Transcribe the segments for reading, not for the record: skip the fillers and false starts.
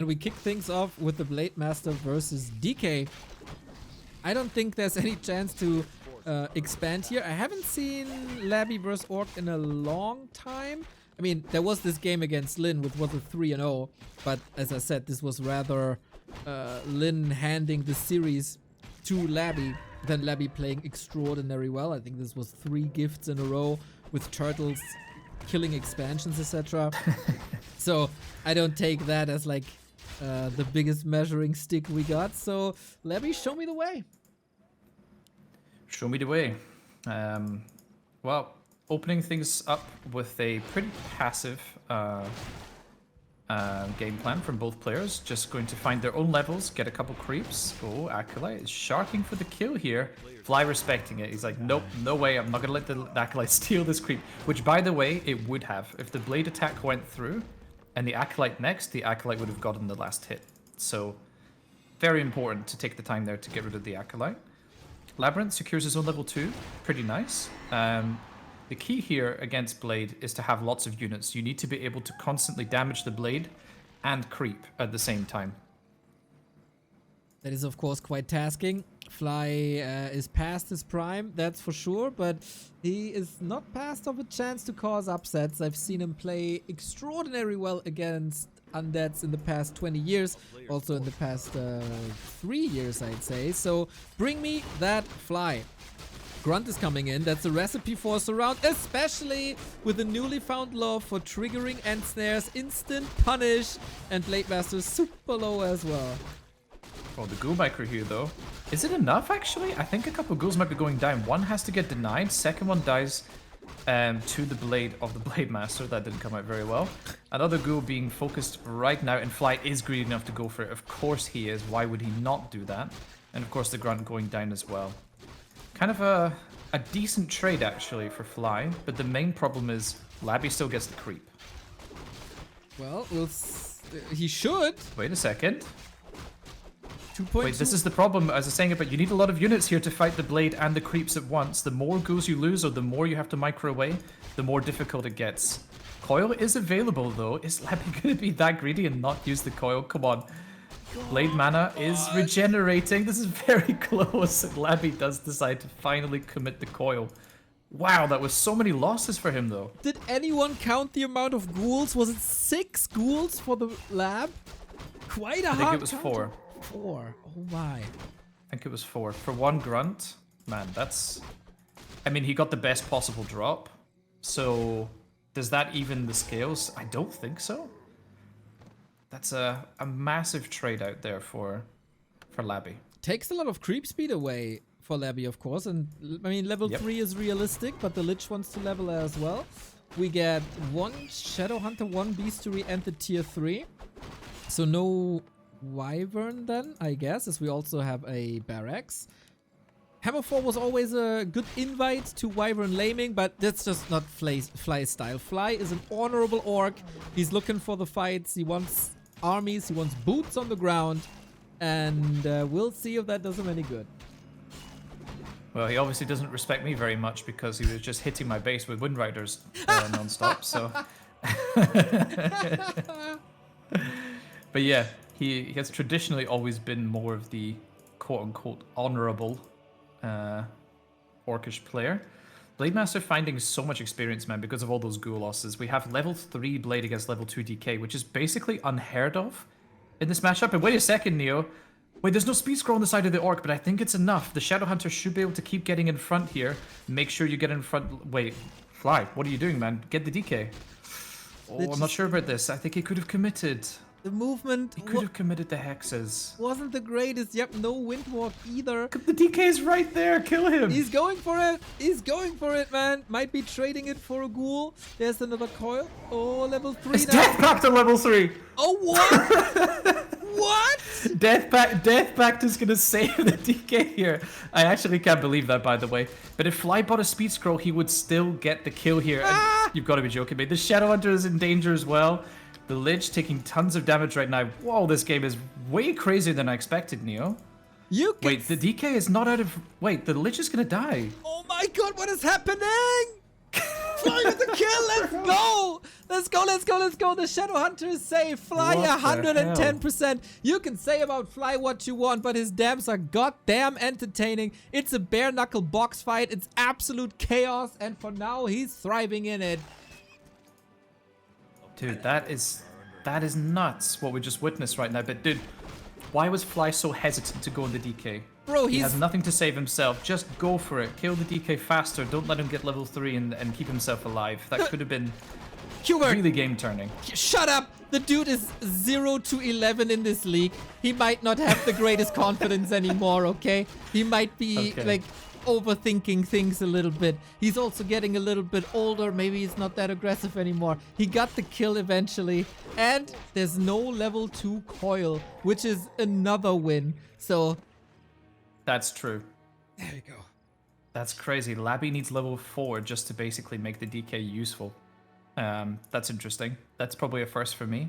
And we kick things off with the Blade Master versus DK. I don't think there's any chance to expand here. I haven't seen Labby versus Orc in a long time. I mean, there was this game against Lin, which was a 3-0. But as I said, this was rather Lin handing the series to Labby than Labby playing extraordinary well. I think this was 3 gifts in a row with turtles killing expansions, etc. So I don't take that as like the biggest measuring stick we got. So Labby, show me the way. Show me the way. Well, opening things up with a pretty passive game plan from both players. Just going to find their own levels, get a couple creeps. Oh, Acolyte is sharking for the kill here. Fly respecting it. He's like, nope, no way. I'm not going to let the Acolyte steal this creep. Which, by the way, it would have. If the blade attack went through and the Acolyte next, the Acolyte would have gotten the last hit. So, very important to take the time there to get rid of the Acolyte. LabyRinth secures his own level 2. Pretty nice. The key here against Blade is to have lots of units. You need to be able to constantly damage the Blade and creep at the same time. That is, of course, quite tasking. Fly is past his prime, that's for sure, but he is not past of a chance to cause upsets. I've seen him play extraordinarily well against undeads in the past 20 years, also in the past 3 years, I'd say. So bring me that Fly. Grunt is coming in. That's a recipe for a surround, especially with the newly found love for triggering end snares, instant punish, and Blade Master super low as well. Oh, the ghoul micro here, though. Is it enough, actually? I think a couple of ghouls might be going down. One has to get denied. Second one dies to the blade of the Blade Master. That didn't come out very well. Another ghoul being focused right now, and Fly is greedy enough to go for it. Of course he is. Why would he not do that? And of course the grunt going down as well. Kind of a decent trade, actually, for Fly. But the main problem is Labby still gets the creep. Well, he should. Wait a second. 2.2. Wait, this is the problem, as I was saying, but you need a lot of units here to fight the blade and the creeps at once. The more ghouls you lose, or the more you have to micro away, the more difficult it gets. Coil is available, though. Is Labby going to be that greedy and not use the coil? Come on. Blade mana is regenerating. This is very close. And Labby does decide to finally commit the coil. Wow, that was so many losses for him, though. Did anyone count the amount of ghouls? Was it 6 ghouls for the lab? Quite a hard. I think it was 4. 4. Oh my. I think it was 4. For one grunt, man, that's... I mean, he got the best possible drop. So, does that even the scales? I don't think so. That's a massive trade out there for Labby. Takes a lot of creep speed away for Labby, of course. And, I mean, level 3 is realistic, but the Lich wants to level as well. We get 1 Shadow Hunter, 1 Beastery, and the tier 3. So, no Wyvern then, I guess, as we also have a Barracks. Hammer 4 was always a good invite to Wyvern laming, but that's just not Fly style. Fly is an honorable orc. He's looking for the fights. He wants armies. He wants boots on the ground. And we'll see if that does him any good. Well, he obviously doesn't respect me very much because he was just hitting my base with Wind Riders non-stop, so... But yeah, he has traditionally always been more of the quote-unquote honorable orcish player. Blade Master finding so much experience, man, because of all those ghoul losses. We have level 3 Blade against level 2 DK, which is basically unheard of in this matchup. And wait a second, Neo. Wait, there's no speed scroll on the side of the orc, but I think it's enough. The Shadow Hunter should be able to keep getting in front here. Make sure you get in front. Wait, Fly, what are you doing, man? Get the DK. Oh, I'm not sure about this. I think he could have committed. The movement... He could have committed the hexes. Wasn't the greatest. Yep, no Windwalk either. The DK is right there. Kill him. He's going for it. He's going for it, man. Might be trading it for a ghoul. There's another coil. Oh, level 3 it's now. Death Pact to level 3. Oh, what? What? Death Pact is gonna save the DK here. I actually can't believe that, by the way. But if Fly bought a speed scroll, he would still get the kill here. And you've got to be joking me. The Shadow Hunter is in danger as well. The Lich taking tons of damage right now. Whoa, this game is way crazier than I expected, Neo. Wait, the DK is not out of... Wait, the Lich is gonna die. Oh my god, what is happening? Fly with the kill, let's go! Let's go, let's go, let's go. The Shadow Hunter is safe. Fly What the 110%. You can say about Fly what you want, but his dams are goddamn entertaining. It's a bare knuckle box fight. It's absolute chaos, and for now, he's thriving in it. Dude, that is nuts what we just witnessed right now. But dude, why was Fly so hesitant to go in the DK? Bro, He has nothing to save himself. Just go for it. Kill the DK faster. Don't let him get level 3 and keep himself alive. That could have been Hubert, really game turning. shut up! The dude is 0 to 11 in this league. He might not have the greatest confidence anymore, okay? He might be, like, overthinking things a little bit. He's also getting a little bit older. Maybe he's not that aggressive anymore. He got the kill eventually. And there's no level 2 coil, which is another win. So... That's true. there we go. That's crazy. Labby needs level 4 just to basically make the DK useful. That's interesting. That's probably a first for me.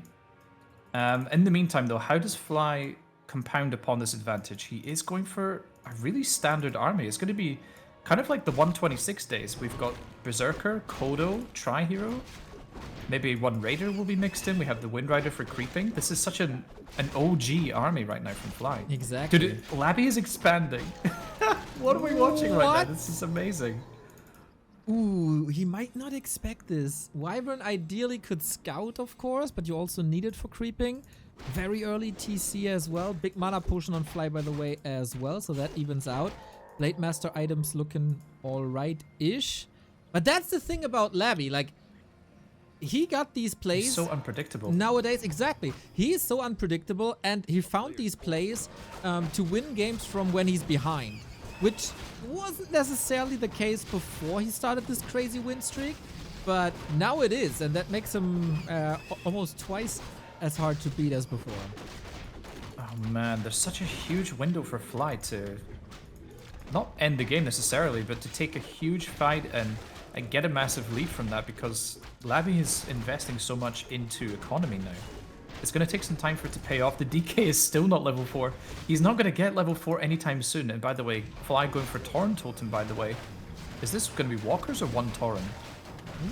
In the meantime, though, how does Fly compound upon this advantage? He is going for a really standard army. It's going to be kind of like the 126 days. We've got Berserker, Kodo, Tri-Hero. Maybe one Raider will be mixed in. We have the Wind Rider for creeping. This is such an OG army right now from Fly. Exactly. Dude, Labby is expanding. What are we watching right What? now? This is amazing. Ooh, he might not expect this. Wyvern ideally could scout, of course, but you also need it for creeping. Very early TC as well. Big mana potion on Fly, by the way, as well, so that evens out. Blade Master items looking alright-ish. But that's the thing about Labby, like, he got these plays. He's so unpredictable. Nowadays, exactly. He is so unpredictable, and he found these plays to win games from when he's behind, which wasn't necessarily the case before he started this crazy win streak, but now it is, and that makes him almost twice as hard to beat as before. Oh man, there's such a huge window for Fly to not end the game necessarily, but to take a huge fight and get a massive lead from that, because Labby is investing so much into economy now. It's going to take some time for it to pay off. The DK is still not level 4. He's not going to get level 4 anytime soon. And by the way, Fly going for Tauren Totem, by the way. Is this going to be Walkers or one Tauren?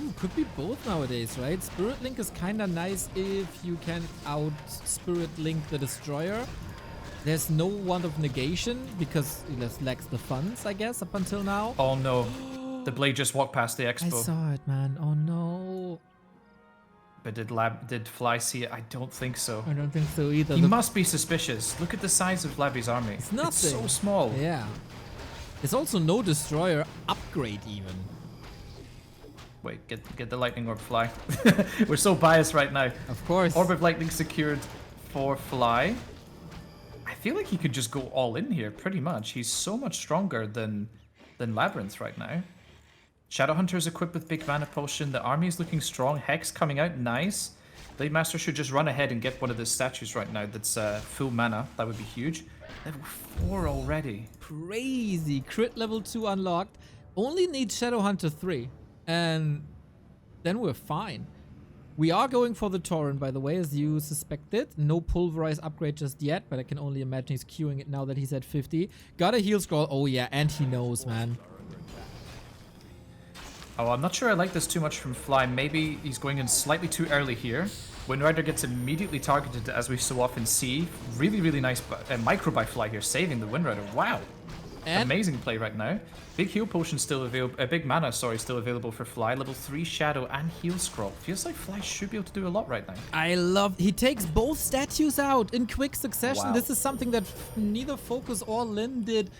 Ooh, could be both nowadays, right? Spirit Link is kind of nice if you can out Spirit Link the Destroyer. There's no Wand of Negation because he just lacks the funds, I guess, up until now. Oh no. The blade just walked past the expo. I saw it, man. Oh no. But did Fly see it? I don't think so. I don't think so either. He must be suspicious. Look at the size of Labby's army. It's nothing. It's so small. Yeah. There's also no Destroyer upgrade even. Wait, get the Lightning Orb, Fly. We're so biased right now. Of course. Orb of Lightning secured for Fly. I feel like he could just go all in here, pretty much. He's so much stronger than LabyRinth right now. Shadowhunter is equipped with big mana potion. The army is looking strong. Hex coming out, nice. Blade Master should just run ahead and get one of the statues right now that's full mana. That would be huge. Level 4 already. Crazy. Crit level 2 unlocked. Only need Shadowhunter 3. And then we're fine. We are going for the Tauren, by the way, as you suspected. No Pulverize upgrade just yet, but I can only imagine he's queuing it now that he's at 50. Got a heal scroll. Oh yeah, and he knows, man. Oh, I'm not sure I like this too much from Fly. Maybe he's going in slightly too early here. Wind Rider gets immediately targeted, as we so often see. Really, really nice micro by Fly here, saving the Wind Rider. Wow. And amazing play right now. Big heal potion still available. Big mana, sorry, still available for Fly. Level 3 Shadow and heal scroll. Feels like Fly should be able to do a lot right now. I love. He takes both statues out in quick succession. Wow. This is something that neither Focus or Lin did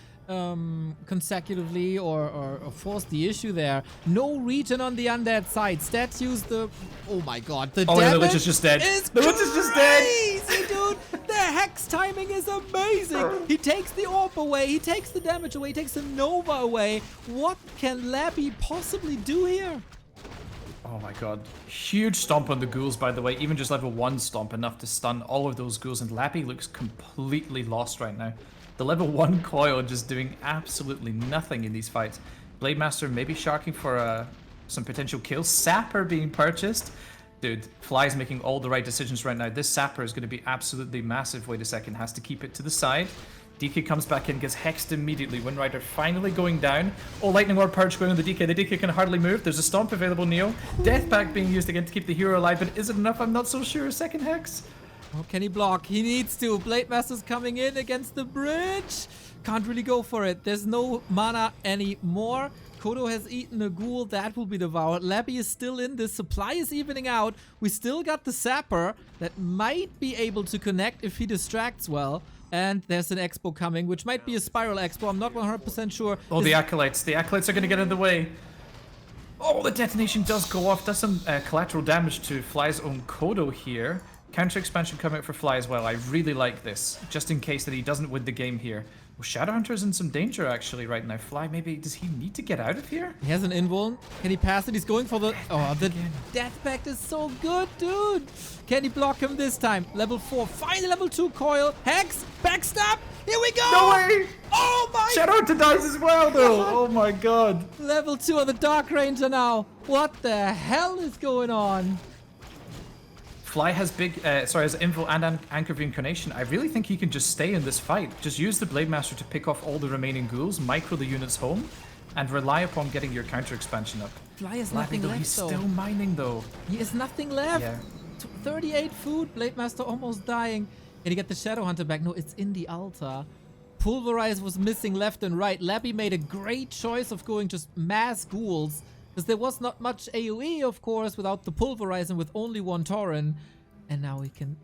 consecutively or forced the issue there. No region on the undead side. Statues, the... Oh my god, the damage. Oh, the Lich is just dead. The Lich is just dead. Crazy, dude. The hex timing is amazing. He takes the orb away. He takes the damage away. He takes the Nova away. What can Labby possibly do here? Oh my god. Huge stomp on the ghouls, by the way. Even just level 1 stomp, enough to stun all of those ghouls. And Labby looks completely lost right now. The level 1 coil just doing absolutely nothing in these fights. Blade Master maybe sharking for some potential kills. Sapper being purchased. Dude, Fly's making all the right decisions right now. This Sapper is going to be absolutely massive. Wait a second, has to keep it to the side. DK comes back in, gets hexed immediately. Wind Rider finally going down. Oh, Lightning Orb Purge going on the DK. The DK can hardly move. There's a Stomp available, Neo. Death Pact being used again to keep the hero alive, but is it enough? I'm not so sure. Second Hex. Oh, can he block? He needs to. Blade Master's coming in against the bridge. Can't really go for it. There's no mana anymore. Kodo has eaten a ghoul. That will be devoured. Labby is still in. This supply is evening out. We still got the Sapper that might be able to connect if he distracts well. And there's an Expo coming, which might be a Spiral Expo. I'm not 100% sure. Oh, the Acolytes. The Acolytes are going to get in the way. Oh, the detonation does go off. Does some collateral damage to Fly's own Kodo here. Counter expansion coming out for Fly as well. I really like this, just in case that he doesn't win the game here. Well, Shadowhunter's in some danger actually right now. Fly, maybe, does he need to get out of here? He has an invuln. Can he pass it? He's going for the... Oh, the Death Pact is so good, dude. Can he block him this time? Level 4. Finally, level 2 coil. Hex. Backstab. Here we go. No way. Oh my... Shadowhunter dies as well though. Oh my god. Level 2 on the Dark Ranger now. What the hell is going on? Fly has has Invul and Anchor of Incarnation. I really think he can just stay in this fight. Just use the Blade Master to pick off all the remaining ghouls, micro the units home, and rely upon getting your counter expansion up. Fly has nothing left, he's still mining though. He has nothing left. Yeah. 38 food. Blade Master almost dying. Can he get the Shadowhunter back? No, it's in the altar. Pulverize was missing left and right. Labby made a great choice of going just mass ghouls. Because there was not much AoE, of course, without the Pulverize and with only one Tauren. And now we can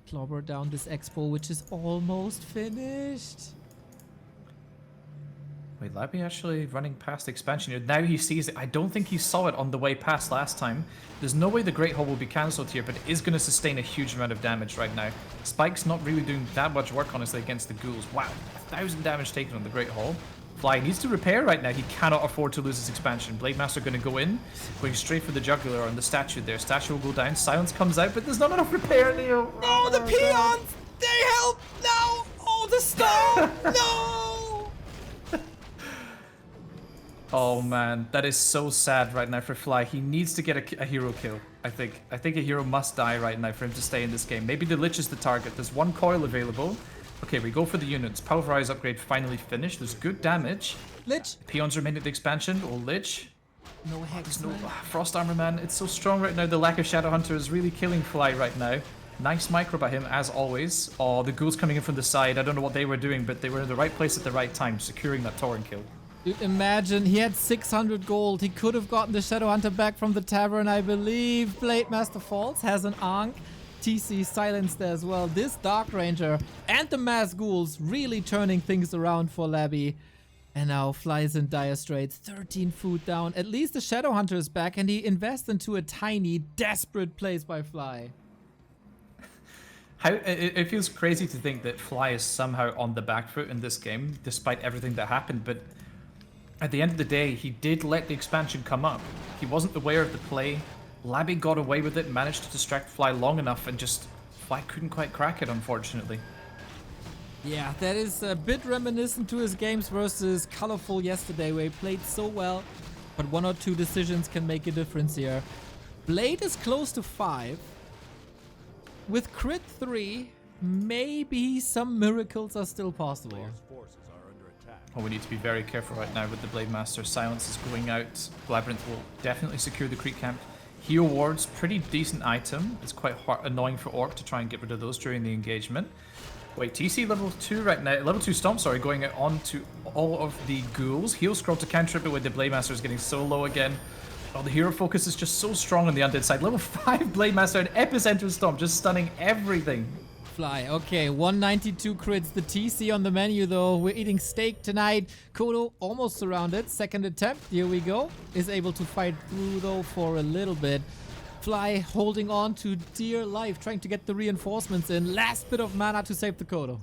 clobber down this Expo, which is almost finished. Wait, Labby actually running past expansion here. Now he sees it. I don't think he saw it on the way past last time. There's no way the Great Hall will be cancelled here, but it is going to sustain a huge amount of damage right now. Spike's not really doing that much work, honestly, against the ghouls. Wow, 1,000 damage taken on the Great Hall. Fly needs to repair right now. He cannot afford to lose his expansion. Blade Master going to go in, going straight for the jugular on the statue there. Statue will go down. Silence comes out, but there's not enough repair, Neo. No, the peons! They help now! Oh, the star! No! Oh man, that is so sad right now for Fly. He needs to get a hero kill, I think. I think a hero must die right now for him to stay in this game. Maybe the Lich is the target. There's one coil available. Okay, we go for the units. Pulverize upgrade finally finished. There's good damage. Lich. Peons remain at the expansion. Oh, Lich. No hex. No Frost Armor, man. It's so strong right now. The lack of Shadowhunter is really killing Fly right now. Nice micro by him, as always. Oh, the ghouls coming in from the side. I don't know what they were doing, but they were in the right place at the right time, securing that Tauren kill. Dude, imagine, he had 600 gold. He could have gotten the Shadowhunter back from the tavern, I believe. Blade Master Falls has an Ankh. TC silenced as well. This Dark Ranger and the mass ghouls really turning things around for Labby. And now Fly's in dire straits. 13 food down. At least the Shadowhunter is back and he invests into a tiny, desperate place by Fly. It feels crazy to think that Fly is somehow on the back foot in this game, despite everything that happened, but at the end of the day, he did let the expansion come up. He wasn't aware of the play. Labby got away with it, managed to distract Fly long enough, and just Fly couldn't quite crack it, unfortunately. Yeah, that is a bit reminiscent to his games versus Colorful yesterday, where he played so well, but one or two decisions can make a difference here. Blade is close to 5. With crit 3, maybe some miracles are still possible. Well, we need to be very careful right now with the Blade Master. Silence is going out. LabyRinth will definitely secure the creep camp. Hero wards, pretty decent item. It's quite annoying for Orc to try and get rid of those during the engagement. Wait, TC level 2 right now. Level 2 Stomp, sorry, going out on to all of the ghouls. Heal Scroll to counter it, but with the Blade Master is getting so low again. Oh, the hero focus is just so strong on the undead side. Level 5 Blade Master and Epicenter Stomp, just stunning everything. Fly, okay, 192 crits. The TC on the menu though. We're eating steak tonight. Kodo almost surrounded. Second attempt, here we go. Is able to fight through though for a little bit. Fly holding on to dear life, trying to get the reinforcements in. Last bit of mana to save the Kodo.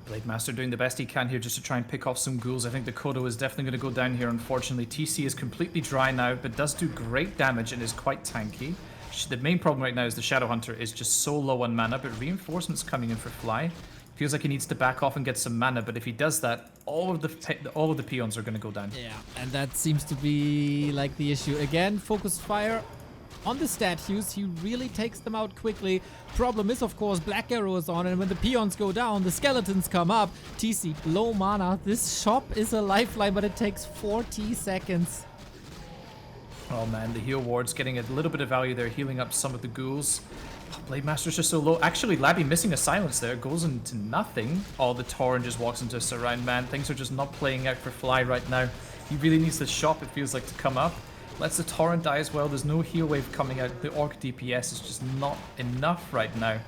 Blade Master doing the best he can here just to try and pick off some ghouls. I think the Kodo is definitely going to go down here, unfortunately. TC is completely dry now, but does do great damage and is quite tanky. The main problem right now is the Shadowhunter is just so low on mana, but reinforcements coming in for Fly. Feels like he needs to back off and get some mana, but if he does that, all of the peons are going to go down. Yeah, and that seems to be like the issue. Again, focused fire on the statues. He really takes them out quickly. Problem is, of course, Black Arrow is on, and when the peons go down, the skeletons come up. TC, low mana. This shop is a lifeline, but it takes 40 seconds. Oh man, the heal ward's getting a little bit of value there, healing up some of the ghouls. Oh, Blade Master's just so low. Actually, Labby missing a silence there, goes into nothing. Oh, the Tauren just walks into a surround, man. Things are just not playing out for Fly right now. He really needs the shop, it feels like, to come up. Lets the Tauren die as well. There's no heal wave coming out. The Orc DPS is just not enough right now.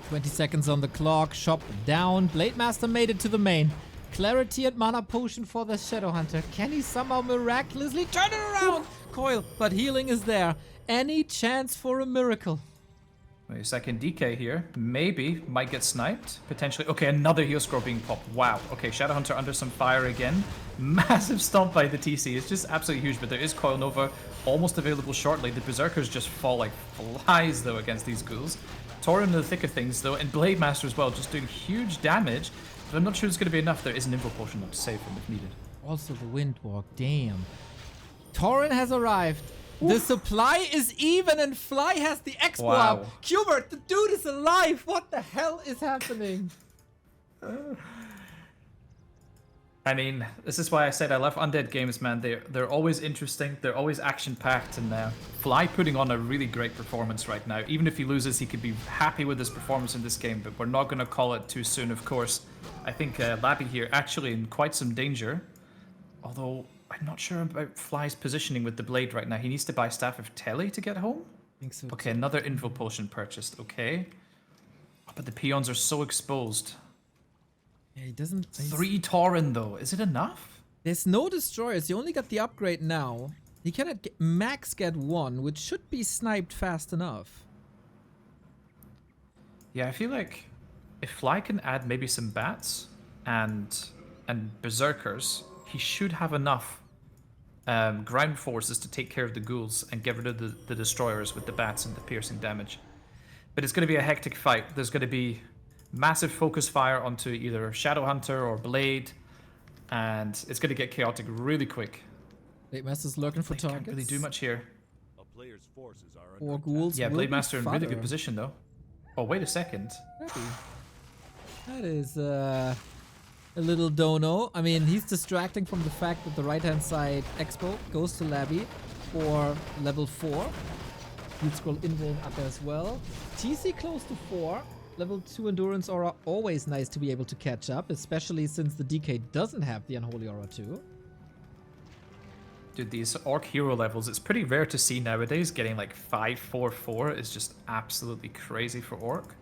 20 seconds on the clock. Shop down. Blade Master made it to the main. Clarity and mana potion for the Shadow Hunter. Can he somehow miraculously turn it around? Coil, but healing is there. Any chance for a miracle? Wait a second, DK here. Maybe. Might get sniped. Potentially. Okay, another heal scroll being popped. Wow. Okay, Shadow Hunter under some fire again. Massive stomp by the TC. It's just absolutely huge, but there is Coil Nova almost available shortly. The Berserkers just fall like flies, though, against these ghouls. Tauren in the thick of things, though, and Blade Master as well, just doing huge damage. But I'm not sure it's going to be enough. There is an Info Potion to save him if needed. Also the Windwalk. Damn. Tauren has arrived. Oof. The supply is even, and Fly has the expo up. Qbert, the dude is alive. What the hell is happening? I mean, this is why I said I love undead games, man. They're always interesting. They're always action-packed, and Fly putting on a really great performance right now. Even if he loses, he could be happy with his performance in this game, but we're not going to call it too soon, of course. I think Labby here actually in quite some danger, although I'm not sure about Fly's positioning with the blade right now. He needs to buy Staff of Telly to get home? I think so. Okay, another Info Potion purchased, okay. Oh, but the peons are so exposed. Yeah, he doesn't... 3 Tauren, though. Is it enough? There's no destroyers. You only got the upgrade now. He cannot max get 1, which should be sniped fast enough. Yeah, I feel like if Fly can add maybe some bats and berserkers, he should have enough ground forces to take care of the ghouls and get rid of the destroyers with the bats and the piercing damage. But it's going to be a hectic fight. There's going to be massive focus fire onto either Shadow Hunter or Blade, and it's going to get chaotic really quick. Blade Master's looking for targets. Can't really do much here. Or ghouls. Yeah, Blade Master in really good position though. Oh, wait a second. That is a little dono. I mean, he's distracting from the fact that the right-hand side expo goes to Labby for level 4. He'll scroll invuln up as well. TC close to 4. Level 2 Endurance Aura, always nice to be able to catch up, especially since the DK doesn't have the Unholy Aura too. Dude, these Orc hero levels, it's pretty rare to see nowadays. Getting like 5, 4, 4 is just absolutely crazy for Orc.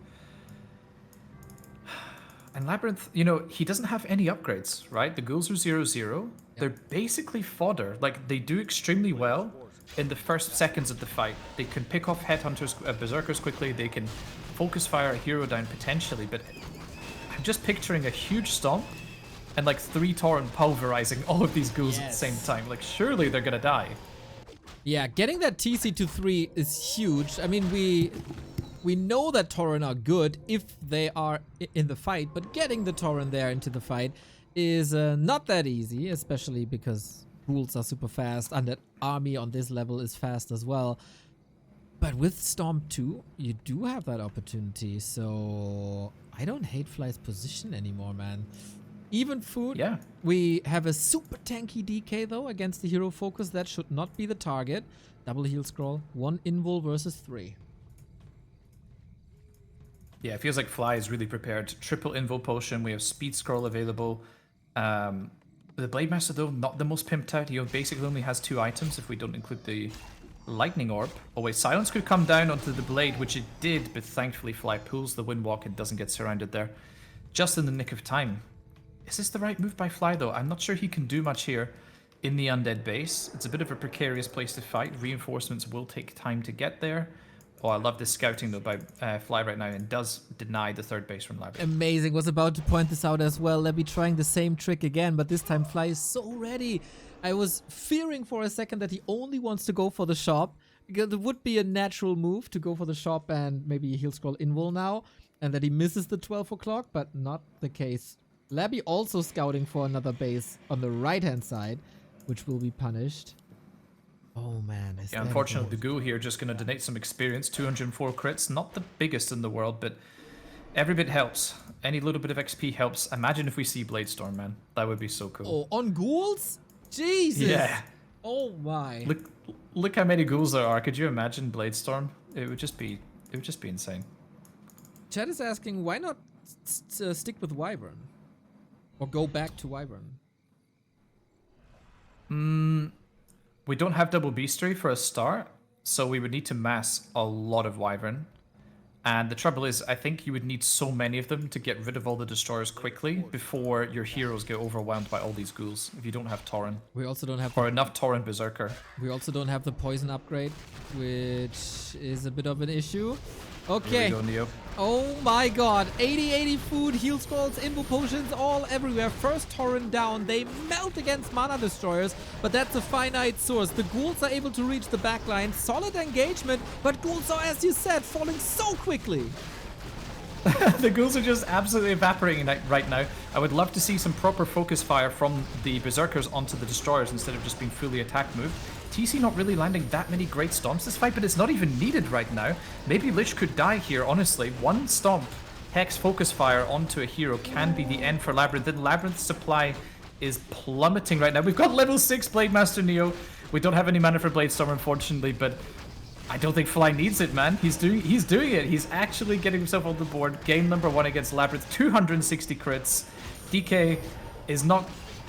And LabyRinth, you know, he doesn't have any upgrades, right? The ghouls are 0/0. Yep. They're basically fodder. Like, they do extremely well in the first seconds of the fight. They can pick off headhunters, berserkers quickly. They can focus fire a hero down potentially. But I'm just picturing a huge stomp and like 3 Tauren pulverizing all of these ghouls at the same time. Like, surely they're gonna die. Yeah, getting that TC to 3 is huge. I mean, we know that Tauren are good if they are in the fight, but getting the Tauren there into the fight is not that easy, especially because ghouls are super fast, and that army on this level is fast as well. But with Storm 2, you do have that opportunity, so I don't hate Fly's position anymore, man. Even food. Yeah. We have a super tanky DK, though, against the hero focus. That should not be the target. Double heal scroll. 1 invul versus 3. Yeah, it feels like Fly is really prepared. Triple Invo Potion. We have Speed Scroll available. The Blade Master, though, not the most pimped out. He basically only has 2 items if we don't include the Lightning Orb. Oh wait, Silence could come down onto the Blade, which it did, but thankfully Fly pulls the Windwalk and doesn't get surrounded there. Just in the nick of time. Is this the right move by Fly, though? I'm not sure he can do much here in the Undead base. It's a bit of a precarious place to fight. Reinforcements will take time to get there. Oh, I love this scouting, though, by Fly right now, and does deny the 3rd base from Labby. Amazing. Was about to point this out as well. Labby trying the same trick again, but this time Fly is so ready. I was fearing for a second that he only wants to go for the shop, because it would be a natural move to go for the shop and maybe he'll scroll invul now, and that he misses the 12 o'clock, but not the case. Labby also scouting for another base on the right-hand side, which will be punished. Oh man, is Yeah, that unfortunately, the good. ghoul here just going to donate some experience. 204 crits, not the biggest in the world, but every bit helps. Any little bit of XP helps. Imagine if we see Bladestorm, man. That would be so cool. Oh, on ghouls? Jesus. Yeah. Oh my. Look how many ghouls there are. Could you imagine Bladestorm? It would just be insane. Chad is asking, why not stick with Wyvern? Or go back to Wyvern? We don't have double beastery for a start, so we would need to mass a lot of Wyvern. And the trouble is, I think you would need so many of them to get rid of all the destroyers quickly before your heroes get overwhelmed by all these ghouls, if you don't have Tauren. We also don't have Or enough Tauren Berserker. we also don't have the poison upgrade, which is a bit of an issue. Okay. Here we go, Neo. Oh my god. 80 food, heal scrolls, info potions all everywhere. First Tauren down. They melt against mana destroyers, but that's a finite source. The ghouls are able to reach the backline. Solid engagement, but ghouls are, as you said, falling so quickly. The ghouls are just absolutely evaporating right now. I would love to see some proper focus fire from the Berserkers onto the destroyers instead of just being fully attack moved. TC not really landing that many great stomps this fight, but it's not even needed right now. Maybe Lich could die here, honestly. One stomp, Hex focus fire onto a hero can be the end for Labyrinth. Then Labyrinth's supply is plummeting right now. We've got level 6 Blade Master Neo. We don't have any mana for Bladestorm, unfortunately, but I don't think Fly needs it, man. He's doing it. He's actually getting himself on the board. Game number 1 against Labyrinth. 260 crits. DK is not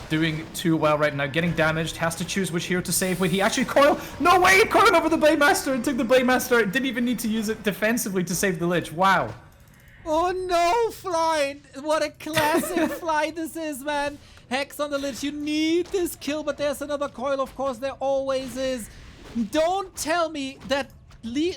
doing too well right now. Getting damaged. Has to choose which hero to save. Wait, he actually coiled. No way! He coiled over the Blade Master and took the Blade Master. Didn't even need to use it defensively to save the Lich. Wow. Oh no, Fly! What a classic Fly this is, man. Hex on the Lich. You need this kill, but there's another coil, of course. There always is. Don't tell me that he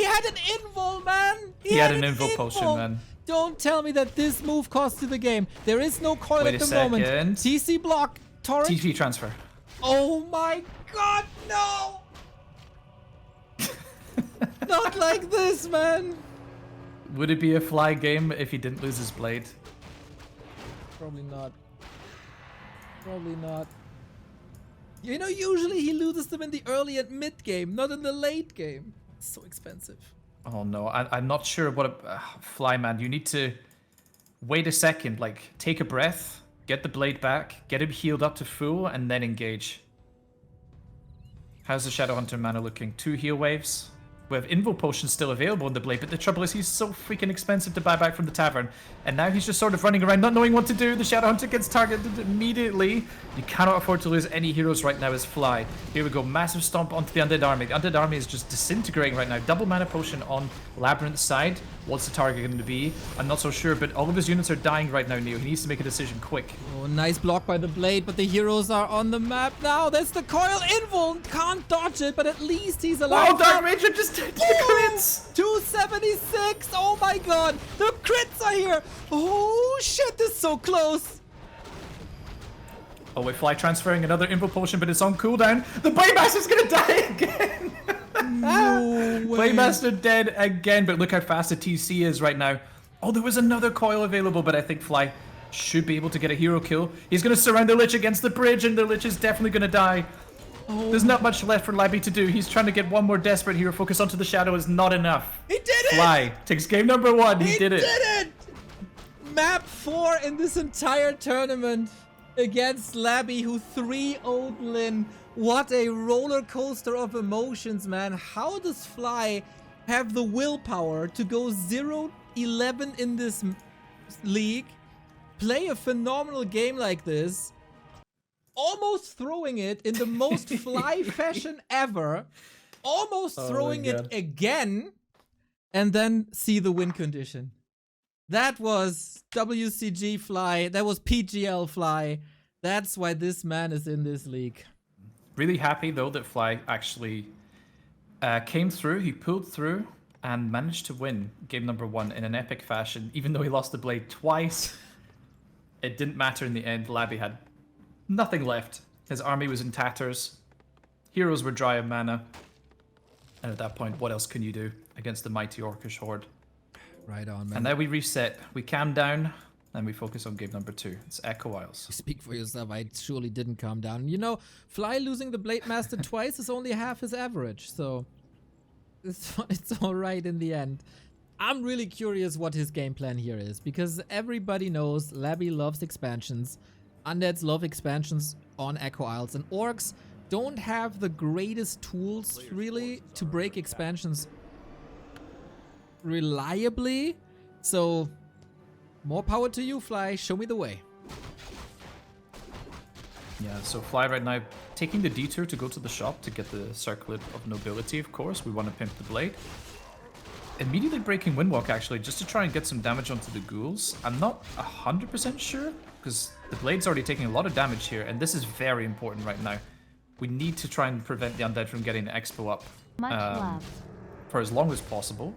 had an invul, man. He had an invul potion, man. Don't tell me that this move cost you the game. There is no coil Wait at a the moment. second. TC block. Torrent. TP transfer. Oh my god, no! Not like this, man. Would it be a Fly game if he didn't lose his blade? Probably not. Probably not. You know, usually he loses them in the early and mid game, not in the late game. It's so expensive. Oh no, I'm not sure what a Fly, man. You need to wait a second, like take a breath, get the blade back, get him healed up to full, and then engage. How's the Shadowhunter mana looking? 2 heal waves. We have Invul Potions still available in the blade, but the trouble is he's so freaking expensive to buy back from the tavern. And now he's just sort of running around not knowing what to do. The Shadowhunter gets targeted immediately. You cannot afford to lose any heroes right now as Fly. Here we go, massive stomp onto the Undead Army. The Undead Army is just disintegrating right now. Double mana potion on Labyrinth's side. What's the target going to be? I'm not so sure, but all of his units are dying right now, Neo. He needs to make a decision quick. Oh, nice block by the blade, but the heroes are on the map now. That's the coil. Invul can't dodge it, but at least he's alive. Oh, Dark Ranger just did the crits! 276! Oh my god! The crits are here! Oh shit, this is so close! Oh wait, Fly transferring another Invul Potion, but it's on cooldown. The Blade Master's gonna die again! No way. Blade Master dead again, but look how fast the TC is right now. Oh, there was another coil available, but I think Fly should be able to get a hero kill. He's gonna surround the Lich against the bridge, and the Lich is definitely gonna die. Oh. There's not much left for Labby to do. He's trying to get one more desperate hero focus onto the Shadow is not enough. He did it! Fly takes game number 1. He did it. Map 4 in this entire tournament against Labby, who 3-0'd Lin. What a roller coaster of emotions, man. How does Fly have the willpower to go 0-11 in this league, play a phenomenal game like this, almost throwing it in the most Fly fashion ever, almost throwing it again, and then see the win condition? That was WCG Fly. That was PGL Fly. That's why this man is in this league. Really happy though that Fly actually came through. He pulled through and managed to win game number 1 in an epic fashion. Even though he lost the blade twice, it didn't matter in the end. Labby had nothing left. His army was in tatters. Heroes were dry of mana. And at that point, what else can you do against the mighty Orcish Horde? Right on, man. And now we reset. We calm down. and we focus on game number 2. It's Echo Isles. Speak for yourself, I surely didn't calm down. You know, Fly losing the Blade Master twice is only half his average, so it's alright in the end. I'm really curious what his game plan here is, because everybody knows Labby loves expansions, Undeads love expansions on Echo Isles, and Orcs don't have the greatest tools, really, to break expansions reliably. So, more power to you, Fly. Show me the way. Yeah, so Fly right now taking the detour to go to the shop to get the Circlet of Nobility, of course. We want to pimp the blade. Immediately breaking Windwalk, actually, just to try and get some damage onto the ghouls. I'm not 100% sure, because the blade's already taking a lot of damage here, and this is very important right now. We need to try and prevent the Undead from getting the Expo up for as long as possible.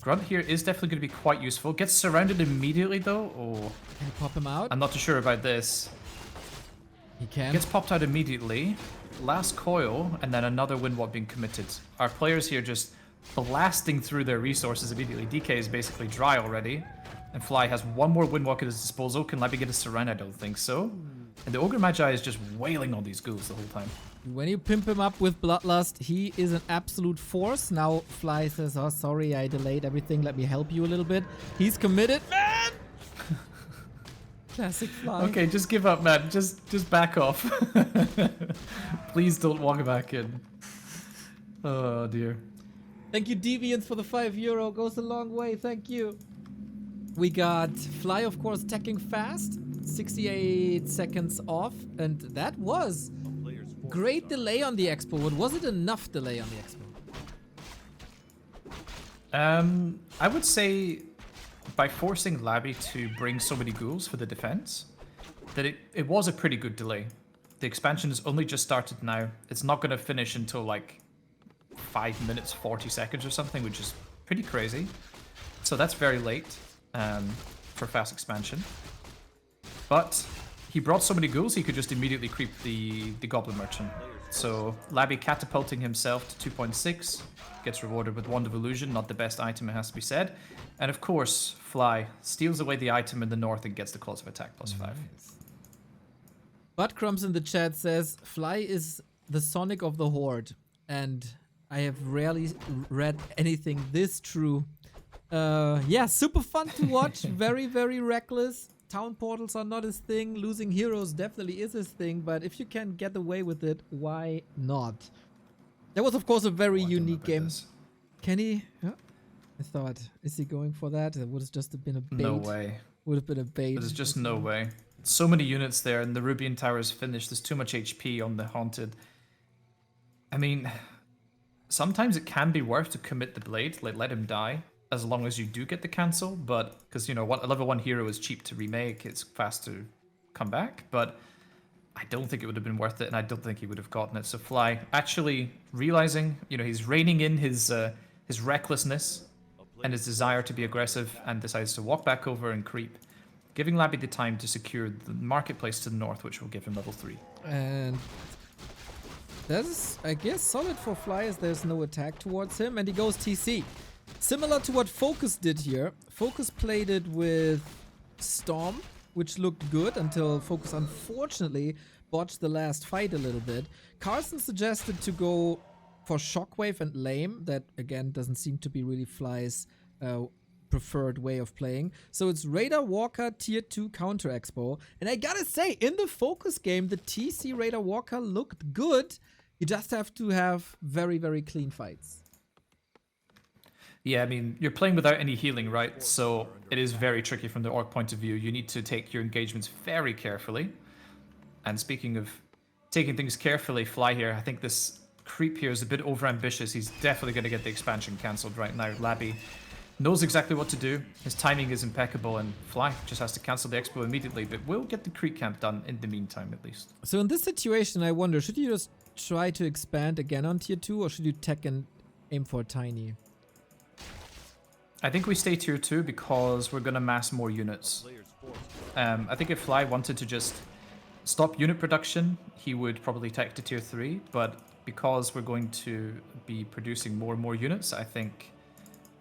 Grunt here is definitely going to be quite useful. Gets surrounded immediately, though. Oh, Can you pop him out? I'm not too sure about this. He can. Gets popped out immediately. Last coil, and then another Windwalk being committed. Our players here just blasting through their resources immediately. DK is basically dry already. And Fly has one more Windwalk at his disposal. Can Labby get a surround? I don't think so. And the Ogre Magi is just wailing on these ghouls the whole time. When you pimp him up with Bloodlust, he is an absolute force. Now Fly says, oh, sorry, I delayed everything. Let me help you a little bit. He's committed. Man! Classic Fly. Okay, just give up, man. Just back off. Please don't walk back in. Oh, dear. Thank you, Deviant, for the €5. Goes a long way. Thank you. We got Fly, of course, attacking fast. 68 seconds off. And that was great delay on the Expo. But was it enough delay on the Expo? I would say by forcing Labby to bring so many ghouls for the defense, that it was a pretty good delay. The expansion has only just started now. It's not going to finish until like 5 minutes, 40 seconds or something, which is pretty crazy. So that's very late for fast expansion. But he brought so many ghouls, he could just immediately creep the Goblin Merchant. So Labby catapulting himself to 2.6, gets rewarded with Wand of Illusion, not the best item, it has to be said. And of course, Fly steals away the item in the north and gets the Claws of Attack +5. Nice. Buttcrumbs in the chat says, Fly is the Sonic of the Horde. And I have rarely read anything this true. Yeah, super fun to watch. Very, very reckless. Town portals are not his thing. Losing heroes definitely is his thing. But if you can get away with it, why not? That was, of course, a very unique game. Can he? Yeah. I thought, is he going for that? It would have just been a bait. No way. Would have been a bait. There's just no way. So many units there, and the Rubian Tower is finished. There's too much HP on the Haunted. I mean, sometimes it can be worth to commit the blade, let him die, as long as you do get the cancel. But because you know what, a level 1 hero is cheap to remake, it's fast to come back. But I don't think it would have been worth it, and I don't think he would have gotten it. So Fly actually realizing, you know, he's reining in his recklessness and his desire to be aggressive, and decides to walk back over and creep, giving Labby the time to secure the marketplace to the north, which will give him level 3. And that is, I guess, solid for Fly, as there's no attack towards him, and he goes TC. Similar to what Focus did here. Focus played it with Storm, which looked good until Focus unfortunately botched the last fight a little bit. Carson suggested to go for Shockwave and Lame. That, again, doesn't seem to be really Fly's preferred way of playing. So it's Raider Walker Tier 2 Counter Expo. And I gotta say, in the Focus game, the TC Raider Walker looked good. You just have to have very, very clean fights. Yeah, I mean, you're playing without any healing, right? So it is very tricky from the Orc point of view. You need to take your engagements very carefully. And speaking of taking things carefully, Fly here, I think this creep here is a bit overambitious. He's definitely going to get the expansion cancelled right now. Labby knows exactly what to do. His timing is impeccable, and Fly just has to cancel the expo immediately, but we'll get the creep camp done in the meantime, at least. So in this situation, I wonder, should you just try to expand again on Tier 2, or should you tech and aim for Tiny? I think we stay Tier 2 because we're going to mass more units. I think if Fly wanted to just stop unit production, he would probably tech to Tier 3, but because we're going to be producing more and more units, I think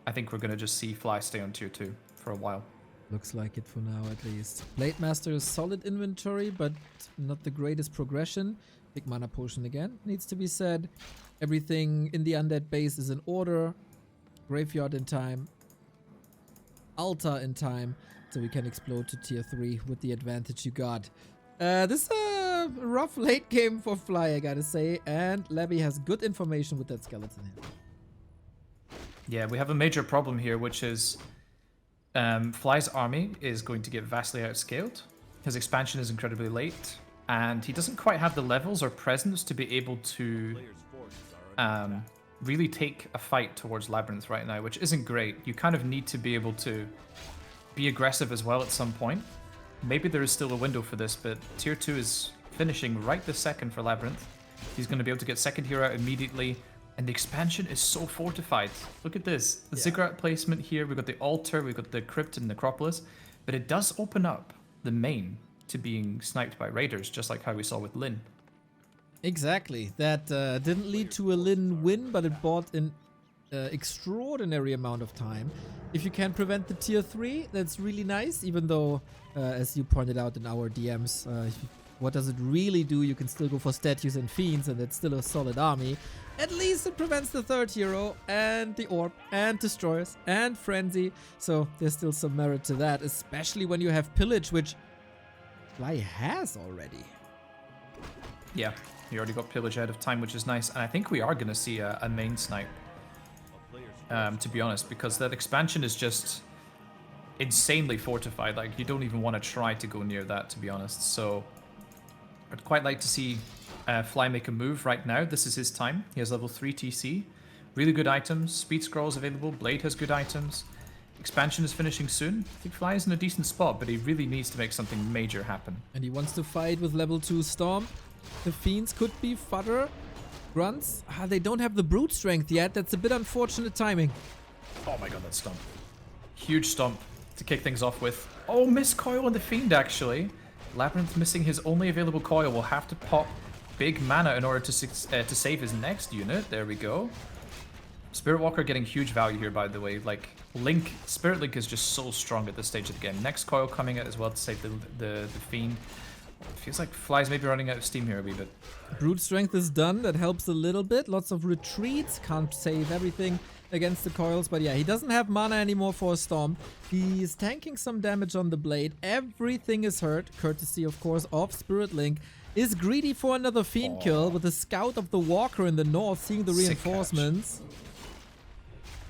we're going to just see Fly stay on Tier 2 for a while. Looks like it for now, at least. Blade Master is solid inventory, but not the greatest progression. Big mana potion again, needs to be said. Everything in the undead base is in order. Graveyard in time. Altar in time. So we can explode to tier 3 with the advantage you got. This is a rough late game for Fly, I gotta say. And Labby has good information with that skeleton here. Yeah, we have a major problem here, which is Fly's army is going to get vastly outscaled. His expansion is incredibly late, and he doesn't quite have the levels or presence to be able to really take a fight towards Labyrinth right now, which isn't great. You kind of need to be able to be aggressive as well at some point. Maybe there is still a window for this, but tier 2 is finishing right this second for Labyrinth. He's going to be able to get second hero out immediately. And the expansion is so fortified. Look at this. The ziggurat placement here. We've got the altar. We've got the crypt and necropolis. But it does open up the main to being sniped by raiders, just like how we saw with Lin. Exactly. That didn't lead to a Lin win, but it bought an extraordinary amount of time. If you can prevent the tier 3, that's really nice, even though, as you pointed out in our DMs, what does it really do? You can still go for statues and fiends, and it's still a solid army. At least it prevents the third hero, and the orb, and destroyers, and frenzy. So there's still some merit to that, especially when you have pillage, which Fly has already. Yeah, he already got pillage ahead of time, which is nice. And I think we are going to see a main snipe, to be honest, because that expansion is just insanely fortified. Like, you don't even want to try to go near that, to be honest. So I'd quite like to see Fly make a move right now. This is his time. He has level 3 TC. Really good items. Speed scrolls available. Blade has good items. Expansion is finishing soon. I think Fly is in a decent spot, but he really needs to make something major happen. And he wants to fight with level 2 Storm. The Fiends could be fodder. Grunts, they don't have the brute strength yet. That's a bit unfortunate timing. Oh my god, that stomp. Huge stomp to kick things off with. Oh, miss coil on the Fiend, actually. Labyrinth missing his only available coil. Will have to pop big mana in order to save his next unit. There we go. Spirit Walker getting huge value here, by the way. Like, Spirit Link is just so strong at this stage of the game. Next coil coming out as well to save the Fiend. It feels like Fly's maybe running out of steam here a wee bit. Brute strength is done. That helps a little bit. Lots of retreats. Can't save everything against the coils. But yeah, he doesn't have mana anymore for a storm. He's tanking some damage on the blade. Everything is hurt. Courtesy, of course, of Spirit Link. Is greedy for another Fiend kill with the scout of the Walker in the north, seeing the reinforcements.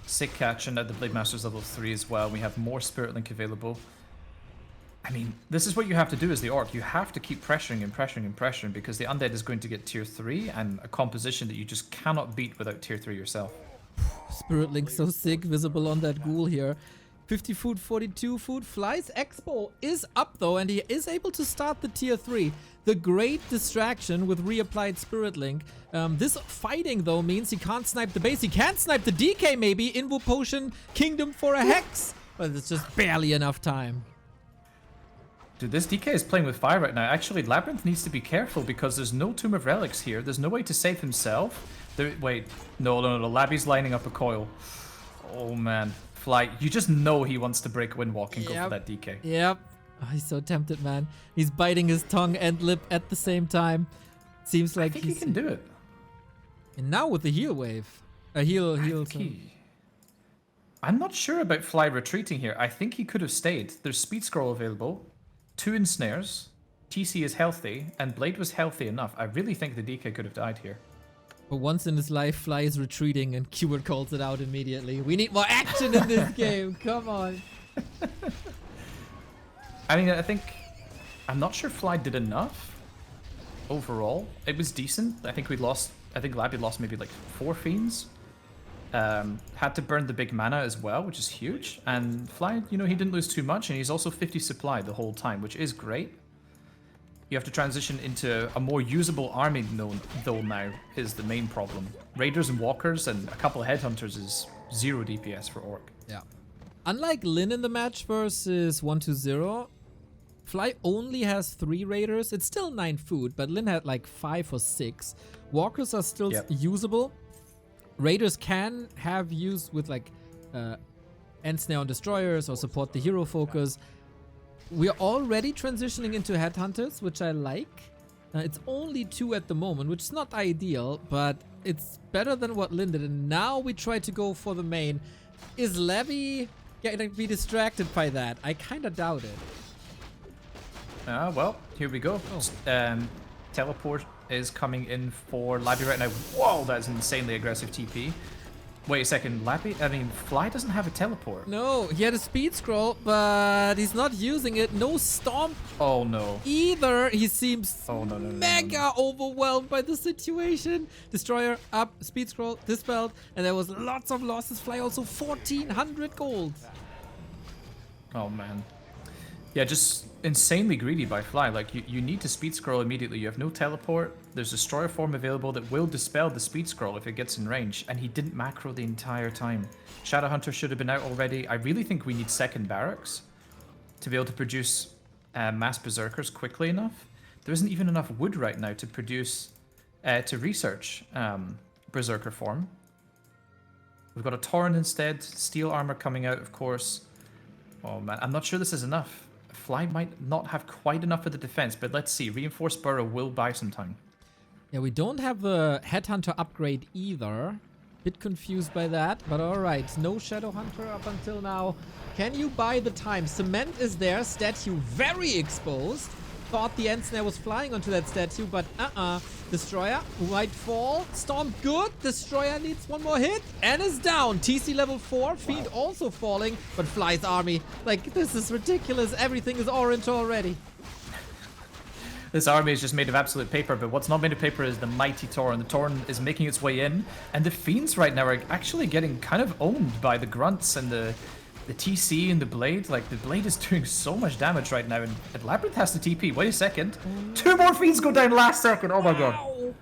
Sick catch, and now the Blade Master's level 3 as well. We have more Spirit Link available. I mean, this is what you have to do as the Orc. You have to keep pressuring and pressuring and pressuring, because the Undead is going to get tier 3 and a composition that you just cannot beat without tier 3 yourself. Spirit Link so sick, visible on that ghoul here. 50 food, 42 food. Fly's Expo is up though, and he is able to start the tier 3. The great distraction with reapplied Spirit Link. This fighting though means he can't snipe the base. He can't snipe the DK maybe. Invo Potion Kingdom for a Hex. But it's just barely enough time. Dude, this DK is playing with fire right now. Actually, Labyrinth needs to be careful because there's no Tomb of Relics here. There's no way to save himself. Wait, no. Labby's lining up a coil. Oh man. Fly, you just know he wants to break Windwalk and go for that DK. Yep. Oh, he's so tempted, man. He's biting his tongue and lip at the same time. Seems like I think he can do it. And now with the heal wave. Heal. I'm not sure about Fly retreating here. I think he could have stayed. There's Speed Scroll available. 2 ensnares. TC is healthy. And Blade was healthy enough. I really think the DK could have died here. For once in his life, Fly is retreating and Keyword calls it out immediately. We need more action in this game. Come on. I mean, I'm not sure Fly did enough overall. It was decent. I think Labby lost maybe like 4 Fiends. Had to burn the big mana as well, which is huge. And Fly, he didn't lose too much, and he's also 50 supply the whole time, which is great. You have to transition into a more usable army though now is the main problem. Raiders and Walkers and a couple of Headhunters is 0 DPS for Orc. Yeah. Unlike Lin in the match versus 1-2-0, Fly only has 3 Raiders. It's still 9 food, but Lin had like 5 or 6. Walkers are still usable. Raiders can have use with like end snare on destroyers or support the hero focus. We're already transitioning into headhunters, which I like. It's only 2 at the moment, which is not ideal, but it's better than what Lynn did. And now we try to go for the main. Is Labby gonna be distracted by that? I kind of doubt it. Well, here we go. Teleport is coming in for Labby right now. Whoa, that's an insanely aggressive TP. Wait a second, Fly doesn't have a teleport. No, he had a speed scroll, but he's not using it. No stomp. Oh no. Either. He seems no, mega overwhelmed by the situation. Destroyer up, speed scroll, dispelled, and there was lots of losses. Fly also 1400 gold. Oh man. Yeah, just insanely greedy by Fly. Like, you need to speed scroll immediately. You have no teleport. There's Destroyer form available that will dispel the speed scroll if it gets in range. And he didn't macro the entire time. Shadowhunter should have been out already. I really think we need second barracks to be able to produce mass berserkers quickly enough. There isn't even enough wood right now to produce, to research berserker form. We've got a Torrent instead. Steel armor coming out, of course. Oh man, I'm not sure this is enough. Fly might not have quite enough for the defense, but let's see. Reinforced Burrow will buy some time. Yeah, we don't have the Headhunter upgrade either. Bit confused by that, but alright. No Shadowhunter up until now. Can you buy the time? Cement is there, statue very exposed. Thought the end snare was flying onto that statue, but Destroyer might fall. Storm good. Destroyer needs one more hit and is down. TC level 4. Fiend also falling, but Fly's army. Like, this is ridiculous. Everything is orange already. This army is just made of absolute paper, but what's not made of paper is the mighty Tauren. The Tauren is making its way in, and the Fiends right now are actually getting kind of owned by the Grunts and the TC and the Blade. Like, the Blade is doing so much damage right now, and LabyRinth has the TP. Wait a second. 2 more Fiends go down last second. Oh my god.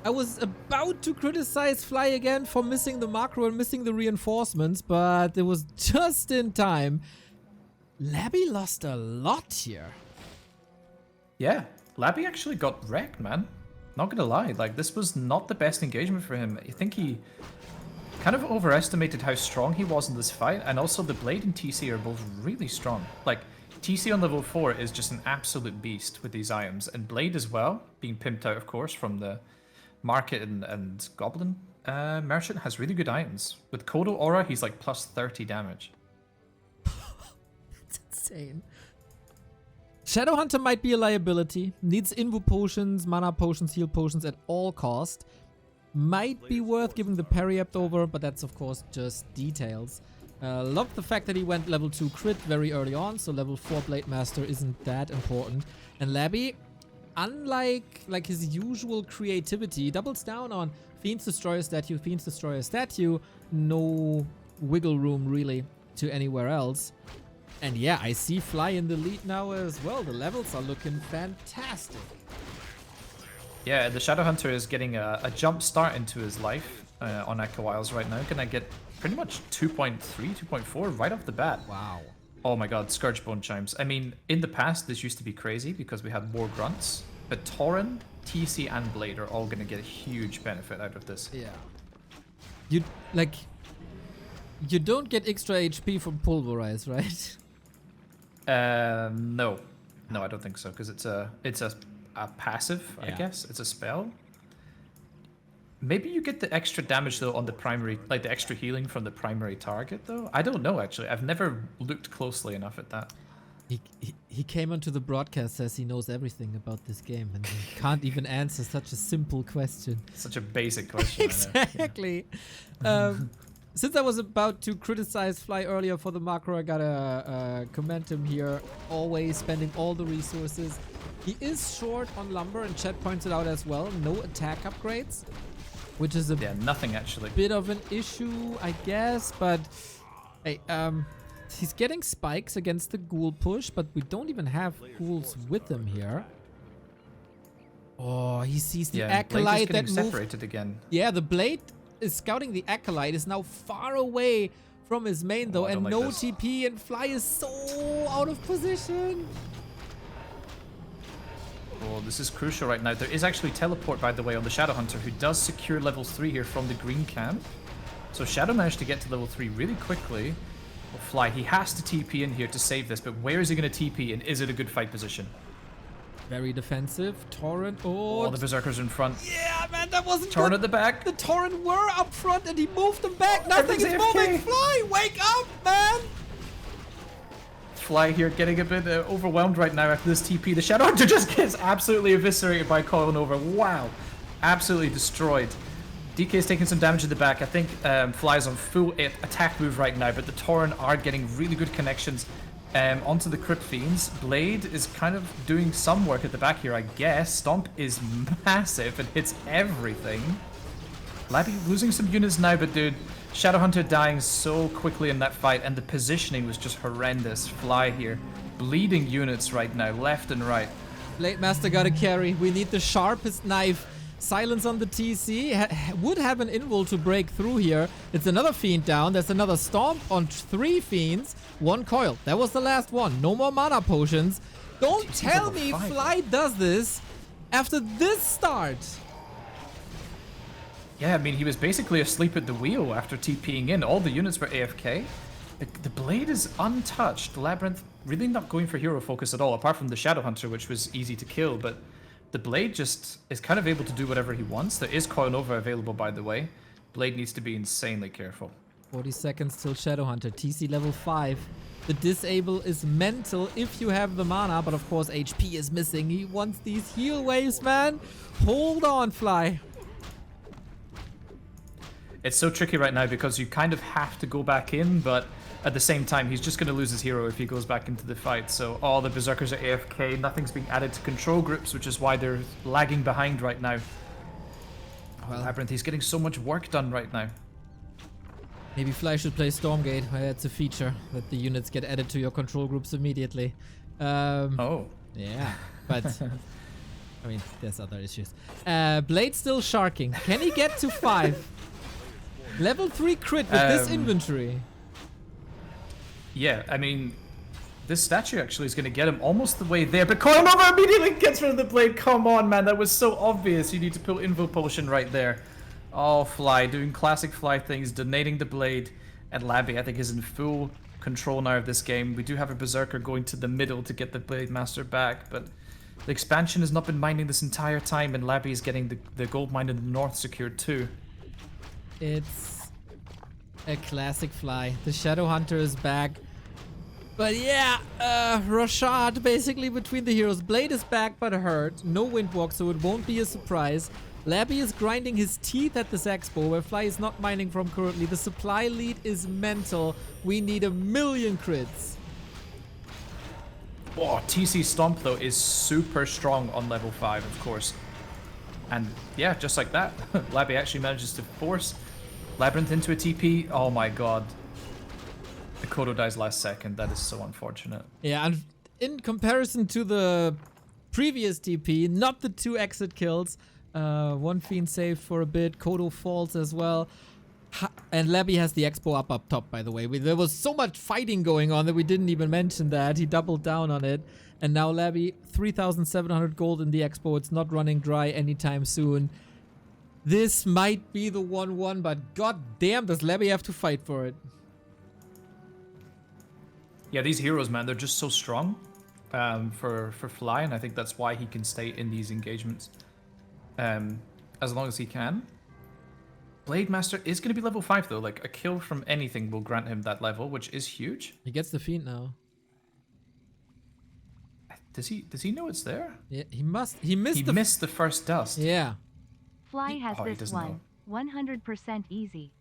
I was about to criticize Fly again for missing the macro and missing the reinforcements, but it was just in time. Labby lost a lot here. Yeah, Labby actually got wrecked, man. Not gonna lie, like, this was not the best engagement for him. I think he kind of overestimated how strong he was in this fight, and also the Blade and TC are both really strong. Like, TC on level 4 is just an absolute beast with these items, and Blade as well, being pimped out, of course, from the Market and Goblin Merchant, has really good items. With Kodo Aura, he's like plus 30 damage. That's insane. Shadowhunter might be a liability. Needs invo potions, mana potions, heal potions at all cost. Might be worth giving the parry up over, but that's of course just details. Love the fact that he went level 2 crit very early on, so level 4 Blade Master isn't that important. And Labby, unlike like his usual creativity, doubles down on Fiends Destroyer statue, Fiends Destroyer statue. No wiggle room really to anywhere else. And yeah, I see Fly in the lead now as well. The levels are looking fantastic. Yeah, the Shadowhunter is getting a jump start into his life on Echo Isles right now. Gonna get pretty much 2.3, 2.4 right off the bat. Wow. Oh my god, Scourge Bone Chimes. I mean, in the past, this used to be crazy because we had more Grunts. But Tauren, TC, and Blade are all gonna get a huge benefit out of this. Yeah. You don't get extra HP from Pulverize, right? No. No, I don't think so, because it's a passive, I guess. It's a spell. Maybe you get the extra damage, though, on the primary, like the extra healing from the primary target, though? I don't know, actually. I've never looked closely enough at that. He came onto the broadcast, says he knows everything about this game, and he can't even answer such a simple question. Such a basic question. Exactly. Since I was about to criticize Fly earlier for the macro, I gotta commend him here. Always spending all the resources. He is short on lumber, and Chet points it out as well. No attack upgrades, which is a nothing actually. Bit of an issue, I guess. But hey, he's getting spikes against the ghoul push, but we don't even have ghouls with him here. Oh, he sees the acolyte that moved. Separated again. Yeah, the Blade is scouting the acolyte, is now far away from his main though, and no TP, and Fly is so out of position. Oh, this is crucial right now. There is actually teleport, by the way, on the Shadowhunter, who does secure level 3 here from the green camp. So Shadow managed to get to level 3 really quickly. Well, Fly, he has to TP in here to save this, but where is he going to TP, and is it a good fight position? Very defensive. Torrent. Oh, the Berserkers in front. Yeah, man, that wasn't Torrent good. at the back. The Torrent were up front and he moved them back. Nothing is Everything's moving. AFK. Fly, wake up, man. Fly here getting a bit overwhelmed right now after this TP. The Shadowhunter just gets absolutely eviscerated by Coil Nova. Wow. Absolutely destroyed. DK is taking some damage at the back. I think Fly's on full attack move right now, but the Torrent are getting really good connections onto the Crypt Fiends. Blade is kind of doing some work at the back here, I guess. Stomp is massive and hits everything. Labby losing some units now, but dude, Shadowhunter dying so quickly in that fight, and the positioning was just horrendous. Fly here, bleeding units right now, left and right. Blade Master got a carry. We need the sharpest knife. Silence on the TC would have an invul to break through here. It's another Fiend down. There's another Stomp on 3 Fiends. 1 Coil. That was the last one. No more mana potions. Don't tell me Fly does this after this start. Yeah, I mean, he was basically asleep at the wheel after TPing in. All the units were AFK. The Blade is untouched. Labyrinth really not going for hero focus at all, apart from the Shadowhunter, which was easy to kill, but the Blade just is kind of able to do whatever he wants. There is Coil Nova available, by the way. Blade needs to be insanely careful. 40 seconds till Shadowhunter. TC level 5. The disable is mental if you have the mana, but of course HP is missing. He wants these heal waves, man. Hold on, Fly. It's so tricky right now because you kind of have to go back in, but at the same time, he's just going to lose his hero if he goes back into the fight. So all the Berserkers are AFK. Nothing's being added to control groups, which is why they're lagging behind right now. Well, Labyrinth, he's getting so much work done right now. Maybe Fly should play Stormgate, where it's a feature that the units get added to your control groups immediately. Oh. Yeah, but I mean, there's other issues. Blade still sharking. Can he get to 5? Level 3 crit with this inventory. Yeah, I mean, this statue actually is going to get him almost the way there, but Coil Nova immediately gets rid of the Blade. Come on, man, that was so obvious. You need to pull Invo Potion right there. Oh, Fly, doing classic Fly things, donating the Blade, and Labby, I think, is in full control now of this game. We do have a Berserker going to the middle to get the Blade Master back, but the expansion has not been mining this entire time, and Labby is getting the gold mine in the north secured too. It's a classic Fly. The Shadowhunter is back. But yeah, Rashad basically between the heroes. Blade is back but hurt. No Windwalk, so it won't be a surprise. Labby is grinding his teeth at this expo, where Fly is not mining from currently. The supply lead is mental. We need 1,000,000 crits. Oh, TC Stomp, though, is super strong on level 5, of course. And yeah, just like that, Labby actually manages to force Labyrinth into a TP. Oh my god. The Kodo dies last second. That is so unfortunate. Yeah, and in comparison to the previous TP, not the 2 exit kills. 1 Fiend saved for a bit. Kodo falls as well. And Labby has the expo up top, by the way. There was so much fighting going on that we didn't even mention that. He doubled down on it. And now Labby, 3,700 gold in the expo. It's not running dry anytime soon. This might be the 1-1, but god damn does Labby have to fight for it. Yeah, these heroes, man, they're just so strong for Fly, and I think that's why he can stay in these engagements as long as he can. Blade Master is going to be level 5, though. Like, a kill from anything will grant him that level, which is huge. He gets the Fiend now. Does he know it's there? Yeah, he must. He missed the first dust. Yeah. Fly has this one. 100% easy.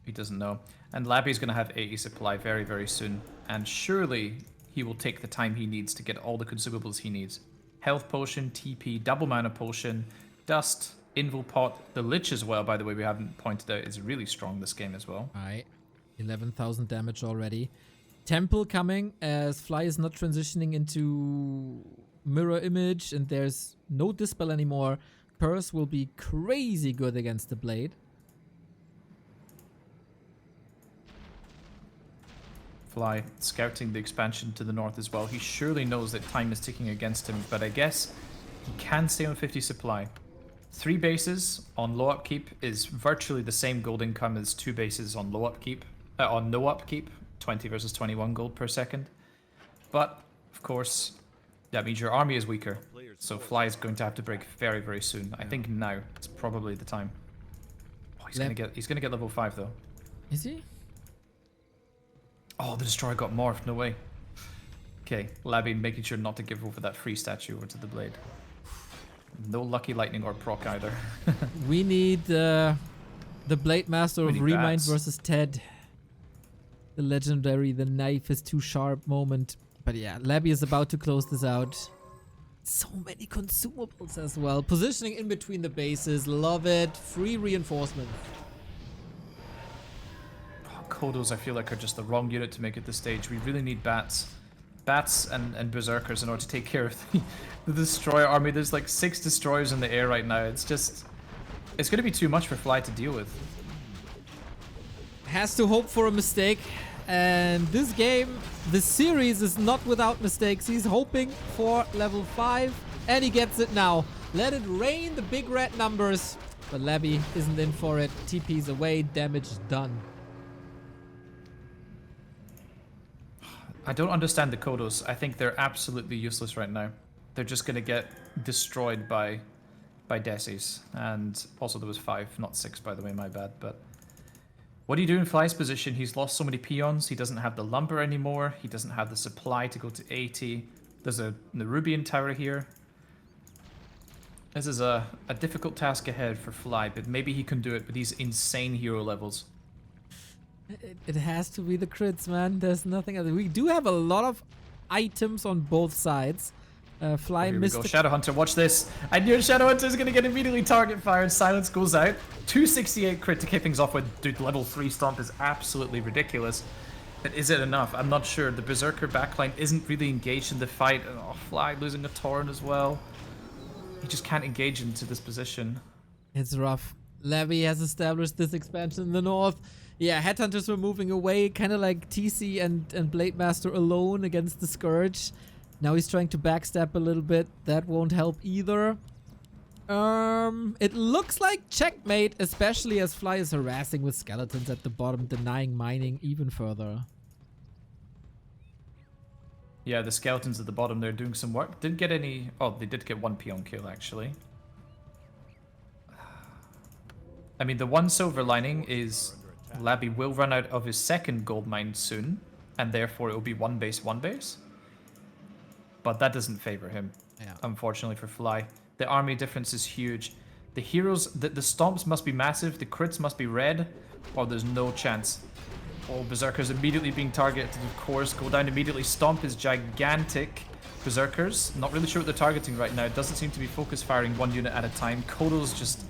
He doesn't know. And Labby's going to have 80 supply very, very soon. And surely he will take the time he needs to get all the consumables he needs. Health Potion, TP, double mana potion, dust, Invul Pot. The Lich as well, by the way, we haven't pointed out, is really strong this game as well. Alright. 11,000 damage already. Temple coming as Fly is not transitioning into mirror image and there's no dispel anymore. Purse will be crazy good against the Blade. Fly scouting the expansion to the north as well. He surely knows that time is ticking against him, but I guess he can stay on 50 supply. 3 bases on low upkeep is virtually the same gold income as 2 bases on low upkeep, on no upkeep. 20 versus 21 gold per second. But, of course, that means your army is weaker. So Fly is going to have to break very, very soon. I think now is probably the time. Oh, he's gonna get level 5 though. Is he? Oh, the destroyer got morphed. No way. Okay, Labby making sure not to give over that free statue over to the blade. No lucky lightning or proc either. We need the Blade Master of Remind bats. versus Ted. The legendary, the knife is too sharp moment. But yeah, Labby is about to close this out. So many consumables as well. Positioning in between the bases. Love it. Free reinforcement. Oh, Kodos, I feel like, are just the wrong unit to make it this stage. We really need bats. Bats and berserkers in order to take care of the destroyer army. There's like 6 destroyers in the air right now. It's just... It's going to be too much for Fly to deal with. Has to hope for a mistake. And this game, this series is not without mistakes. He's hoping for level 5. And he gets it now. Let it rain the big red numbers. But Labby isn't in for it. TP's away. Damage done. I don't understand the Kodos. I think they're absolutely useless right now. They're just going to get destroyed by Desis. And also there was 5, not 6 by the way, my bad. But what do you do in Fly's position? He's lost so many peons. He doesn't have the lumber anymore. He doesn't have the supply to go to 80. There's a Nerubian tower here. This is a difficult task ahead for Fly, but maybe he can do it with these insane hero levels. It has to be the crits, man. There's nothing else. We do have a lot of items on both sides. Fly Here missed we go. Shadowhunter, watch this. I knew Shadowhunter is going to get immediately target fired. Silence goes out. 268 crit to kick things off with. Dude, level 3 stomp is absolutely ridiculous. But is it enough? I'm not sure. The Berserker backline isn't really engaged in the fight. Oh, Fly losing a Torrent as well. He just can't engage into this position. It's rough. Labby has established this expansion in the north. Yeah, Headhunters were moving away, kind of like TC and Blade Master alone against the Scourge. Now he's trying to backstab a little bit. That won't help either. It looks like checkmate, especially as Fly is harassing with skeletons at the bottom, denying mining even further. Yeah, the skeletons at the bottom, they're doing some work. Didn't get any... Oh, they did get 1 peon kill, actually. I mean, the one silver lining is Labby will run out of his second gold mine soon, and therefore it will be 1 base, 1 base. But that doesn't favor him, unfortunately for Fly. The army difference is huge. The heroes, the stomps must be massive, the crits must be red, or there's no chance. Oh, Berserkers immediately being targeted, of course. Go down immediately. Stomp is gigantic. Berserkers, not really sure what they're targeting right now. It doesn't seem to be focus firing 1 unit at a time. Kodo's just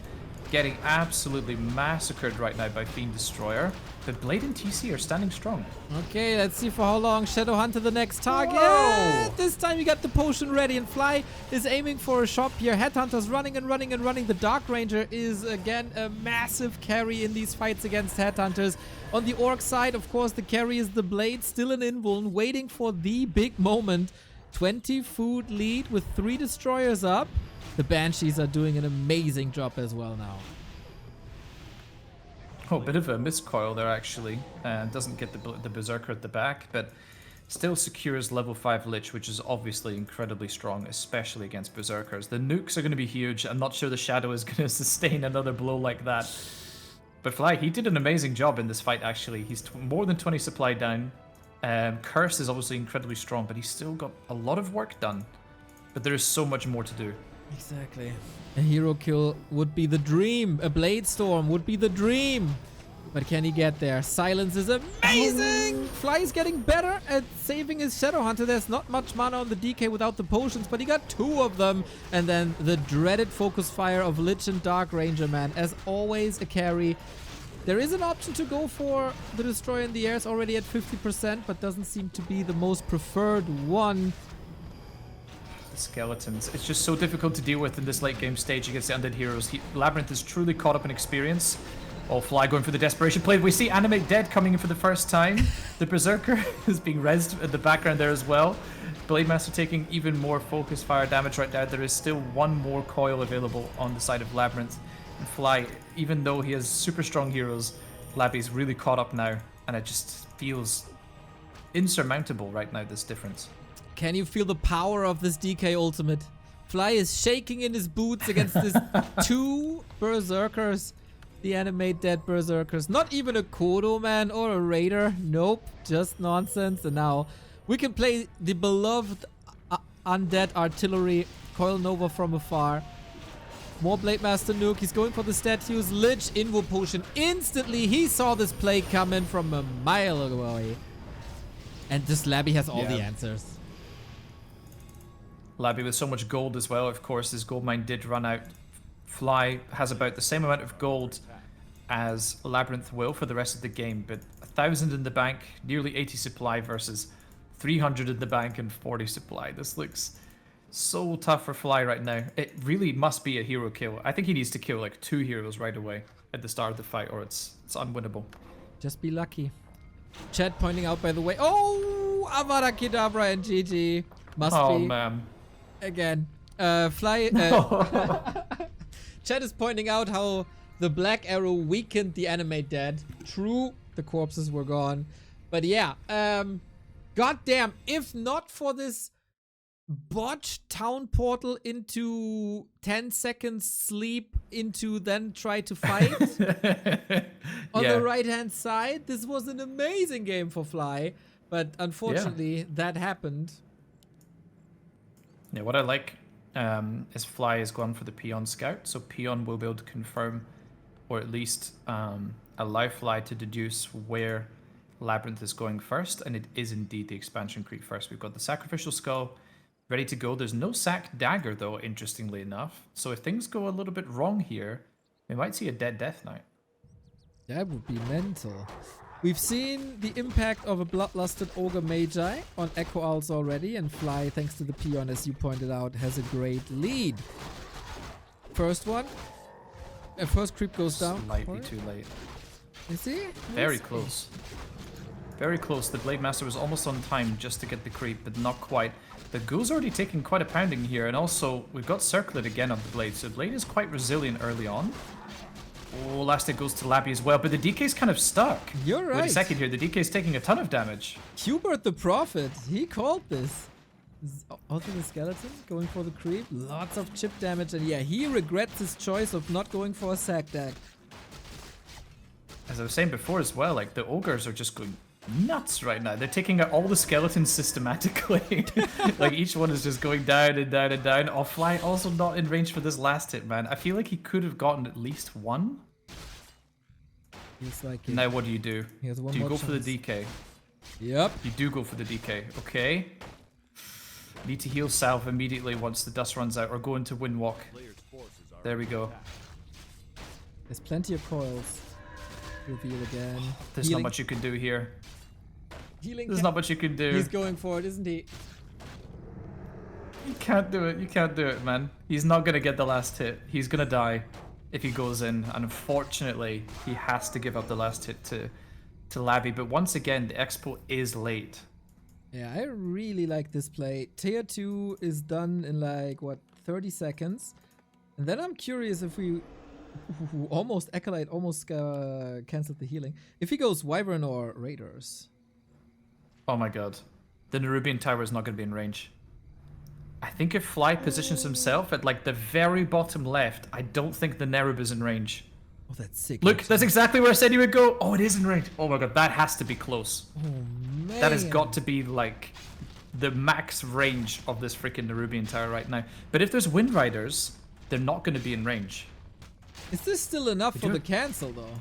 getting absolutely massacred right now by Fiend Destroyer. But Blade and TC are standing strong. Okay, let's see for how long. Shadowhunter the next target. Whoa! This time you got the potion ready and Fly is aiming for a shop here. Headhunter's running and running and running. The Dark Ranger is again a massive carry in these fights against Headhunters. On the Orc side, of course, the carry is the Blade, still an invuln, waiting for the big moment. 20 food lead with 3 destroyers up. The Banshees are doing an amazing job as well now. Oh, a bit of a miscoil there, actually. Doesn't get the Berserker at the back, but still secures level 5 Lich, which is obviously incredibly strong, especially against Berserkers. The nukes are going to be huge. I'm not sure the Shadow is going to sustain another blow like that. But Fly, he did an amazing job in this fight, actually. He's more than 20 supply down. Curse is obviously incredibly strong, but he's still got a lot of work done. But there is so much more to do. Exactly. A hero kill would be the dream. A Blade Storm would be the dream. But can he get there? Silence is amazing! Fly is getting better at saving his Shadowhunter. There's not much mana on the DK without the potions, but he got 2 of them. And then the dreaded focus fire of Lich and Dark Ranger, man. As always, a carry. There is an option to go for the Destroyer in the air. It's already at 50%, but doesn't seem to be the most preferred one. Skeletons. It's just so difficult to deal with in this late game stage against the undead heroes. LabyRinth is truly caught up in experience. Oh, Fly going for the desperation play. We see Animate Dead coming in for the first time. The Berserker is being rezzed in the background there as well. Blade Master taking even more focus fire damage right now. There is still 1 more coil available on the side of LabyRinth. And Fly, even though he has super strong heroes, Labby's really caught up now. And it just feels insurmountable right now, this difference. Can you feel the power of this DK ultimate? Fly is shaking in his boots against this 2 berserkers. The animate dead berserkers. Not even a Kodo man or a raider. Nope, just nonsense. And now we can play the beloved undead artillery. Coil Nova from afar. More Blade Master nuke. He's going for the statues. Lich Invo potion. Instantly he saw this play coming from a mile away. And this Labby has all the answers. Labby with so much gold as well. Of course, his gold mine did run out. Fly has about the same amount of gold as LabyRinth will for the rest of the game, but 1,000 in the bank, nearly 80 supply versus 300 in the bank and 40 supply. This looks so tough for Fly right now. It really must be a hero kill. I think he needs to kill like 2 heroes right away at the start of the fight, or it's unwinnable. Just be lucky. Chat pointing out, by the way. Oh, Avada Kedavra and GG. Must be. Oh man. Again. Fly. Chat is pointing out how the black arrow weakened the animate dead. True, the corpses were gone. But yeah, goddamn, if not for this botched town portal into 10 seconds sleep into then try to fight on the right hand side, this was an amazing game for Fly. But unfortunately, that happened. Yeah, what I like is Fly has gone for the Peon Scout, so Peon will be able to confirm, or at least allow Fly to deduce where LabyRinth is going first, and it is indeed the expansion creep first. We've got the Sacrificial Skull ready to go. There's no Sack Dagger, though, interestingly enough. So if things go a little bit wrong here, we might see a dead Death Knight. That would be mental. We've seen the impact of a Bloodlusted Ogre Magi on Echo Owls already, and Fly, thanks to the Peon, as you pointed out, has a great lead. First one. First creep goes down. Slightly too late. Is he? Very close. Very close. The Blade Master was almost on time just to get the creep, but not quite. The Ghoul's already taking quite a pounding here, and also we've got Circlet again on the Blade, so Blade is quite resilient early on. Oh, last hit goes to Labby as well, but the DK's kind of stuck. You're right. Wait a second here, the DK's taking a ton of damage. Hubert the Prophet, he called this. Also the skeleton going for the creep. Lots of chip damage, and yeah, he regrets his choice of not going for a sack deck. As I was saying before as well, like the ogres are just going nuts right now. They're taking out all the skeletons systematically. Like each one is just going down and down and down. Oh, Fly also not in range for this last hit, man. I feel like he could have gotten at least one. Like now what do you do? He has one do you more go chance. for the DK? Yep. You do go for the DK. Okay. Need to heal Salve immediately once the dust runs out, or go into Windwalk. There we go. There's plenty of coils. Reveal again. There's not much you can do here. Healing. There's not much you can do. He's going for it, isn't he? You can't do it. You can't do it, man. He's not going to get the last hit. He's going to die if he goes in. And unfortunately, he has to give up the last hit to Labby. But once again, the expo is late. Yeah, I really like this play. Tier 2 is done in like, what, 30 seconds? And then I'm curious if we... almost, Acolyte almost cancelled the healing. If he goes Wyvern or Raiders. Oh my god. The Nerubian Tower is not going to be in range. I think if Fly positions himself at like the very bottom left, I don't think the Nerub is in range. Oh, that's sick. Look, that's exactly where I said he would go. Oh, it is in range. Oh my god, that has to be close. Oh man. That has got to be like the max range of this freaking Nerubian Tower right now. But if there's Wind Riders, they're not going to be in range. Is this still enough for the cancel though?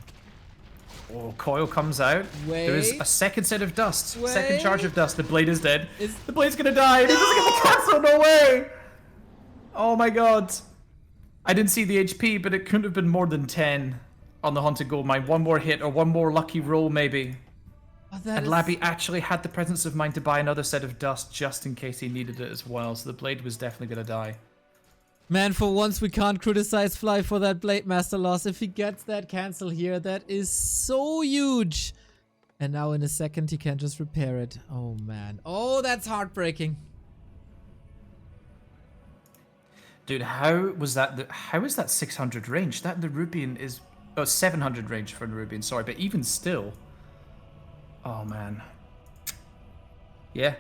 Oh, Coil comes out. Wait. There is a second set of dust. Wait. Second charge of dust. The Blade is dead. The Blade's gonna die. He doesn't get the cancel. No way. Oh my god. I didn't see the HP, but it couldn't have been more than 10 on the Haunted Gold Mine. One more hit or one more lucky roll maybe. Oh, and Labby actually had the presence of mind to buy another set of dust just in case he needed it as well. So the Blade was definitely gonna die. Man, for once we can't criticize Fly for that Blade Master loss. If he gets that cancel here, that is so huge. And now in a second he can just repair it. Oh man. Oh, that's heartbreaking. Dude, how was that? How is that 600 range? That Nerubian is... Oh, 700 range for Nerubian, sorry. But even still... Oh, man. Yeah.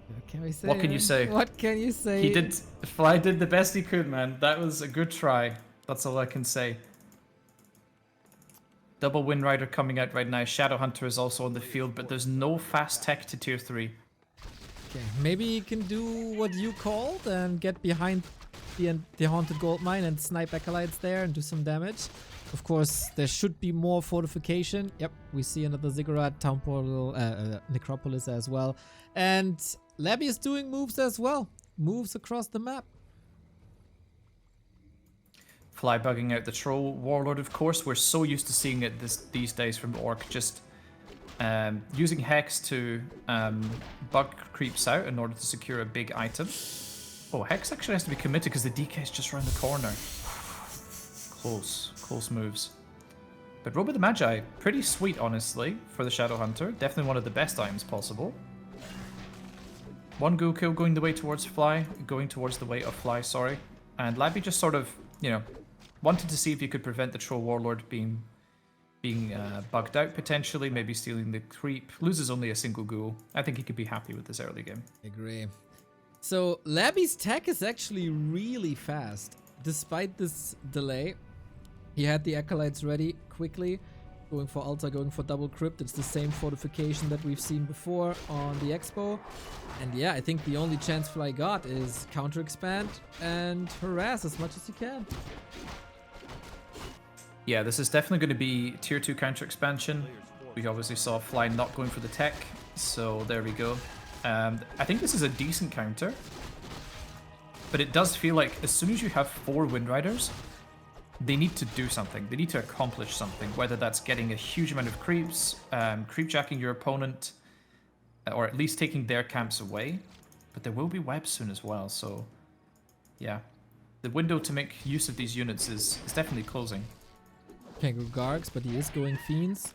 What can we say? What can you say? What can you say? He did. Fly did the best he could, man. That was a good try. That's all I can say. Double Wind Rider coming out right now. Shadow Hunter is also on the field, but there's no fast tech to tier 3. Okay, maybe he can do what you called and get behind the Haunted Gold Mine and snipe Acolytes there and do some damage. Of course, there should be more fortification. Yep, we see another Ziggurat, Town Portal, Necropolis as well. And Labby is doing moves as well. Moves across the map. Fly bugging out the Troll Warlord, of course. We're so used to seeing it these days from Orc. Just using Hex to bug creeps out in order to secure a big item. Oh, Hex actually has to be committed because the DK is just around the corner. Close moves. But Robe of the Magi, pretty sweet, honestly, for the Shadow Hunter. Definitely one of the best items possible. One ghoul kill going the way towards Fly, going towards the way of Fly, sorry. And Labby just sort of, you know, wanted to see if he could prevent the Troll Warlord being bugged out potentially, maybe stealing the creep. Loses only a single ghoul. I think he could be happy with this early game. Agree. So Labby's tech is actually really fast. Despite this delay, he had the Acolytes ready quickly. Going for Altar, going for double crypt. It's the same fortification that we've seen before on the Expo. And yeah, I think the only chance Fly got is counter expand and harass as much as you can. Yeah, this is definitely going to be tier 2 counter expansion. We obviously saw Fly not going for the tech, so there we go. I think this is a decent counter, but it does feel like as soon as you have 4 Wind Riders, they need to do something. They need to accomplish something, whether that's getting a huge amount of creeps, creepjacking your opponent, or at least taking their camps away. But there will be webs soon as well, so yeah. The window to make use of these units is definitely closing. Can't go Gargs, but he is going Fiends.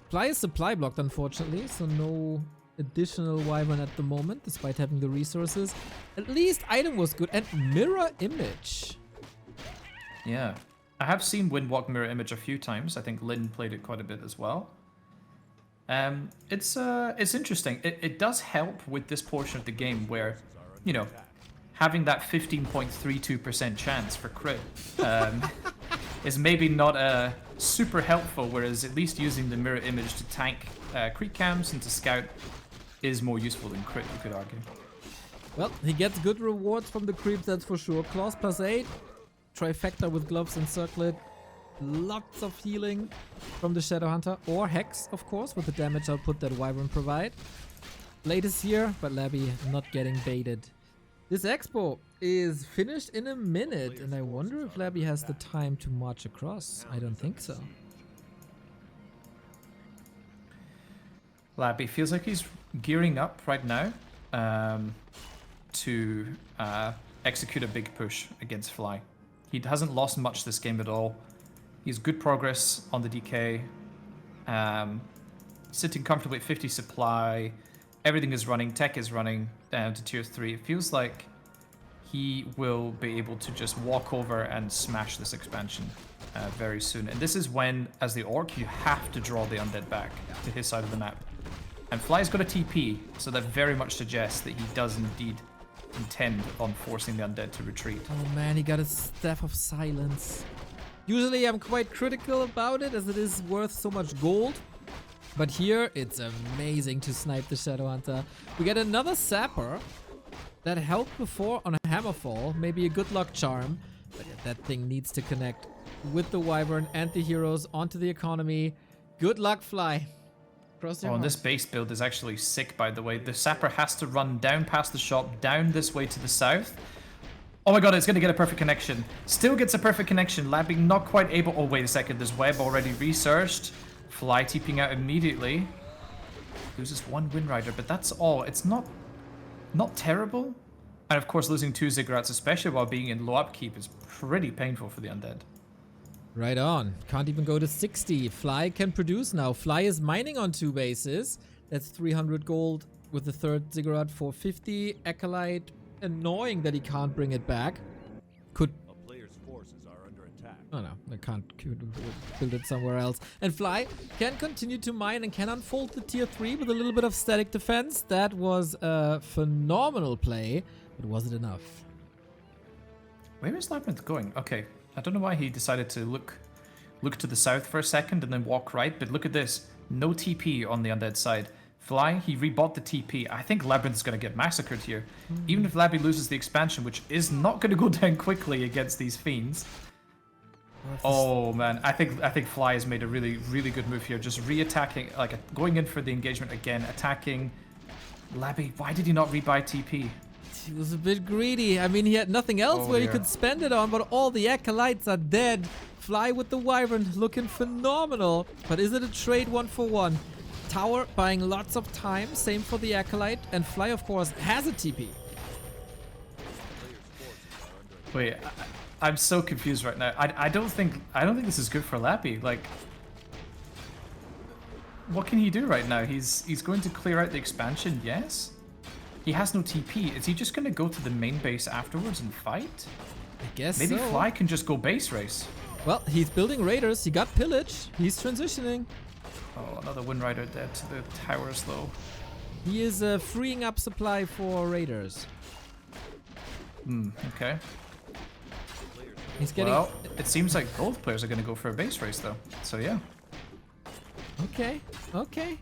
Fly is supply blocked, unfortunately, so no additional Wyvern at the moment, despite having the resources. At least item was good, and Mirror Image. Yeah. I have seen Windwalk Mirror Image a few times. I think Lynn played it quite a bit as well. It's interesting. It does help with this portion of the game where, you know, having that 15.32% chance for crit is maybe not super helpful, whereas at least using the Mirror Image to tank creep cams and to scout is more useful than crit, you could argue. Well, he gets good rewards from the creeps, that's for sure. Claws +8, trifecta with gloves and circlet, lots of healing from the Shadow Hunter, or Hex, of course, with the damage output that Wyvern provide. Blade is here, but Labby not getting baited. This expo is finished in a minute, and I wonder if Labby has the time to march across. I don't think so. Labby feels like he's gearing up right now to execute a big push against Fly. He hasn't lost much this game at all. He's good progress on the DK. Sitting comfortably at 50 supply. Everything is running. Tech is running down to tier 3. It feels like he will be able to just walk over and smash this expansion very soon. And this is when, as the Orc, you have to draw the Undead back to his side of the map. And Fly's got a TP, so that very much suggests that he does indeed intend on forcing the Undead to retreat. Oh man, he got a Staff of Silence. Usually I'm quite critical about it, as it is worth so much gold. But here, it's amazing to snipe the Shadow Hunter. We get another Sapper that helped before on a Hammerfall, maybe a good luck charm. But yeah, that thing needs to connect with the Wyvern and the heroes onto the economy. Good luck, Fly. Cross your Oh, and heart. this base build is actually sick, by the way. The Sapper has to run down past the shop, down this way to the south. Oh my god, it's going to get a perfect connection. Still gets a perfect connection. Labby not quite able... Oh, wait a second. There's web already researched. Fly TPing out immediately. Loses 1 Wind Rider, but that's all. It's not terrible. And of course, losing 2 Ziggurats, especially while being in low upkeep, is pretty painful for the Undead. Right on. Can't even go to 60. Fly can produce now. Fly is mining on 2 bases. That's 300 gold with the 3rd Ziggurat, 450. Acolyte, annoying that he can't bring it back. Could A player's forces are under attack. Oh no, I can't build it somewhere else. And Fly can continue to mine and can unfold the tier 3 with a little bit of static defense. That was a phenomenal play, but was it enough? Where is LabyRinth going? Okay, I don't know why he decided to look to the south for a second and then walk right, but look at this. No TP on the undead side. Fly, he rebought the TP. I think LabyRinth is going to get massacred here. Even if Labby loses the expansion, which is not going to go down quickly against these fiends. Oh man, I think Fly has made a really good move here. Just re-attacking, like going in for the engagement again, attacking Labby. Why did he not rebuy TP? He was a bit greedy. I mean, he had nothing else where he could spend it on, but all the acolytes are dead. Fly with the Wyvern looking phenomenal. But is it a trade 1-for-1? Tower buying lots of time, same for the acolyte, and Fly of course has a TP. Wait, I'm so confused right now. I don't think this is good for Labby. Like, what can he do right now? He's going to clear out the expansion, yes? He has no TP. Is he just going to go to the main base afterwards and fight? I guess Maybe so. Fly can just go base race. Well, he's building raiders. He got pillage. He's transitioning. Oh, another Wind Rider dead to the towers though. He is freeing up supply for raiders. Okay. He's getting... Well, it seems like both players are going to go for a base race though. So yeah. Okay, okay.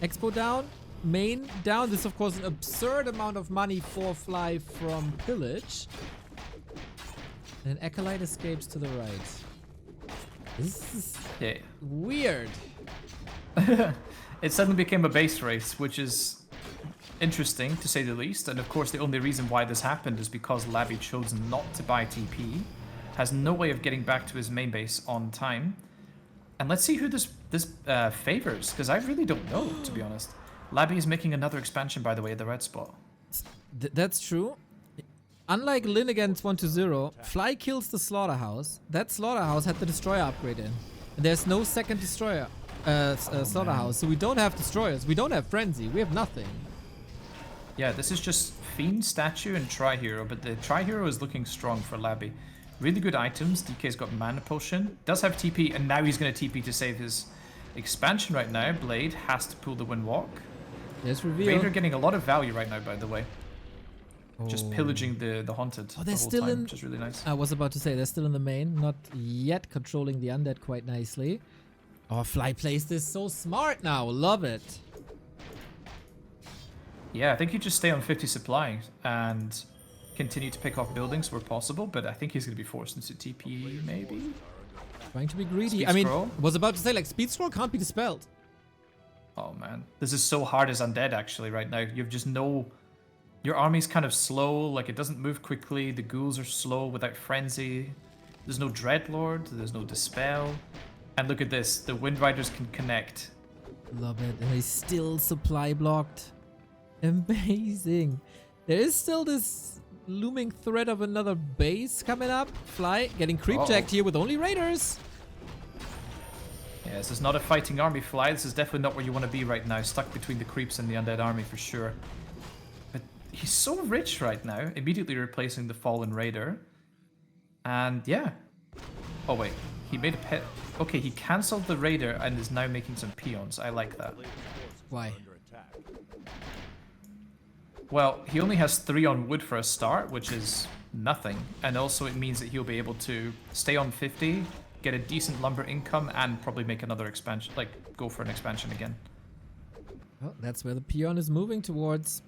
Expo down, main down. This is of course an absurd amount of money for Fly from pillage. And Acolyte escapes to the right. This is weird. It suddenly became a base race, which is interesting to say the least. And of course the only reason why this happened is because Labby chose not to buy TP. Has no way of getting back to his main base on time. And let's see who this favors, because I really don't know, to be honest. Labby is making another expansion, by the way, at the red spot. That's true. Unlike Lin against 1-0, Fly kills the Slaughterhouse. That Slaughterhouse had the Destroyer upgrade in. And there's no second Destroyer Slaughterhouse, so we don't have Destroyers. We don't have Frenzy. We have nothing. Yeah, this is just Fiend, Statue, and Tri-Hero, but the Tri-Hero is looking strong for Labby. Really good items. DK's got Mana Potion. Does have TP, and now he's going to TP to save his expansion right now. Blade has to pull the Windwalk. There's reveal. Raider getting a lot of value right now, by the way. Just pillaging the Haunted they're the whole still time, in... which is really nice. I was about to say, they're still in the main. Not yet controlling the Undead quite nicely. Oh, Fly plays this so smart now. Love it. Yeah, I think you just stay on 50 supply and continue to pick off buildings where possible, but I think he's going to be forced into TP, maybe? Trying to be greedy. Speed I mean, scroll? was about to say, like, Speed Scroll can't be dispelled. Oh, man. This is so hard as Undead, actually, right now. You've just no... Your army's kind of slow, like, it doesn't move quickly. The ghouls are slow without Frenzy. There's no Dreadlord. There's no Dispel. And look at this. The Wind Riders can connect. Love it. And he's still supply blocked. Amazing. There is still this looming threat of another base coming up. Fly getting creep jacked here with only raiders. Yeah, this is not a fighting army, Fly. This is definitely not where you want to be right now. Stuck between the creeps and the undead army for sure. But he's so rich right now. Immediately replacing the fallen raider. And yeah. Oh wait, he made a pet. Okay, he cancelled the raider and is now making some peons. I like that. Why? Well, he only has 3 on wood for a start, which is nothing. And also it means that he'll be able to stay on 50, get a decent lumber income, and probably make another expansion, like go for an expansion again. Well, that's where the peon is moving towards.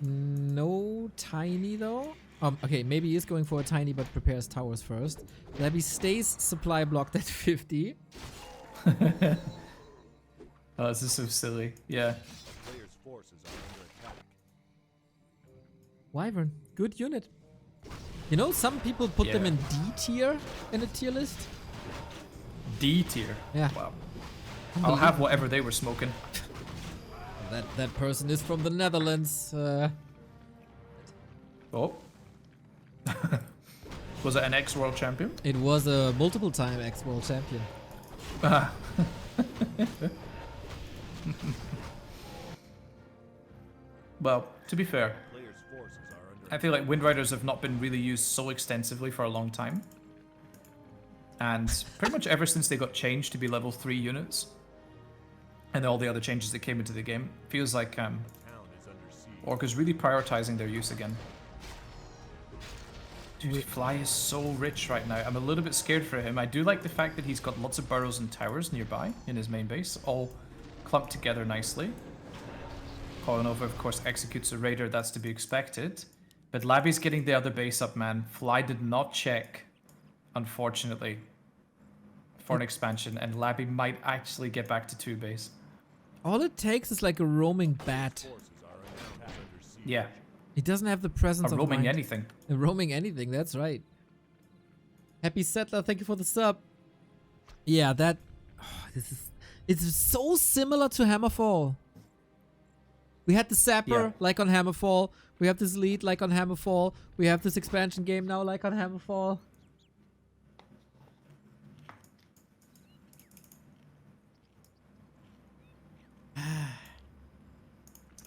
No tiny though. Okay, maybe he is going for a tiny, but prepares towers first. Labby stays supply blocked at 50. Oh, this is so silly. Yeah. Wyvern, good unit. You know, some people put them in D tier in a tier list. D tier? Yeah. Wow. I'll have whatever they were smoking. That person is from the Netherlands. Oh. Was it an ex-world champion? It was a multiple-time ex-world champion. Well, to be fair, I feel like Wind Riders have not been really used so extensively for a long time. And pretty much ever since they got changed to be level 3 units, and all the other changes that came into the game, feels like ORC is really prioritizing their use again. Dude, Fly is so rich right now. I'm a little bit scared for him. I do like the fact that he's got lots of burrows and towers nearby in his main base, all clumped together nicely. Nova, of course, executes a raider. That's to be expected. But Labby's getting the other base up, man. Fly did not check, unfortunately, for an expansion, and Labby might actually get back to 2 base. All it takes is like a roaming bat. Yeah. He doesn't have the presence of roaming mind. anything. Roaming anything, that's right. Happy Settler, thank you for the sub. Yeah, that... Oh, it's so similar to Hammerfall. We had the Sapper, like on Hammerfall. We have this lead, like on Hammerfall. We have this expansion game now, like on Hammerfall.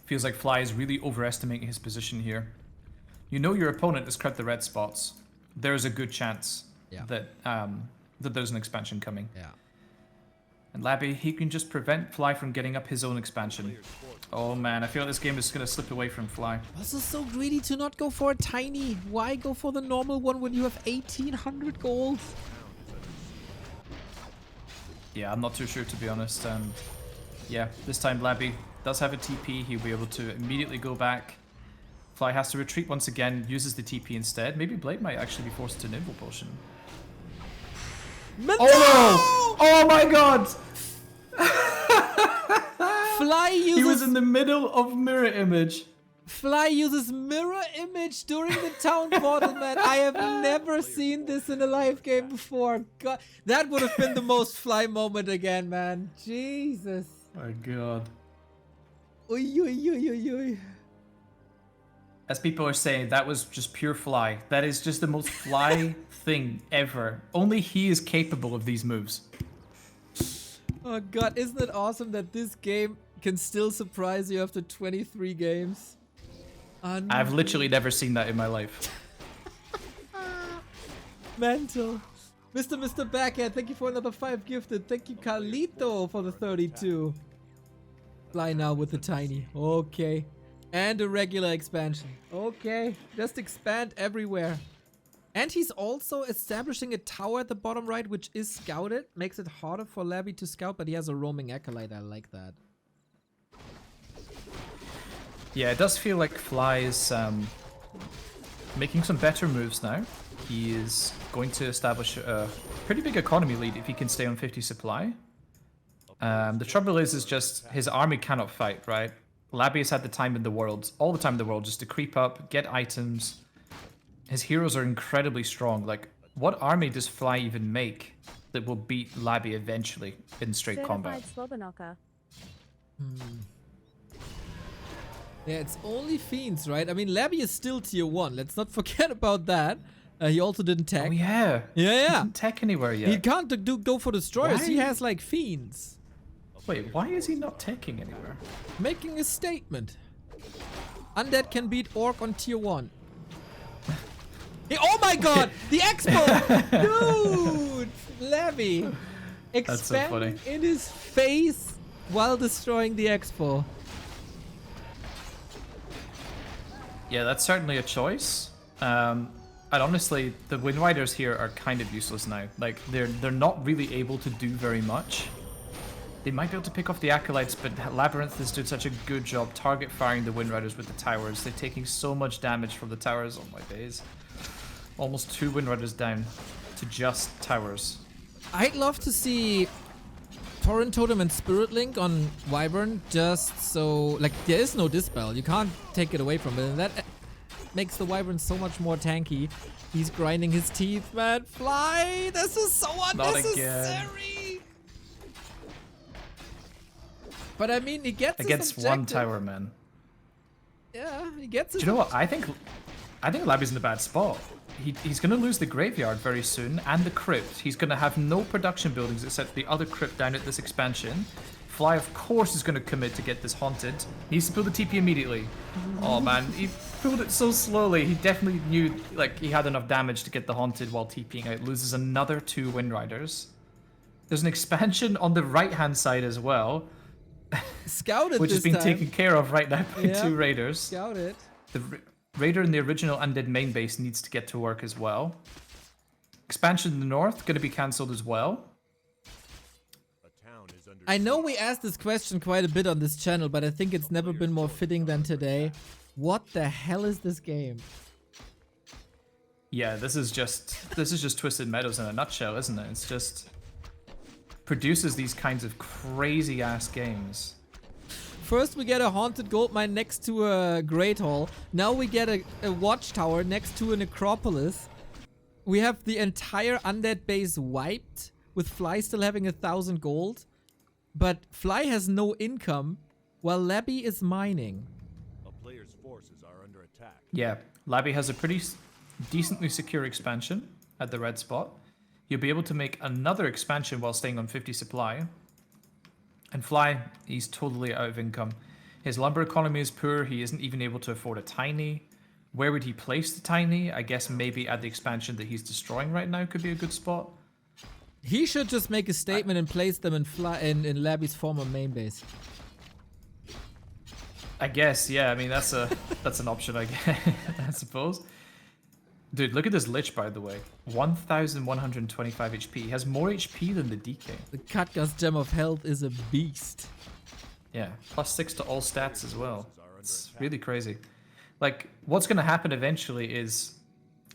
Feels like Fly is really overestimating his position here. You know your opponent has cut the red spots. There's a good chance that that there's an expansion coming. Yeah. And Labby, he can just prevent Fly from getting up his own expansion. Oh man, I feel like this game is going to slip away from Fly. Also so greedy to not go for a tiny. Why go for the normal one when you have 1800 gold? Yeah, I'm not too sure to be honest. And yeah, this time Labby does have a TP. He'll be able to immediately go back. Fly has to retreat once again, uses the TP instead. Maybe Blade might actually be forced to Nimble Potion. No! Oh no! Oh my god! Fly uses... He was in the middle of mirror image. Fly uses mirror image during the town portal, man. I have never seen this in a live game before. God, that would have been the most Fly moment again, man. Jesus. My god. Oy, oy, oy, oy, oy. As people are saying, that was just pure Fly. That is just the most Fly thing ever. Only he is capable of these moves. Oh god, isn't it awesome that this game can still surprise you after 23 games? I've literally never seen that in my life. Mental. Mr. Backhand, thank you for another 5 gifted. Thank you, Carlito, for the 32. Fly now with the tiny. Okay. And a regular expansion. Okay. Just expand everywhere. And he's also establishing a tower at the bottom right, which is scouted. Makes it harder for Labby to scout, but he has a roaming acolyte. I like that. Yeah, it does feel like Fly is making some better moves now. He is going to establish a pretty big economy lead if he can stay on 50 supply. The trouble is just his army cannot fight, right? Labby has had the time in the world, all the time in the world, just to creep up, get items. His heroes are incredibly strong. Like, what army does Fly even make that will beat Labby eventually in straight combat? Yeah, it's only Fiends, right? I mean, Labby is still tier 1. Let's not forget about that. He also didn't tech. Oh, yeah. Yeah. He didn't tech anywhere yet. He can't go for Destroyers. Why? He has, like, Fiends. Wait, why is he not teching anywhere? Making a statement. Undead can beat Orc on tier 1. Oh my god! The Expo! Dude! Labby! That's so funny. Expanding in his face while destroying the Expo. Yeah, that's certainly a choice. And honestly, the Wind Riders here are kind of useless now. Like, they're not really able to do very much. They might be able to pick off the Acolytes, but LabyRinth has done such a good job target firing the Wind Riders with the towers. They're taking so much damage from the towers. Oh my days. Almost 2 Wind Riders down to just towers. I'd love to see Torrent Totem and Spirit Link on Wyvern, just so, like, there is no Dispel. You can't take it away from it, and that makes the Wyvern so much more tanky. He's grinding his teeth, man. Fly! This is so unnecessary! But I mean, he gets against one tower, man. Yeah, he gets it. Do you know what? I think Labby's in a bad spot. He's going to lose the graveyard very soon and the crypt. He's going to have no production buildings except the other crypt down at this expansion. Fly, of course, is going to commit to get this haunted. He needs to pull the TP immediately. Oh, man. He pulled it so slowly. He definitely knew like he had enough damage to get the haunted while TPing out. Loses another 2 Wind Riders. There's an expansion on the right-hand side as well. Scouted which is being taken care of right now by 2 Raiders. Scouted. The Raider in the original Undead main base needs to get to work as well. Expansion in the north going to be cancelled as well. I know we asked this question quite a bit on this channel, but I think it's never been more fitting than today. What the hell is this game? Yeah, this is just Twisted Meadows in a nutshell, isn't it? It's just produces these kinds of crazy ass games. First we get a haunted gold mine next to a Great Hall. Now we get a watchtower next to a necropolis. We have the entire undead base wiped, with Fly still having 1,000 gold. But Fly has no income, while Labby is mining. A player's forces are under attack. Yeah, Labby has a pretty decently secure expansion at the red spot. You'll be able to make another expansion while staying on 50 supply. And Fly, he's totally out of income. His lumber economy is poor. He isn't even able to afford a tiny. Where would he place the tiny? I guess maybe at the expansion that he's destroying right now could be a good spot. He should just make a statement and place them in Labby's former main base. I guess, yeah. I mean, that's an option, I guess, I suppose. Dude, look at this Lich, by the way. 1,125 HP. He has more HP than the DK. The Katga's Gem of Health is a beast. Yeah, +6 to all stats as well. It's really crazy. Like, what's going to happen eventually is,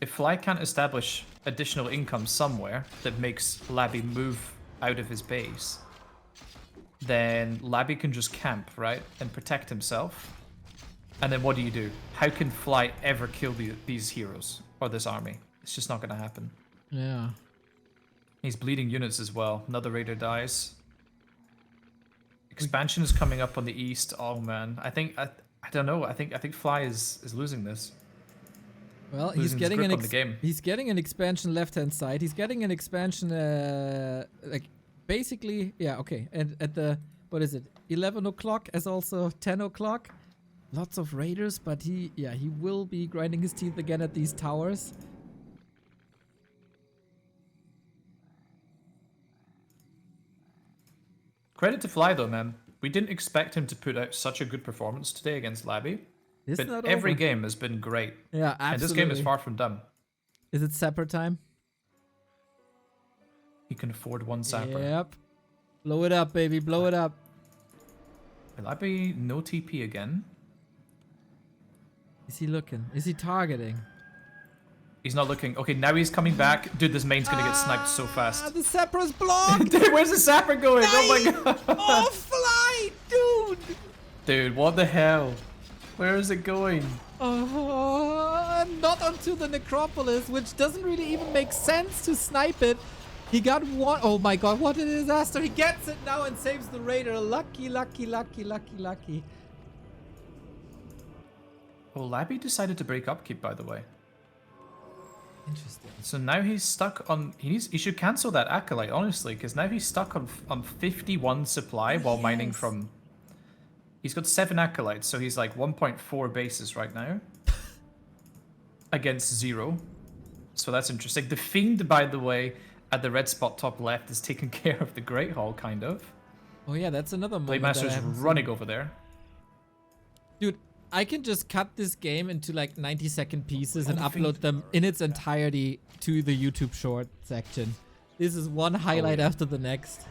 if Fly can't establish additional income somewhere that makes Labby move out of his base, then Labby can just camp, right? And protect himself. And then what do? How can Fly ever kill these heroes or this army? It's just not going to happen. Yeah. He's bleeding units as well. Another Raider dies. Expansion is coming up on the east. Oh man, I don't know. I think Fly is losing this. Well, He's getting an expansion left-hand side. He's getting an expansion, like basically, yeah, okay. And at the, what is it, 11 o'clock as also 10 o'clock. Lots of raiders, but he will be grinding his teeth again at these towers. Credit to Fly though, man. We didn't expect him to put out such a good performance today against Labby. But every game has been great. Yeah, absolutely. And this game is far from done. Is it sapper time? He can afford 1 sapper. Yep. Blow it up, baby. Blow it up. Labby, no TP again. Is he looking? Is he targeting? He's not looking. Okay, now he's coming back. Dude, this main's gonna get sniped so fast. The sapper is blocked! Dude, where's the sapper going? Nice. Oh my god! Oh, Fly! Dude! Dude, what the hell? Where is it going? Not onto the necropolis, which doesn't really even make sense to snipe it. He got one. Oh my god, what a disaster. He gets it now and saves the raider. Lucky, lucky, lucky, lucky, lucky. Well, Labby decided to break upkeep, by the way. Interesting. So now he's stuck on... He should cancel that Acolyte, honestly, because now he's stuck on 51 supply while mining from... He's got 7 Acolytes, so he's like 1.4 bases right now. Against 0. So that's interesting. The Fiend, by the way, at the red spot top left is taking care of the Great Hall, kind of. Oh yeah, that's another moment. Playmaster's running over there. Dude, I can just cut this game into like 90-second pieces and upload them in its entirety to the YouTube short section. This is one highlight after the next.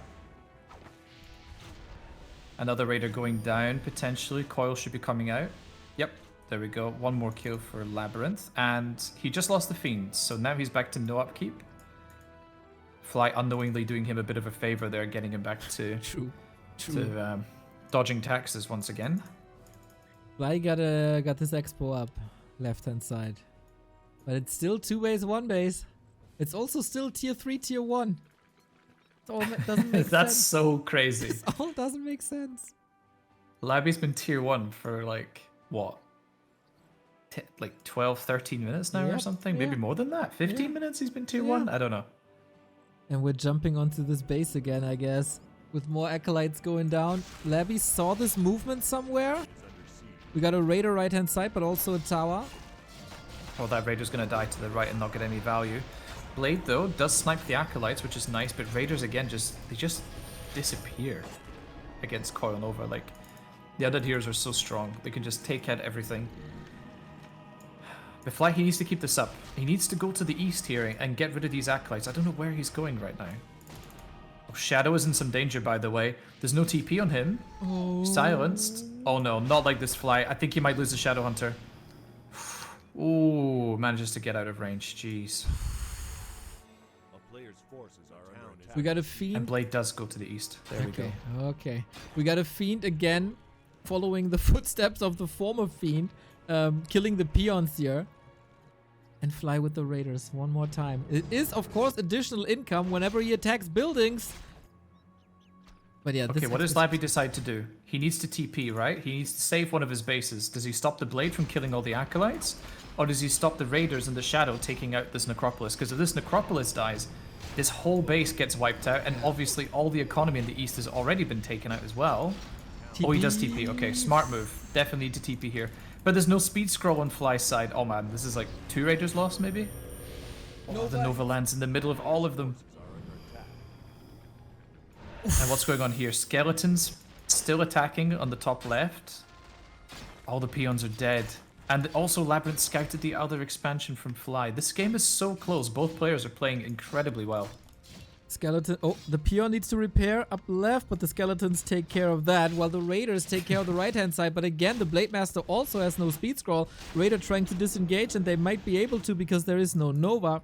Another Raider going down, potentially. Coil should be coming out. Yep, there we go. One more kill for LabyRinth. And he just lost the Fiend, so now he's back to no upkeep. Fly unknowingly doing him a bit of a favor there, getting him back to dodging taxes once again. Fly got this expo up, left-hand side. But it's still 2 base, 1 base. It's also still tier 3, tier 1. It all doesn't make That's sense. so crazy. It all doesn't make sense. Labby's been tier 1 for like, what? Like 12, 13 minutes now or something? Maybe more than that? 15 minutes he's been tier 1? I don't know. And we're jumping onto this base again, I guess. with more acolytes going down. Labby saw this movement somewhere. We got a raider right-hand side, but also a tower. Oh, that raider's gonna die to the right and not get any value. Blade, though, does snipe the acolytes, which is nice, but raiders, again, they just disappear against Coil Nova. Like, the other heroes are so strong. They can just take out everything. But Fly, he needs to keep this up. He needs to go to the east here and get rid of these acolytes. I don't know where he's going right now. Oh, Shadow is in some danger, by the way. There's no TP on him. Oh. Silenced. Oh no, not like this Fly. I think he might lose the Shadow Hunter. Ooh, manages to get out of range. Jeez. A player's forces are under attack. We got a Fiend. And Blade does go to the east. There we go. Okay. We got a Fiend again, following the footsteps of the former Fiend, killing the peons here. And Fly with the Raiders one more time. It is, of course, additional income whenever he attacks buildings. But yeah, okay, what does Labby decide to do? He needs to TP, right? He needs to save one of his bases. Does he stop the Blade from killing all the acolytes? Or does he stop the Raiders and the Shadow taking out this Necropolis? Because if this Necropolis dies, this whole base gets wiped out, and obviously all the economy in the east has already been taken out as well. TP. Oh, he does TP. Okay, smart move. Definitely need to TP here. But there's no speed scroll on Fly's side. Oh man, this is like 2 Raiders lost maybe? Oh, the Nova lands in the middle of all of them. And what's going on here? Skeletons still attacking on the top left. All the peons are dead. And also Labyrinth scouted the other expansion from Fly. This game is so close. Both players are playing incredibly well. Skeleton. Oh, the peon needs to repair up left, but the skeletons take care of that, while the raiders take care of the right-hand side. But again, the Blade Master also has no speed scroll. Raider trying to disengage, and they might be able to because there is no Nova.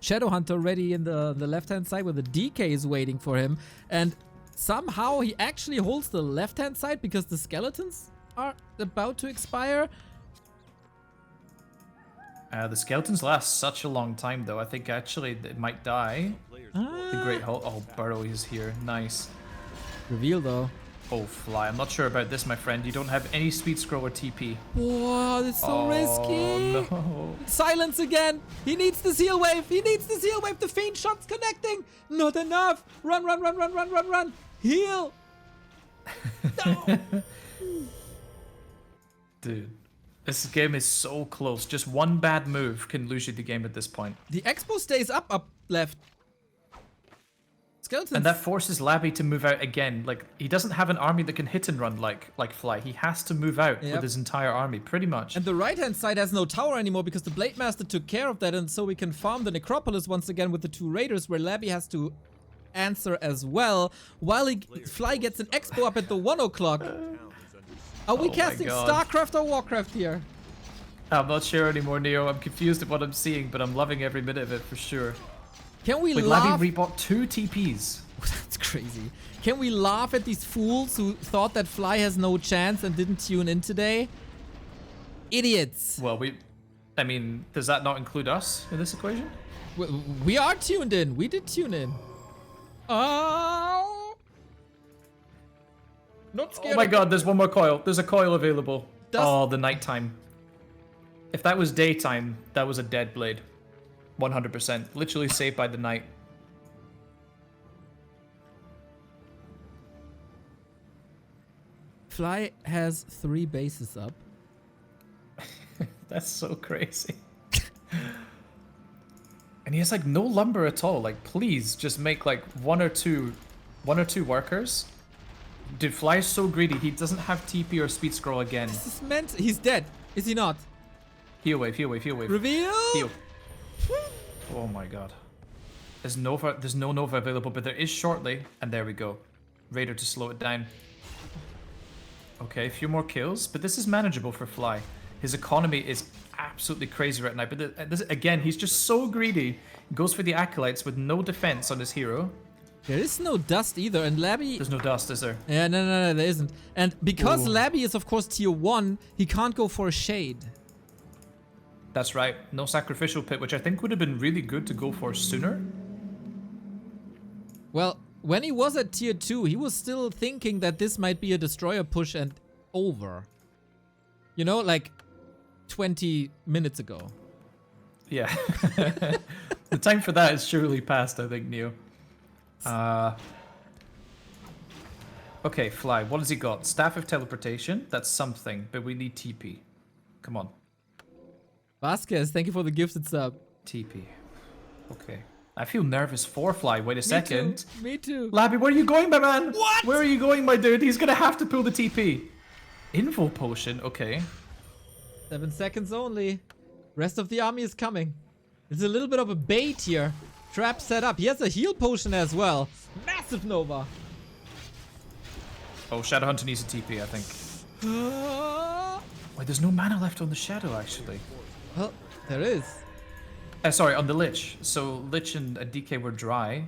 Shadow Hunter ready in the left-hand side, where the DK is waiting for him. And somehow he actually holds the left-hand side because the skeletons are about to expire. The skeletons last such a long time, though. I think actually it might die. The Great Hole. Oh, Burrow is here. Nice. Reveal, though. Oh, Fly. I'm not sure about this, my friend. You don't have any speed scroll or TP. Whoa, that's so risky. No. Silence again. He needs the seal wave. He needs the seal wave. The Fiend shot's connecting. Not enough. Run, run, run, run, run, run, run. Heal. No. Dude. This game is so close. Just one bad move can lose you the game at this point. The Expo stays up left. Skeletons. And that forces Labby to move out again. Like, he doesn't have an army that can hit and run like Fly. He has to move out with his entire army, pretty much. And the right-hand side has no tower anymore because the Blade Master took care of that, and so we can farm the Necropolis once again with the 2 Raiders, where Labby has to answer as well, while Fly gets an Expo up at the 1 o'clock. Are we casting StarCraft or Warcraft here? I'm not sure anymore, Neo. I'm confused at what I'm seeing, but I'm loving every minute of it for sure. Can we Wait, laugh? Labby rebought 2 TPs. That's crazy. Can we laugh at these fools who thought that Fly has no chance and didn't tune in today? Idiots. Well, I mean, does that not include us in this equation? We are tuned in. We did tune in. Oh. Not scared. Oh my god, there's one more coil. There's a coil available. Oh, the nighttime. If that was daytime, that was a dead blade. 100%. Literally saved by the night. Fly has 3 bases up. That's so crazy. And he has like no lumber at all. Like, please just make like one or two workers. Dude, Fly is so greedy. He doesn't have TP or speed scroll again. This is meant. He's dead. Is he not? Heal wave, heal wave, heal wave. Reveal. Heal. Oh my god. There's no Nova available, but there is shortly. And there we go. Raider to slow it down. Okay, a few more kills, but this is manageable for Fly. His economy is absolutely crazy right now. But this, again, he's just so greedy. Goes for the acolytes with no defense on his hero. There is no dust either, and Labby... There's no dust, is there? Yeah, no, there isn't. And because Labby is, of course, tier 1, he can't go for a shade. That's right. No sacrificial pit, which I think would have been really good to go for sooner. Well, when he was at tier 2, he was still thinking that this might be a destroyer push and over. You know, like 20 minutes ago. Yeah. The time for that is surely past, I think, Neo. Okay, Fly, what has he got? Staff of Teleportation? That's something, but we need TP. Come on. Vasquez, thank you for the gifted sub. TP. Okay. I feel nervous for Fly. Wait a second. Me too. Labby, where are you going, my man? What? Where are you going, my dude? He's gonna have to pull the TP. Invul potion, okay. 7 seconds only. Rest of the army is coming. It's a little bit of a bait here. Trap set up. He has a heal potion as well. Massive Nova. Oh, Shadowhunter needs a TP, I think. Wait, there's no mana left on the Shadow, actually. Well, there is. Sorry, on the Lich. So Lich and DK were dry.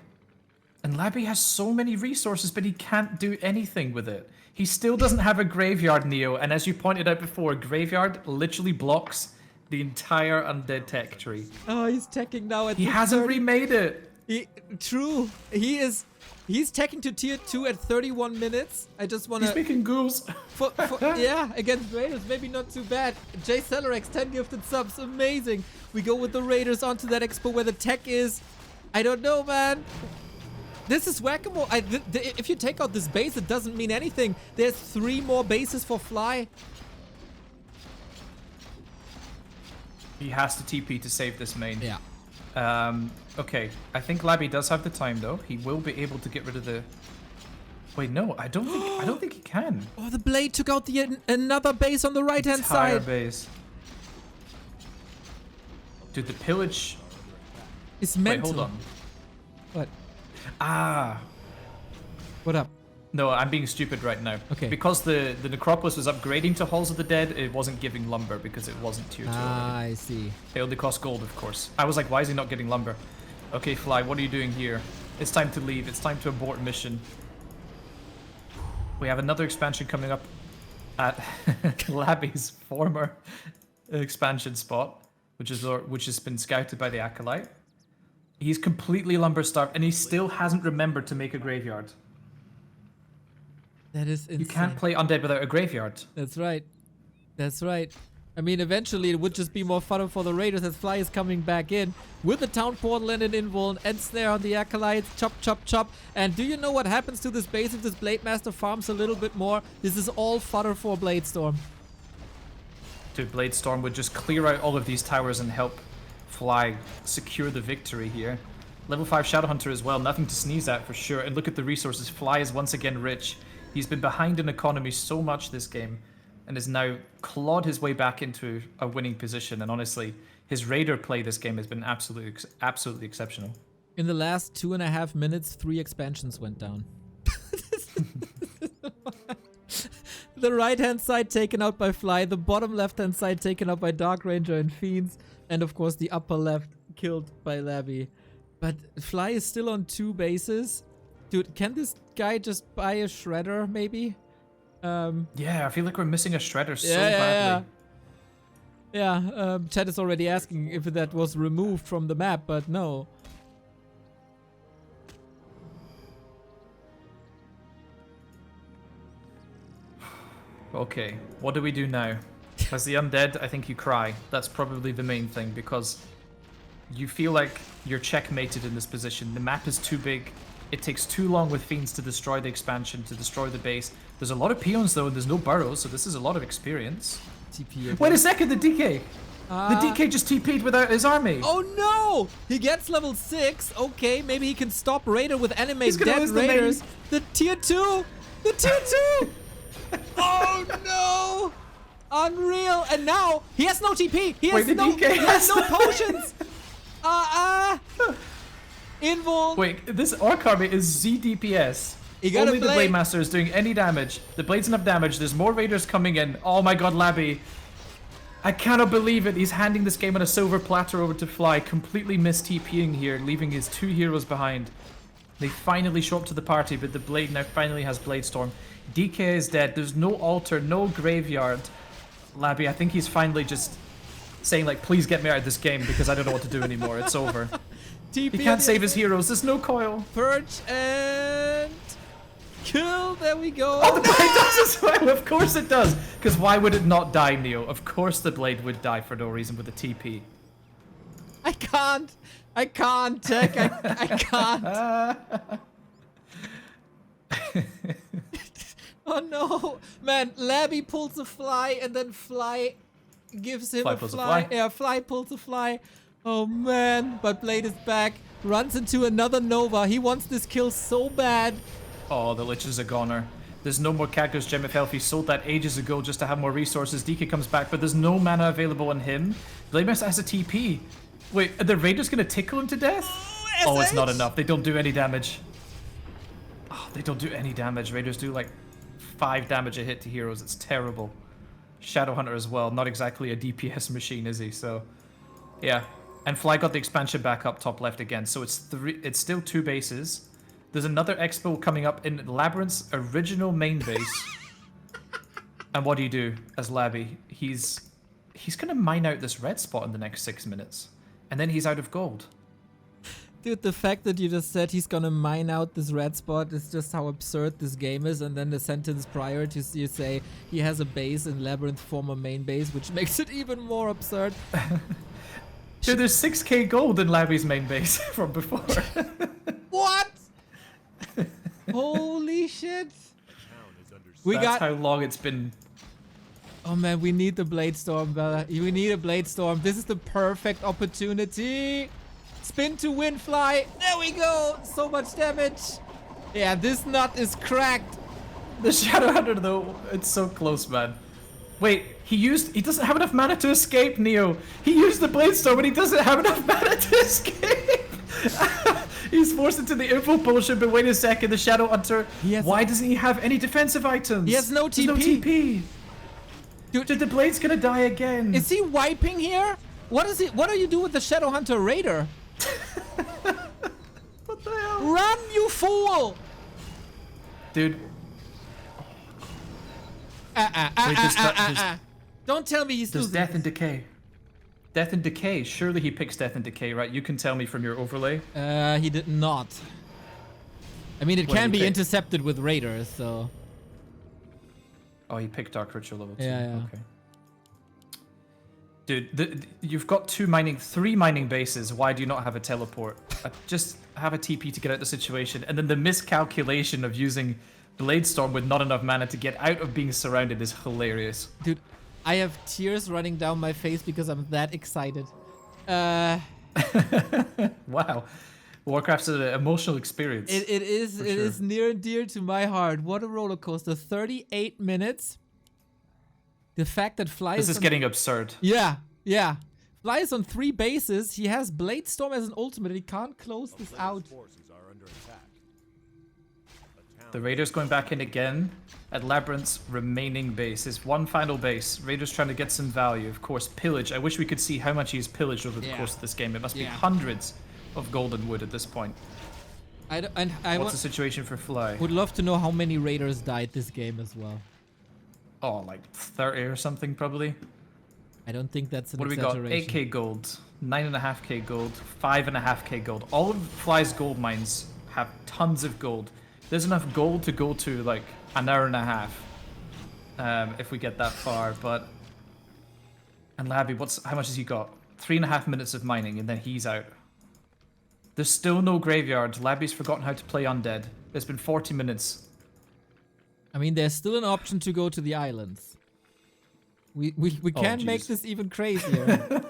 And Labby has so many resources, but he can't do anything with it. He still doesn't have a Graveyard, Neo. And as you pointed out before, Graveyard literally blocks the entire undead tech tree. Oh, he's teching now at He hasn't remade it. True. He's teching to tier 2 at 31 minutes. I just want to... He's making ghouls. Yeah, against Raiders, maybe not too bad. Jay Celerex, 10 gifted subs, amazing. We go with the Raiders onto that expo where the tech is. I don't know, man. This is whack-a-mole. If you take out this base, it doesn't mean anything. There's 3 more bases for Fly. He has to TP to save this main. Yeah. Okay. I think Labby does have the time though. He will be able to get rid of the. Wait, no, I don't think he can. Oh, the blade took out another base on the right-hand Entire side. base. Dude, the pillage. It's Wait, mental. hold on. What? Ah. What up? No, I'm being stupid right now. Okay. Because the Necropolis was upgrading to Halls of the Dead, it wasn't giving lumber because it wasn't tier 2 already. I see. It only cost gold, of course. I was like, why is he not getting lumber? Okay, Fly, what are you doing here? It's time to leave. It's time to abort mission. We have another expansion coming up at Labby's former expansion spot, which has been scouted by the Acolyte. He's completely lumber starved, and he still hasn't remembered to make a graveyard. That is insane. You can't play Undead without a graveyard. That's right. That's right. I mean, eventually it would just be more fun for the Raiders as Fly is coming back in with the Town Portal and an Invul and snare on the Acolytes. Chop, chop, chop. And do you know what happens to this base if this Blade Master farms a little bit more? This is all fodder for Bladestorm. Dude, Bladestorm would just clear out all of these towers and help Fly secure the victory here. Level 5 Shadowhunter as well. Nothing to sneeze at for sure. And look at the resources. Fly is once again rich. He's been behind in economy so much this game and has now clawed his way back into a winning position. And honestly, his Raider play this game has been absolutely exceptional. In the last 2.5 minutes, 3 expansions went down. The right-hand side taken out by Fly, the bottom left-hand side taken out by Dark Ranger and Fiends, and of course the upper left killed by Labby. But Fly is still on 2 bases. Dude, can this guy just buy a shredder, maybe? Yeah, I feel like we're missing a shredder so badly. Yeah, chat is already asking if that was removed from the map, but no. Okay, what do we do now? As the undead, I think you cry. That's probably the main thing, because you feel like you're checkmated in this position. The map is too big. It takes too long with Fiends to destroy the expansion, to destroy the base. There's a lot of peons though, and there's no burrows, so this is a lot of experience. TP Wait a second, the DK! The DK just TP'd without his army! Oh no! He gets level 6. Okay, maybe he can stop Raider with animate gonna dead lose the Raiders. The tier 2! The tier 2! Oh no! Unreal! And now he has no TP! He has no potions! Invul! Wait, this Orc army is Z DPS. Only the Blade Master is doing any damage. The Blade's enough damage. There's more Raiders coming in. Oh my god, Labby. I cannot believe it. He's handing this game on a silver platter over to Fly. Completely missed TPing here, leaving his 2 heroes behind. They finally show up to the party, but the Blade now finally has Bladestorm. DK is dead. There's no altar, no graveyard. Labby, I think he's finally just saying, like, please get me out of this game because I don't know what to do anymore. It's over. He can't save his heroes. There's no coil. Purge and kill. There we go. Oh, the Blade does as well. Of course it does. Because why would it not die, Neo? Of course the Blade would die for no reason with a TP. I can't. I can't, Tech. I can't. Oh no, man! Labby pulls a fly, and then Fly gives him Fly a pulls a fly. fly. Yeah, Fly pulls a fly. Oh man! But Blade is back. Runs into another Nova. He wants this kill so bad. Oh, the Lich is a goner. There's no more Cactus Gem of Health. He sold that ages ago just to have more resources. DK comes back, but there's no mana available on him. Blademaster has a TP. Wait, are the Raiders gonna tickle him to death? Oh, it's not enough. They don't do any damage. Oh, they don't do any damage. Raiders do like 5 damage a hit to heroes. It's terrible. Shadowhunter as well. Not exactly a DPS machine, is he? So, yeah. And Fly got the expansion back up top left again. So it's still 2 bases. There's another expo coming up in Labyrinth's original main base. And what do you do as Labby? He's gonna mine out this red spot in the next 6 minutes. And then he's out of gold. Dude, the fact that you just said he's gonna mine out this red spot is just how absurd this game is. And then the sentence prior to you say he has a base in Labyrinth's former main base, which makes it even more absurd. Dude, there's 6k gold in Labby's main base from before. What? Holy shit! That's how long it's been. Oh man, we need the Blade Storm, Bella. We need a Blade Storm. This is the perfect opportunity. Spin to win, Fly. There we go. So much damage. Yeah, this nut is cracked. The Shadowhunter though, it's so close, man. Wait, he doesn't have enough mana to escape, Neo. He used the Blade Storm, but he doesn't have enough mana to escape. He's forced into the info potion, but wait a second, the Shadowhunter. Why doesn't he have any defensive items? He has no TP. There's no TP. Dude, the Blade's gonna die again. Is he wiping here? What is it? What do you do with the Shadowhunter Raider? What the hell? Run, you fool! Dude. Don't tell me he's There's losing. Death and Decay. Death and Decay. Surely he picks Death and Decay, right? You can tell me from your overlay. He did not. I mean, it What can did he be pick? intercepted with Raiders, so... Oh, he picked Dark Ritual level 2. Yeah. Okay. Dude, you've got 3 mining bases. Why do you not have a teleport? Just have a TP to get out the situation. And then the miscalculation of using Blade Storm with not enough mana to get out of being surrounded is hilarious. Dude, I have tears running down my face because I'm that excited. Wow. Warcraft's an emotional experience. It is near and dear to my heart. What a roller coaster. 38 minutes. The fact that Fly This is getting absurd. Yeah. Fly is on 3 bases. He has Blade Storm as an ultimate. He can't close this out. The Raiders going back in again at Labyrinth's remaining base. His one final base. Raiders trying to get some value. Of course, pillage. I wish we could see how much he's pillaged over the course of this game. It must be hundreds of golden wood at this point. What's the situation for Fly? Would love to know how many Raiders died this game as well. Oh, like 30 or something probably. I don't think that's an What do we got? exaggeration. 8k gold, 9.5k gold, 5.5k gold. All of Fly's gold mines have tons of gold. There's enough gold to go to like an hour and a half if we get that far. But and Labby, how much has he got? 3.5 minutes of mining and then he's out. There's still no graveyard. Labby's forgotten how to play undead. It's been 40 minutes. I mean, there's still an option to go to the islands. We can make this even crazier.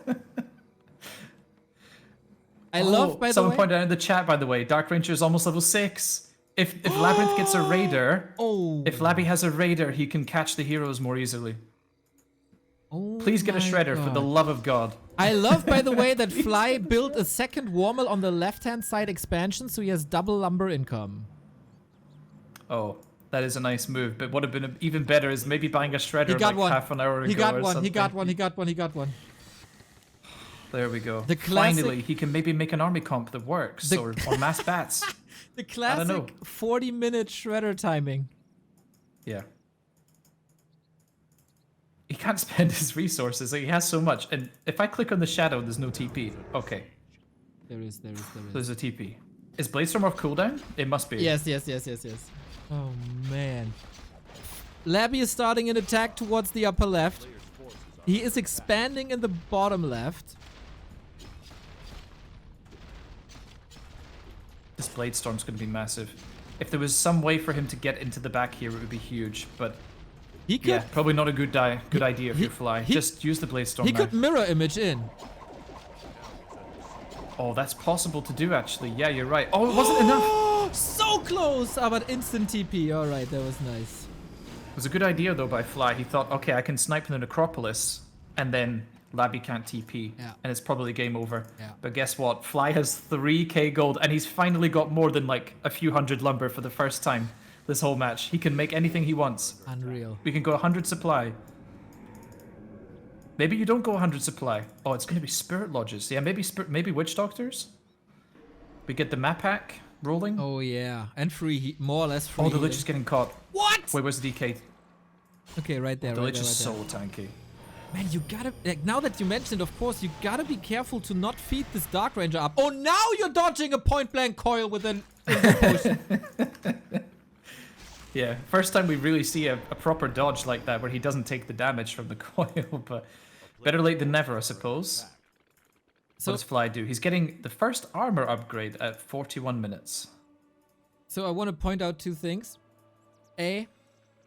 I love, by the way... Someone pointed out in the chat, by the way, Dark Ranger is almost level 6. If Labyrinth gets a Raider, if Labby has a Raider, he can catch the heroes more easily. Please get a Shredder, for the love of God. I love, by the way, that Fly built a second Warmel on the left-hand side expansion, so he has double lumber income. Oh, that is a nice move. But what would have been even better is maybe buying a Shredder like half an hour ago. He got or one, something. he got one. There we go. The classic... Finally, he can maybe make an army comp that works, or mass bats. The classic 40-minute Shredder timing. Yeah. He can't spend his resources. Like, he has so much. And if I click on the shadow, there's no TP. Okay. There is. There's a TP. Is Bladestorm off cooldown? It must be. Yes. Oh, man. Labby is starting an attack towards the upper left. He is expanding in the bottom left. This Bladestorm's going to be massive. If there was some way for him to get into the back here, it would be huge. But He could. yeah, probably not a good idea if you fly. Just use the Blade Storm He now. could mirror image in. Oh, that's possible to do actually. Yeah, you're right. Oh, it wasn't enough. So close! But instant TP. All right, that was nice. It was a good idea though by Fly. He thought, okay, I can snipe in the Necropolis, and then Labby can't TP, Yeah. and it's probably game over. Yeah. But guess what? Fly has 3k gold, and he's finally got more than like a few hundred lumber for the first time this whole match. He can make anything he wants. Unreal. We can go 100 supply. Maybe you don't go 100 supply. Oh, it's going to be Spirit Lodges. Yeah, maybe Witch Doctors. We get the map hack rolling. Oh yeah, and free, more or less free. Oh, the Lich is getting caught. What? Wait, where's the DK? Okay, right there. The right Lich there, is right so tanky. there. Man, you gotta. Like, now that you mentioned, of course, you gotta be careful to not feed this Dark Ranger up. Oh, now you're dodging a point blank coil with an potion. Yeah, first time we really see a proper dodge like that where he doesn't take the damage from the coil, but better late than never, I suppose. So, What does Fly do? He's getting the first armor upgrade at 41 minutes. so I want to point out two things. A,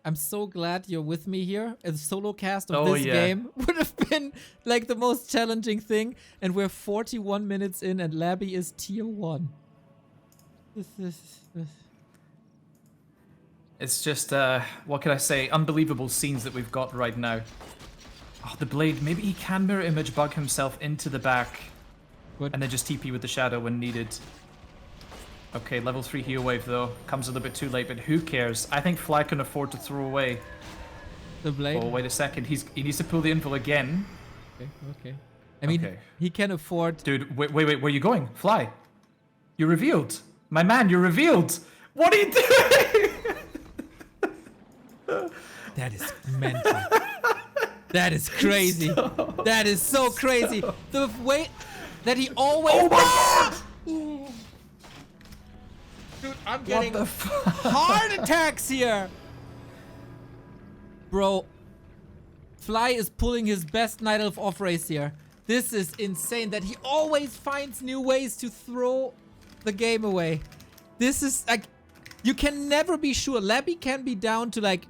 I'm so glad you're with me here. A solo cast of Oh, this yeah. game would have been like the most challenging thing. And we're 41 minutes in and Labby is tier 1. It's just, what can I say, unbelievable scenes that we've got right now. Oh, the Blade, maybe he can mirror image bug himself into the back Good. and then just TP with the Shadow when needed. Okay, level 3 heal wave though. Comes a little bit too late, but who cares? I think Fly can afford to throw away. The blade. Oh, wait a second. He needs to pull the info again. Okay, okay. I mean, Okay. he can afford. Dude, wait, where are you going? Fly. You're revealed. My man, you're revealed. What are you doing? That is mental. That is crazy. That is so crazy. The way that he always. Oh my god! Dude, I'm What getting the fuck? heart attacks here. Bro, Fly is pulling his best Night Elf off race here. This is insane that he always finds new ways to throw the game away. This is like, you can never be sure. Labby can be down to like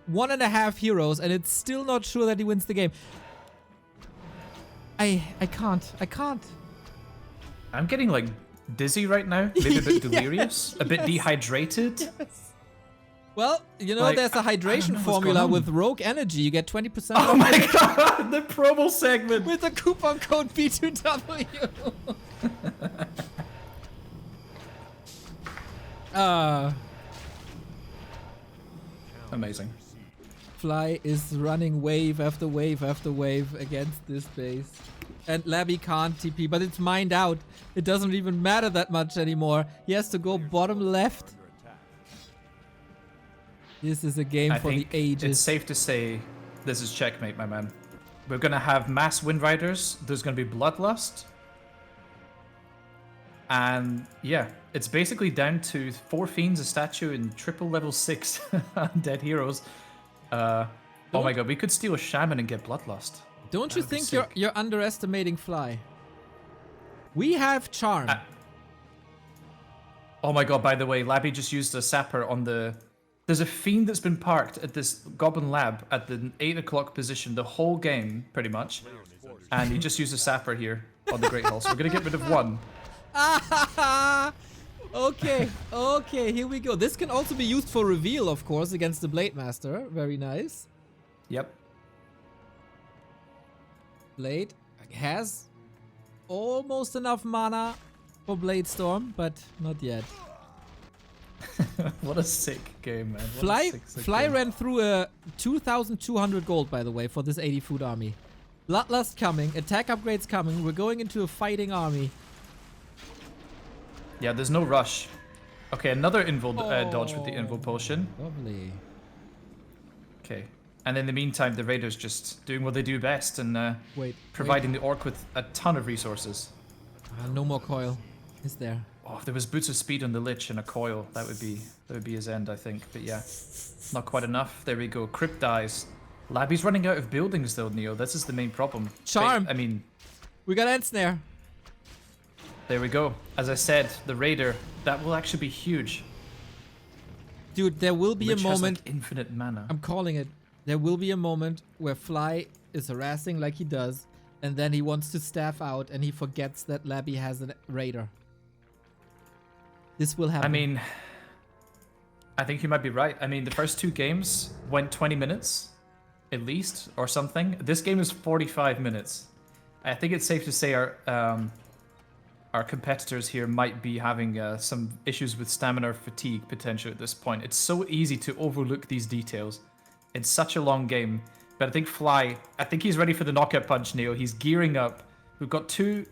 1.5 heroes and it's still not sure that he wins the game. I can't. I'm getting like dizzy right now. Maybe a bit delirious. A bit dehydrated. Yes. Well, you know, Like, there's a I don't hydration know what's formula going on. with Rogue Energy. You get 20% Oh off my god! The promo segment! with the coupon code B2W. Amazing. Fly is running wave after wave after wave against this base. And Labby can't TP, but it's mined out. It doesn't even matter that much anymore. He has to go bottom left. This is a game I for the think ages. it's safe to say this is checkmate, my man. We're gonna have mass Wind Riders. There's gonna be Bloodlust. And yeah, it's basically down to 4 Fiends, a statue, and triple level 6 dead heroes. Oh my god, we could steal a Shaman and get Bloodlust. Don't you That'd be think sick. you're underestimating Fly? We have Charm. Oh my god, by the way, Labby just used a Sapper on the... There's a Fiend that's been parked at this Goblin Lab at the 8 o'clock position the whole game, pretty much. And he just used a Sapper here on the Great Hall. So we're going to get rid of one. Okay, okay, here we go. This can also be used for reveal, of course, against the Blade Master. Very nice. Yep. Blade has almost enough mana for Blade Storm, but not yet. What a sick game, man. What a Fly sick Fly game. ran through a 2,200 gold, by the way, for this 80 food army. Bloodlust coming, attack upgrades coming. We're going into a fighting army. Yeah, there's no rush. Okay, another dodge with the Invo Potion. Lovely. Okay. And in the meantime, the Raiders just doing what they do best and Wait. providing the Orc with a ton of resources. No more coil. Is there? Oh, if there was Boots of Speed on the Lich and a Coil, that would be his end, I think. But yeah, not quite enough. There we go. Crypt dies. Labby's running out of buildings though, Neo. This is the main problem. Charm. I mean, We got Ensnare. there we go. As I said, the Raider, that will actually be huge. Dude, there will be Lich a has, moment. like, infinite mana. I'm calling it. There will be a moment where Fly is harassing like he does, and then he wants to staff out, and he forgets that Labby has a raider. This will happen. I mean, I think you might be right. I mean, the first 2 games went 20 minutes, at least, or something. This game is 45 minutes. I think it's safe to say our competitors here might be having some issues with stamina or fatigue potential at this point. It's so easy to overlook these details. It's such a long game. But I think Fly, I think he's ready for the knockout punch, Neo. He's gearing up. We've got two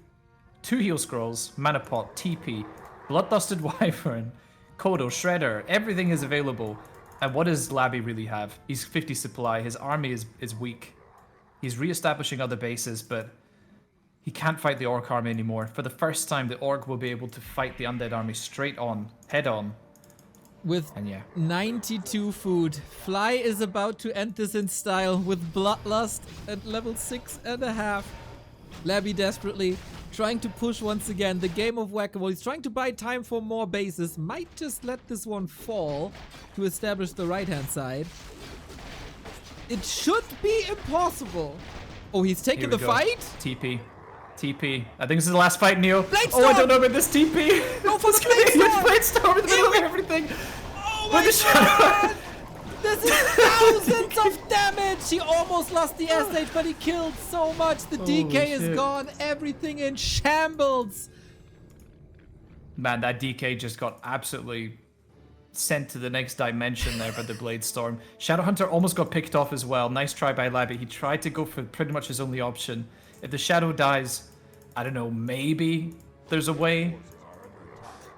heal scrolls, mana pot, TP, Bloodlusted Wyvern, Kodo, Shredder. Everything is available. And what does Labby really have? He's 50 supply. His army is weak. He's re-establishing other bases, but he can't fight the Orc army anymore. For the first time, the Orc will be able to fight the Undead army straight on, head on. With 92 food, Fly is about to end this in style with Bloodlust at level 6.5. Labby desperately trying to push once again the game of Whack-A-Mole. He's trying to buy time for more bases. Might just let this one fall to establish the right-hand side. It should be impossible. Oh, he's taking the fight? TP. I think this is the last fight, Neo. Bladestorm! Oh, I don't know about this TP. Go for the Bladestorm! Bladestorm in the middle of everything. Oh my god! This is thousands of damage! He almost lost the SH, but he killed so much. The DK is gone. Everything in shambles. Man, that DK just got absolutely sent to the next dimension there by the Bladestorm. Shadowhunter almost got picked off as well. Nice try by Labby. He tried to go for pretty much his only option. If the Shadow dies, I don't know, maybe there's a way.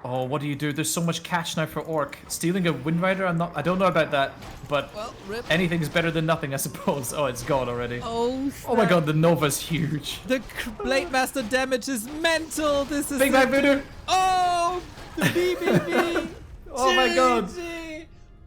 Oh, what do you do? There's so much cash now for Orc. Stealing a Wind Rider, I don't know about that, but anything's better than nothing, I suppose. Oh, it's gone already. Oh my god, the Nova's huge. The Blade Master damage is mental. This is Big Bang Voodoo. Oh, the BBB. Oh my god.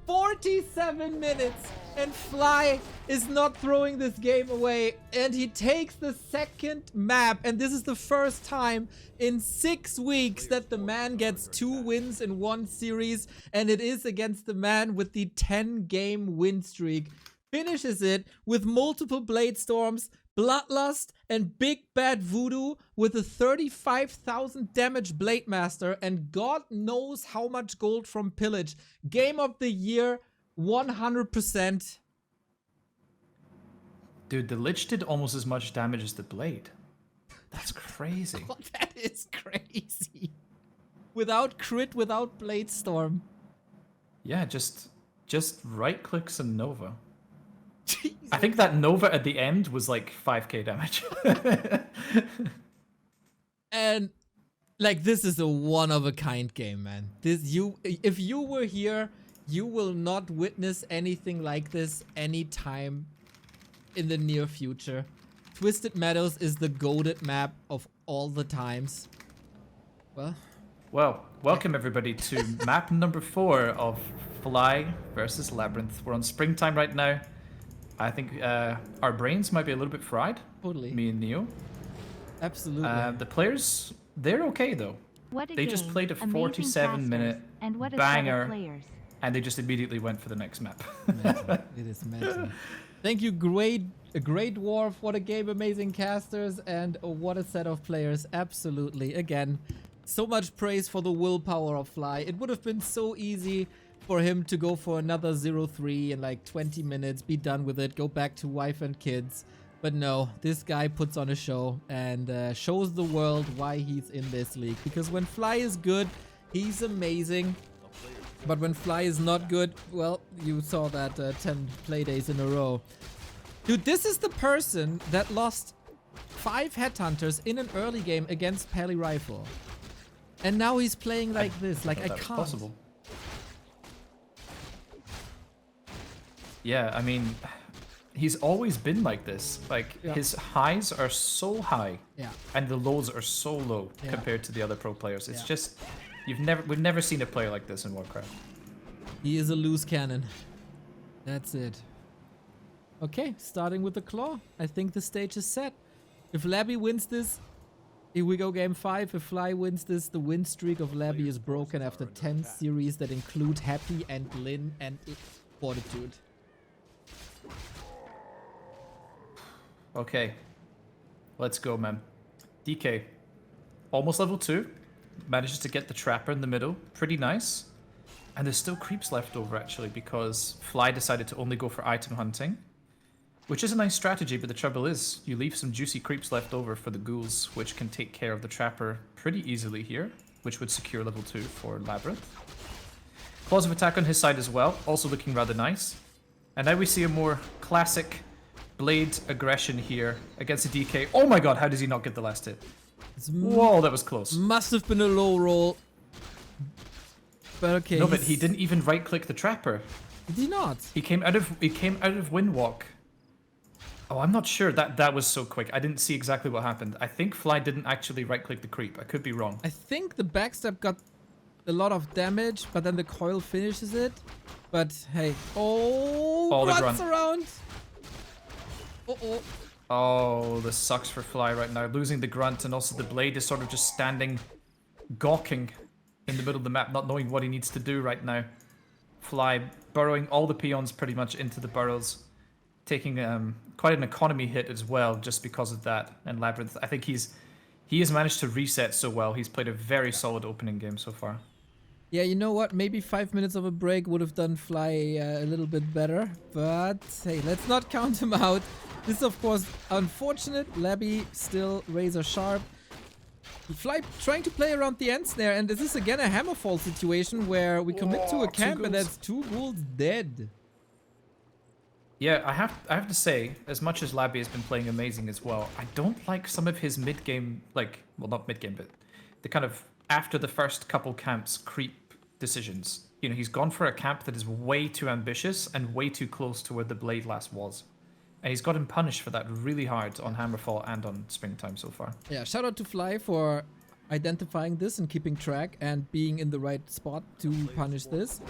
47 minutes and Fly is not throwing this game away, and he takes the second map, and this is the first time in 6 weeks that the man gets 2 wins in one series, and it is against the man with the 10-game win streak. Finishes it with multiple Bladestorms, Bloodlust, and Big Bad Voodoo with a 35,000 damage Blade Master, and God knows how much gold from Pillage. Game of the year, 100%. Dude, the Lich did almost as much damage as the Blade. That's crazy. Oh, that is crazy. Without crit, without Bladestorm. Yeah, just right clicks and Nova. Jesus. I think that Nova at the end was like 5k damage. And like, this is a one-of-a-kind game, man. If you were here, you will not witness anything like this anytime in the near future. Twisted Meadows is the goated map of all the times. Well, welcome everybody to map number 4 of Fly versus Labyrinth. We're on springtime right now. I think our brains might be a little bit fried. Totally. Me and Neo. Absolutely. The players, they're okay though. They just played a 47-minute banger, and they just immediately went for the next map. It is mental. Thank you, Great Dwarf. What a game, amazing casters, and what a set of players. Absolutely. Again, so much praise for the willpower of Fly. It would have been so easy for him to go for another 0-3 in like 20 minutes, be done with it, go back to wife and kids. But no, this guy puts on a show and shows the world why he's in this league. Because when Fly is good, he's amazing. But when Fly is not good, well, you saw that 10 playdays in a row. Dude, this is the person that lost 5 headhunters in an early game against Pally Rifle. And now he's playing like this. Like, I can't. Possible. Yeah, I mean, he's always been like this. Like, his highs are so high, and the lows are so low compared to the other pro players. It's just, we've never seen a player like this in Warcraft. He is a loose cannon. That's it. Okay, starting with the claw. I think the stage is set. If Labby wins this, Here we go, game 5. If Fly wins this, the win streak of Labby is broken after 10 series that include Happy and Lin and Fortitude. Okay. Let's go, man. DK. Almost level 2. Manages to get the Trapper in the middle. Pretty nice. And there's still creeps left over, actually, because Fly decided to only go for item hunting. Which is a nice strategy, but the trouble is, you leave some juicy creeps left over for the ghouls, which can take care of the Trapper pretty easily here, which would secure level 2 for Labyrinth. Claws of attack on his side as well, also looking rather nice. And now we see a more classic Blade aggression here against a DK. Oh my god, how does he not get the last hit? Whoa, that was close. Must have been a low roll. But okay. No, but he didn't even right-click the Trapper. Did he not? He came out of Windwalk. Oh, I'm not sure. That was so quick. I didn't see exactly what happened. I think Fly didn't actually right-click the creep. I could be wrong. I think the backstep got a lot of damage, but then the coil finishes it. But hey. Oh, grunts around. Uh-oh. Oh, this sucks for Fly right now. Losing the grunt, and also the Blade is sort of just standing, gawking in the middle of the map, not knowing what he needs to do right now. Fly burrowing all the peons pretty much into the burrows. Taking quite an economy hit as well, just because of that. And Labyrinth, I think he has managed to reset so well. He's played a very solid opening game so far. Yeah, you know what? Maybe 5 minutes of a break would have done Fly a little bit better. But hey, let's not count him out. This is of course unfortunate. Labby still razor sharp. Fly trying to play around the ends there, and this is again a hammerfall situation where we commit to a camp and that's 2 ghouls dead. Yeah, I have to say, as much as Labby has been playing amazing as well, I don't like some of his mid-game, like, well, not mid-game, but the kind of after the first couple camps creep decisions. You know, he's gone for a camp that is way too ambitious and way too close to where the Blade last was. And he's gotten punished for that really hard on Hammerfall and on Springtime so far. Yeah, shout out to Fly for identifying this and keeping track and being in the right spot to punish this.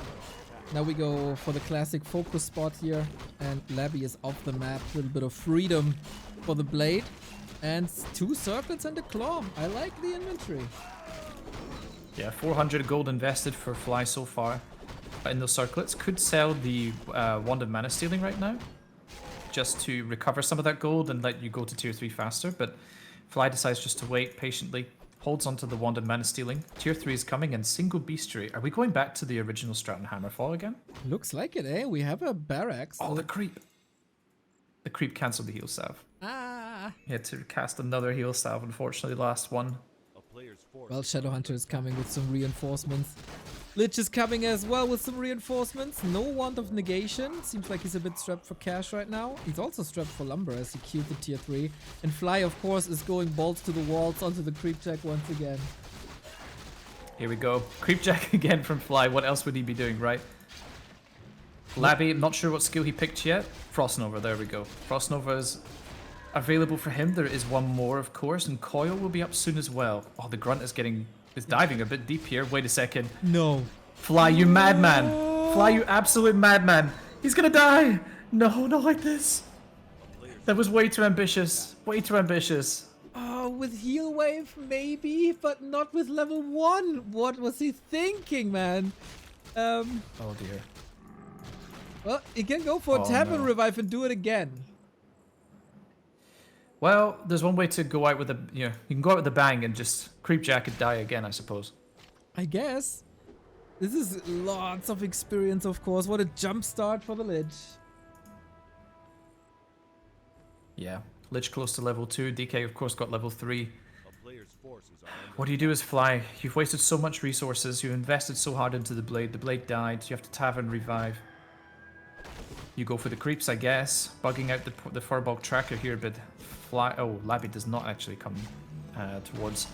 Now we go for the classic focus spot here, and Labby is off the map. A little bit of freedom for the Blade. And 2 circlets and a claw. I like the inventory. Yeah, 400 gold invested for Fly so far in those circlets. Could sell the Wand of Mana Stealing right now, just to recover some of that gold and let you go to tier 3 faster. But Fly decides just to wait patiently. Holds onto the Wand of Mana Stealing. Tier 3 is coming and single Beastery. Are we going back to the original strat on Hammerfall again? Looks like it, eh? We have a barracks. Oh, the creep. The creep cancelled the heal salve. Ah. He had to cast another heal salve, unfortunately, last one. Well, Shadowhunter is coming with some reinforcements. Lich is coming as well with some reinforcements. No Wand of Negation. Seems like he's a bit strapped for cash right now. He's also strapped for lumber as he queued the tier 3. And Fly, of course, is going bolts to the walls onto the creep jack once again. Here we go. Creep jack again from Fly. What else would he be doing, right? Labby, I'm not sure what skill he picked yet. Frost Nova, there we go. Frost Nova is available for him. There is one more, of course, and Coil will be up soon as well. Oh, the grunt is diving a bit deep here. Wait a second. No. Fly, you madman. Fly, you absolute madman. He's gonna die. No, not like this. That was way too ambitious. Way too ambitious. Oh, with heal wave, maybe, but not with level 1. What was he thinking, man? Oh, dear. Well, he can go for a tavern revive and do it again. Well, there's one way to go out with a, you can go out with a bang and just creep jack and die again, I suppose. I guess. This is lots of experience, of course. What a jump start for the Lich. Yeah, Lich close to level 2. DK, of course, got level 3. What do you do as Fly? You've wasted so much resources. You invested so hard into the Blade. The Blade died. You have to tavern revive. You go for the creeps, I guess. Bugging out the Furbog tracker here, but Fly... Oh, Labby does not actually come towards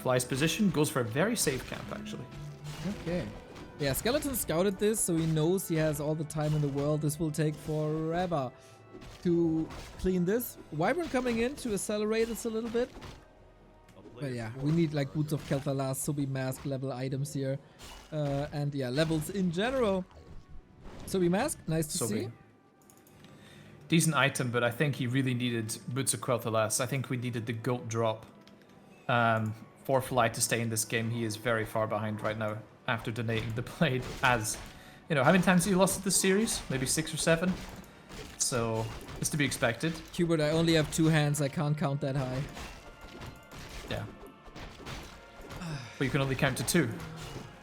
Fly's position. Goes for a very safe camp, actually. Okay. Yeah, Skeleton scouted this, so he knows he has all the time in the world. This will take forever to clean this. Wyvern coming in to accelerate this a little bit. But yeah, we need like Boots of Kel'Thuzad, Subi Mask level items here. And yeah, levels in general. Subi Mask, nice to see. Decent item, but I think he really needed Boots of Quel'Thalas. I think we needed the goat drop for Fly to stay in this game. He is very far behind right now after donating the blade. As you know, how many times have you lost at this series? Maybe 6 or 7. So it's to be expected. Hubert, I only have 2 hands. I can't count that high. Yeah. But you can only count to 2.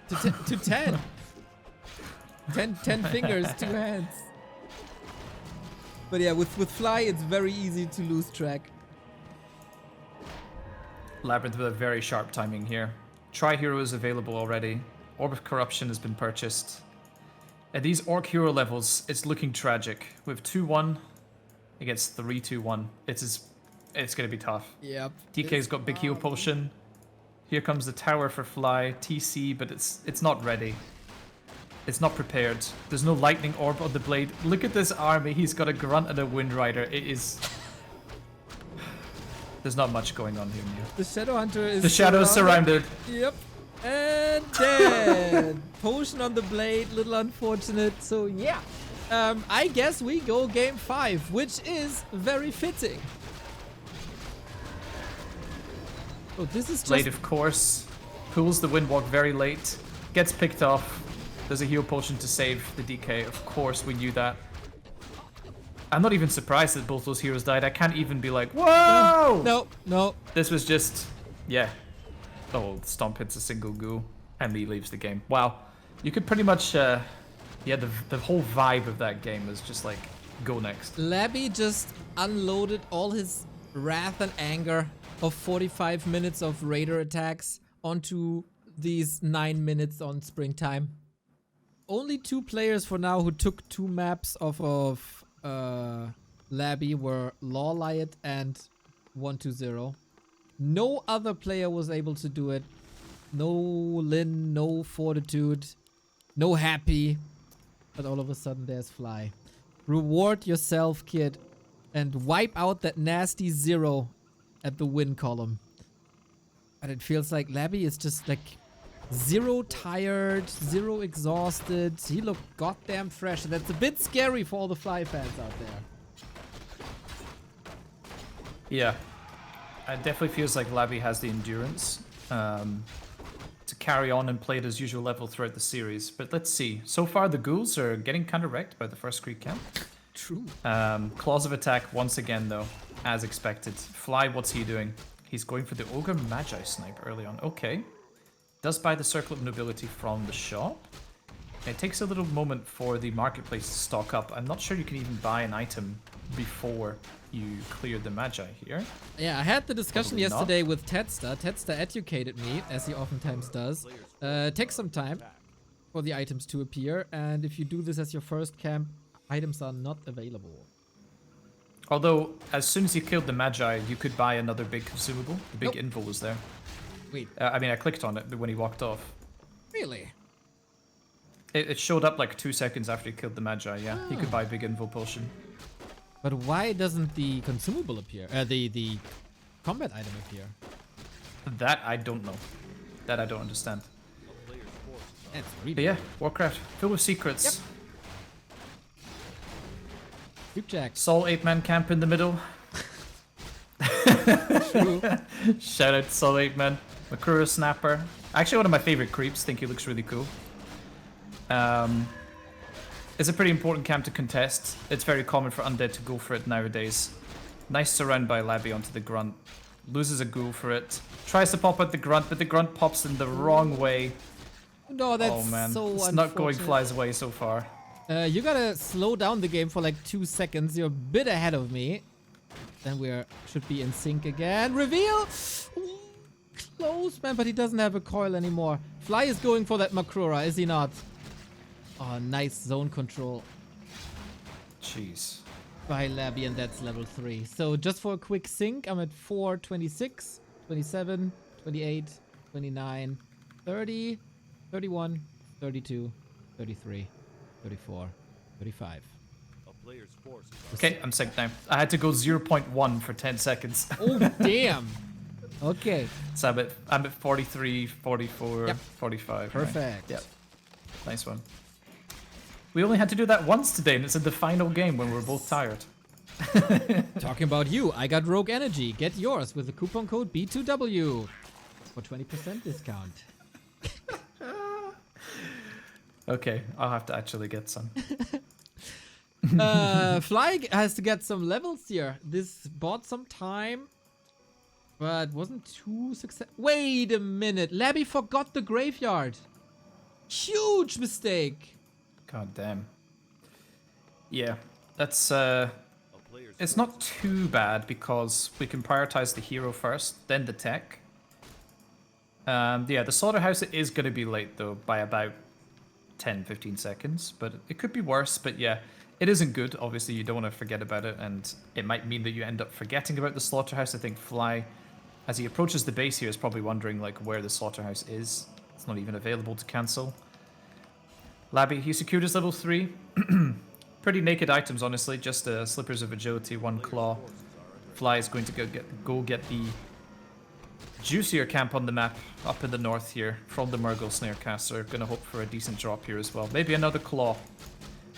To 10. 10 fingers, 2 hands. But yeah, with Fly, it's very easy to lose track. Labyrinth with a very sharp timing here. Tri-Hero is available already. Orb of Corruption has been purchased. At these Orc Hero levels, it's looking tragic. With 2-1 against 3-2-1, it's going to be tough. Yep. DK's got big heal potion. Here comes the tower for Fly. TC, but it's not ready. It's not prepared. There's no lightning orb on the blade. Look at this army. He's got a grunt and a wind rider. It is... There's not much going on here, Neil. The Shadow Hunter is... The Shadow is surrounded. Yep. And dead. Potion on the blade. Little unfortunate. So yeah. I guess we go game 5, which is very fitting. Oh, this is just... Blade, of course. Pulls the Windwalk very late. Gets picked off. There's a heal potion to save the DK. Of course, we knew that. I'm not even surprised that both those heroes died. I can't even be like, whoa! No. This was just, yeah. Oh, Stomp hits a single ghoul, and he leaves the game. Wow. You could pretty much, yeah, the whole vibe of that game was just like, go next. Labby just unloaded all his wrath and anger of 45 minutes of Raider attacks onto these 9 minutes on Springtime. Only 2 players for now who took 2 maps off of Labby were Lawliot and 120. No other player was able to do it. No Lin, no Fortitude, no Happy. But all of a sudden there's Fly. Reward yourself, kid, and wipe out that nasty 0 at the win column. But it feels like Labby is just like 0 tired, 0 exhausted. He looked goddamn fresh. That's a bit scary for all the Fly fans out there. Yeah. It definitely feels like Labby has the endurance to carry on and play at his usual level throughout the series. But let's see. So far, the ghouls are getting kind of wrecked by the first creep camp. True. Claws of attack once again, though, as expected. Fly, what's he doing? He's going for the Ogre Magi snipe early on. Okay. Does buy the Circle of Nobility from the shop. It takes a little moment for the marketplace to stock up. I'm not sure you can even buy an item before you clear the Magi here. Yeah, I had the discussion Probably yesterday with Tedster. Tedster educated me, as he oftentimes does. Takes some time for the items to appear, and if you do this as your first camp, items are not available. Although, as soon as you killed the Magi, you could buy another big consumable. The big info was there. Wait. I mean, I clicked on it when he walked off. Really? It showed up like 2 seconds after he killed the Magi, yeah. He could buy a big info potion. But why doesn't the consumable appear? The combat item appear? That I don't know. That I don't understand. That's really But yeah, Warcraft, filled with secrets. Yep. Creep Jack. Sol 8-man camp in the middle. True. Shout out to Sol 8-man. Makura Snapper. Actually one of my favorite creeps. Think he looks really cool. It's a pretty important camp to contest. It's very common for undead to go for it nowadays. Nice surround by Labby onto the grunt. Loses a ghoul for it. Tries to pop out the grunt, but the grunt pops in the wrong way. No, that's oh man, so it's unfortunate. not going Fly's way so far. You gotta slow down the game for like 2 seconds. You're a bit ahead of me. Then we should be in sync again. Reveal! Ooh, close, man, but he doesn't have a coil anymore. Fly is going for that Makrura, is he not? Oh, nice zone control Jeez. by Labby, and that's level 3. So just for a quick sync, I'm at 4, 26, 27, 28, 29, 30, 31, 32, 33, 34, 35. A player's forces are Okay, I'm synced now. I had to go 0.1 for 10 seconds. Oh, damn. Okay. So I'm at 43, 44, Yep. 45. Perfect. Right? Yep. Nice one. We only had to do that once today, and it's in the final game when we're both tired. Talking about you, I got Rogue Energy. Get yours with the coupon code B2W for 20% discount. Okay, I'll have to actually get some. Fly has to get some levels here. This bought some time, but wasn't too successful. Wait a minute. Labby forgot the graveyard. Huge mistake. God damn. Yeah, that's it's not too bad because we can prioritize the hero first, then the tech. Yeah, the slaughterhouse is going to be late though by about 10-15 seconds, but it could be worse. But yeah, it isn't good. Obviously, you don't want to forget about it, and it might mean that you end up forgetting about the slaughterhouse. I think Fly, as he approaches the base here, is probably wondering like where the slaughterhouse is. It's not even available to cancel. Labby, he secured his level 3. Pretty naked items, honestly. Just slippers of agility, 1 claw. Fly is going to go get the juicier camp on the map up in the north here from the Murgle Snarecaster. Gonna hope for a decent drop here as well. Maybe another claw.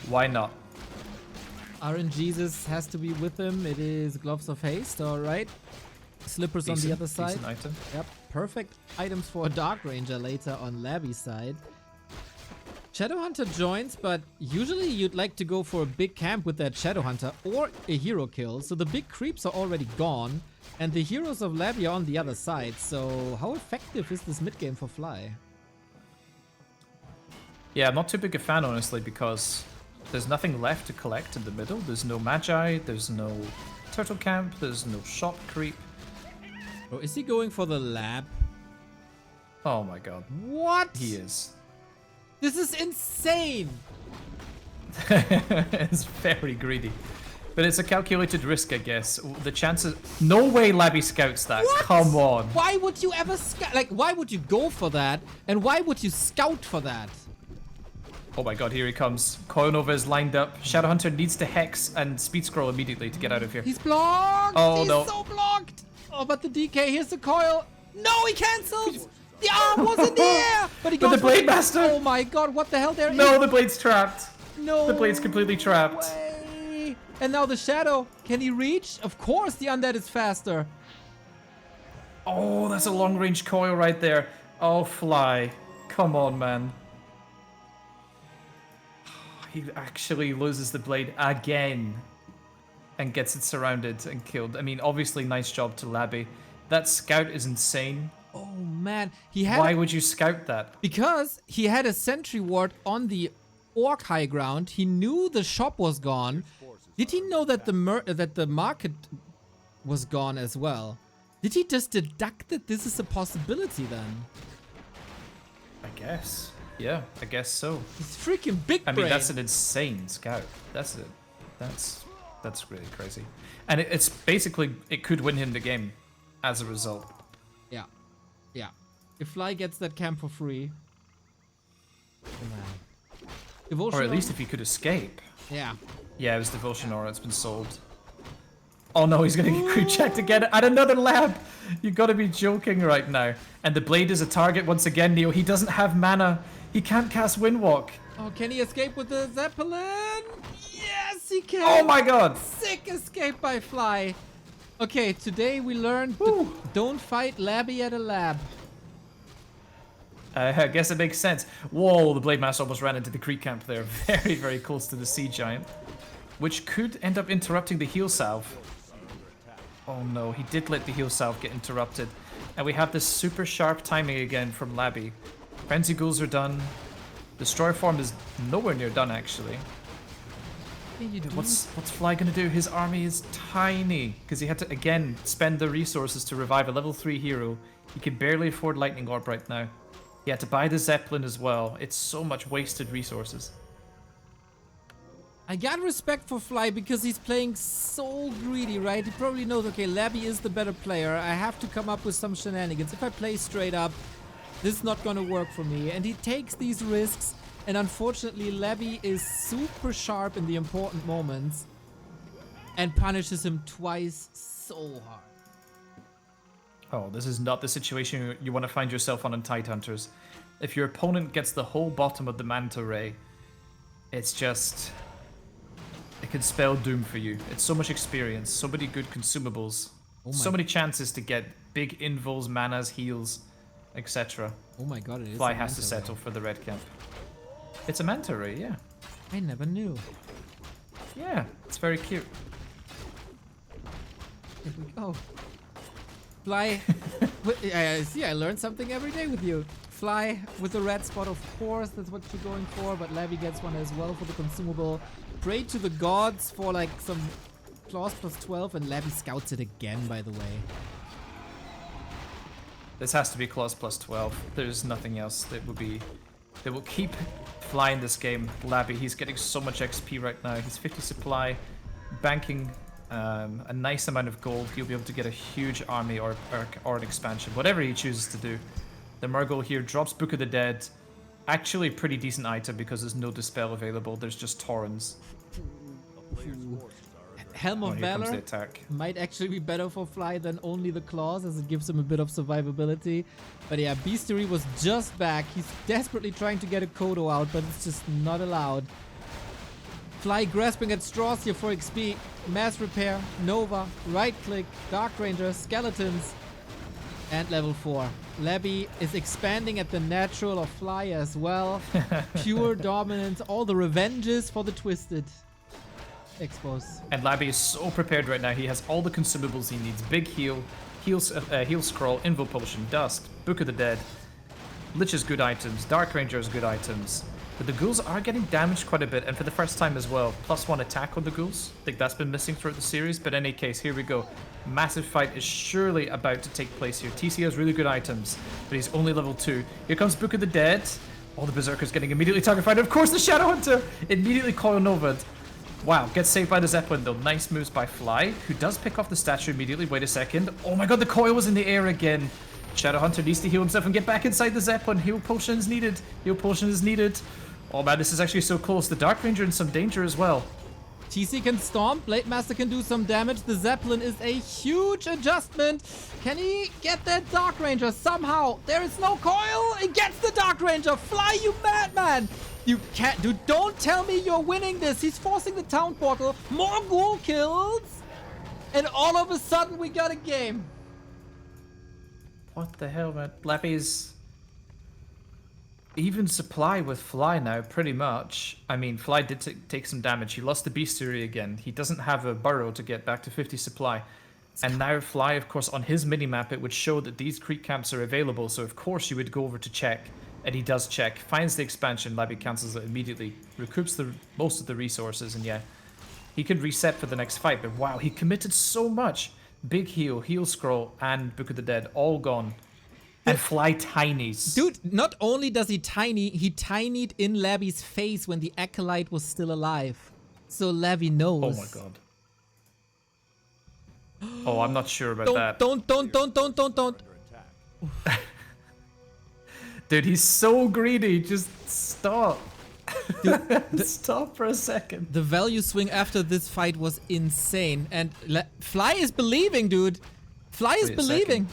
Why not? RNGesus has to be with him. It is Gloves of Haste, alright. Slippers on the other side. Decent item. Yep, perfect items for a Dark Ranger later on Labby's side. Shadowhunter joins, but usually you'd like to go for a big camp with that Shadowhunter or a hero kill. So the big creeps are already gone, and the heroes of Labby are on the other side. So how effective is this mid game for Fly? Yeah, I'm not too big a fan, honestly, because there's nothing left to collect in the middle. There's no Magi, there's no Turtle Camp, there's no Shop Creep. Oh, is he going for the lab? Oh my god. What? He is. This is insane! It's very greedy. But it's a calculated risk, I guess. The chances... No way Labby scouts that. What? Come on. Why would you ever scout? Like, why would you go for that? And why would you scout for that? Oh my god, here he comes. Coil Nova is lined up. Shadowhunter needs to hex and speed scroll immediately to get out of here. He's blocked! Oh, He's no. so blocked! Oh, but the DK, here's the coil. No, he cancels! The arm was in the air! But he goes the for Blade Master! Oh my god, what the hell there is? No, the blade's trapped. No The blade's completely trapped. way. And now the Shadow. Can he reach? Of course the Undead is faster. Oh, that's a long-range coil right there. Oh, Fly. Come on, man. He actually loses the blade again and gets it surrounded and killed. I mean, obviously, nice job to Labby. That scout is insane. Oh man, he had. Why would you scout that? Because he had a sentry ward on the Orc high ground. He knew the shop was gone. Did he know that the market was gone as well? Did he just deduct that this is a possibility then? I guess. Yeah, I guess so. He's freaking big brain. I mean, that's an insane scout. That's it. That's really crazy. And it's basically, it could win him the game as a result. Yeah. Yeah. If Fly gets that camp for free. Oh man. Devotion Or at least if he could escape. Yeah. Yeah, it was Devotion Aura. It's been sold. Oh no, he's gonna get creep checked again at another lab. You gotta be joking right now. And the blade is a target once again, Neo. He doesn't have mana. He can't cast Windwalk. Oh, can he escape with the Zeppelin? Yes, he can. Oh my god. Sick escape by Fly. Okay, today we learned don't fight Labby at a lab. I guess it makes sense. Whoa, the Blade Master almost ran into the creep camp there. Very, very close to the Sea Giant. Which could end up interrupting the heal salve. Oh no, he did let the heal salve get interrupted. And we have this super sharp timing again from Labby. Frenzy Ghouls are done. Destroyer form is nowhere near done, actually. What's Fly gonna do? His army is tiny. Because he had to, again, spend the resources to revive a level 3 hero. He can barely afford Lightning Orb right now. He had to buy the Zeppelin as well. It's so much wasted resources. I got respect for Fly because he's playing so greedy, right? He probably knows, okay, Labby is the better player. I have to come up with some shenanigans. If I play straight up, this is not gonna work for me. And he takes these risks, and unfortunately Labby is super sharp in the important moments and punishes him twice so hard. Oh, this is not the situation you want to find yourself on in Tidehunters. If your opponent gets the whole bottom of the Manta Ray, it's it can spell doom for you. It's so much experience, so many good consumables, so many chances to get big invuls, manas, heals, etc. Oh my god, it is Fly a has to manta settle ray. for the red camp. It's a manta ray, yeah. I never knew. Yeah, it's very cute. Here we go. Fly. See, I learned something every day with you. Fly with the red spot, of course, that's what you're going for, but Labby gets one as well for the consumable. Pray to the gods for like some claws plus 12, and Labby scouts it again, by the way. This has to be claws plus 12. There's nothing else that will keep Fly in this game. Labby, he's getting so much XP right now. He's 50 supply, banking a nice amount of gold. He'll be able to get a huge army or an expansion, whatever he chooses to do. The Murgle here drops Book of the Dead. Actually, a pretty decent item because there's no Dispel available. There's just Torrens. Helm of Here comes the Valor attack. might actually be better for Fly than only the claws, as it gives him a bit of survivability. But yeah, Beastery was just back. He's desperately trying to get a Kodo out, but it's just not allowed. Fly grasping at straws here for XP. Mass Repair, Nova, Right Click, Dark Ranger, Skeletons, and level 4. Labby is expanding at the natural of Fly as well. Pure dominance, all the revenges for the Twisted. Expose. And Labby is so prepared right now. He has all the consumables he needs. Big heal, heal scroll, invo potion, dust, Book of the Dead. Lich is good items, Dark Ranger is good items. But the ghouls are getting damaged quite a bit, and for the first time as well. +1 attack on the ghouls. I think that's been missing throughout the series, but in any case, here we go. Massive fight is surely about to take place here. TC has really good items, but he's only level 2. Here comes Book of the Dead. All the Berserkers getting immediately target-fired. Of course, the Shadow Hunter immediately coil Nova'd. Wow, gets saved by the Zeppelin though. Nice moves by Fly, who does pick off the statue immediately. Wait a second. Oh my god, the coil was in the air again. Shadow Hunter needs to heal himself and get back inside the Zeppelin. Heal potion is needed. Heal potion is needed. Oh man, this is actually so close. The Dark Ranger in some danger as well. TC can stomp, Blade Master can do some damage. The Zeppelin is a huge adjustment. Can he get that Dark Ranger somehow? There is no coil. He gets the Dark Ranger. Fly, you madman. You can't, dude, don't tell me you're winning this. He's forcing the town portal. More ghoul kills. And all of a sudden we got a game. What the hell, man? Labby's even supply with Fly now, pretty much. I mean, Fly did take some damage. He lost the Beastery again. He doesn't have a burrow to get back to 50 supply. And now Fly, of course, on his minimap, it would show that these creep camps are available. So, of course, you would go over to check. And he does check. Finds the expansion. Labby cancels it immediately. Recoups most of the resources. And yeah, he could reset for the next fight. But wow, he committed so much. Big heal, heal scroll, and Book of the Dead. All gone. And Fly tinies. Dude, not only does he tiny, he tinied in Labby's face when the Acolyte was still alive. So Labby knows. Oh my god. Oh, I'm not sure about that. Don't. Dude, he's so greedy. Just stop. Dude, stop for a second. The value swing after this fight was insane. And Fly is believing, dude. Fly is believing.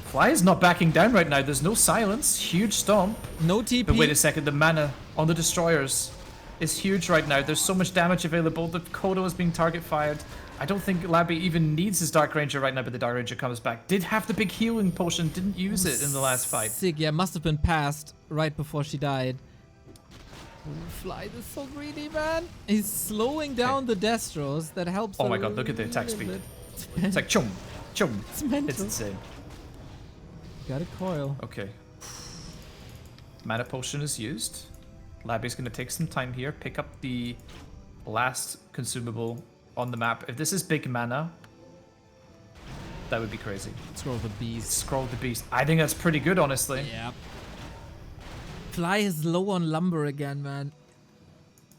Fly is not backing down right now. There's no silence. Huge stomp. No TP. But wait a second. The mana on the destroyers is huge right now. There's so much damage available. The Kodo is being target fired. I don't think Labby even needs his Dark Ranger right now, but the Dark Ranger comes back. Did have the big healing potion. Didn't use it in the last fight. Sick. Yeah, must have been passed right before she died. Fly is so greedy, man. He's slowing down the Destros. That helps. Oh my god, look at the attack speed. It's like chum, chum. It's mental. It's insane. Got a coil. Okay. Mana potion is used. Labby's gonna take some time here, pick up the last consumable on the map. If this is big mana, that would be crazy. Scroll the beast. Scroll the beast. I think that's pretty good, honestly. Yeah. Fly is low on lumber again, man.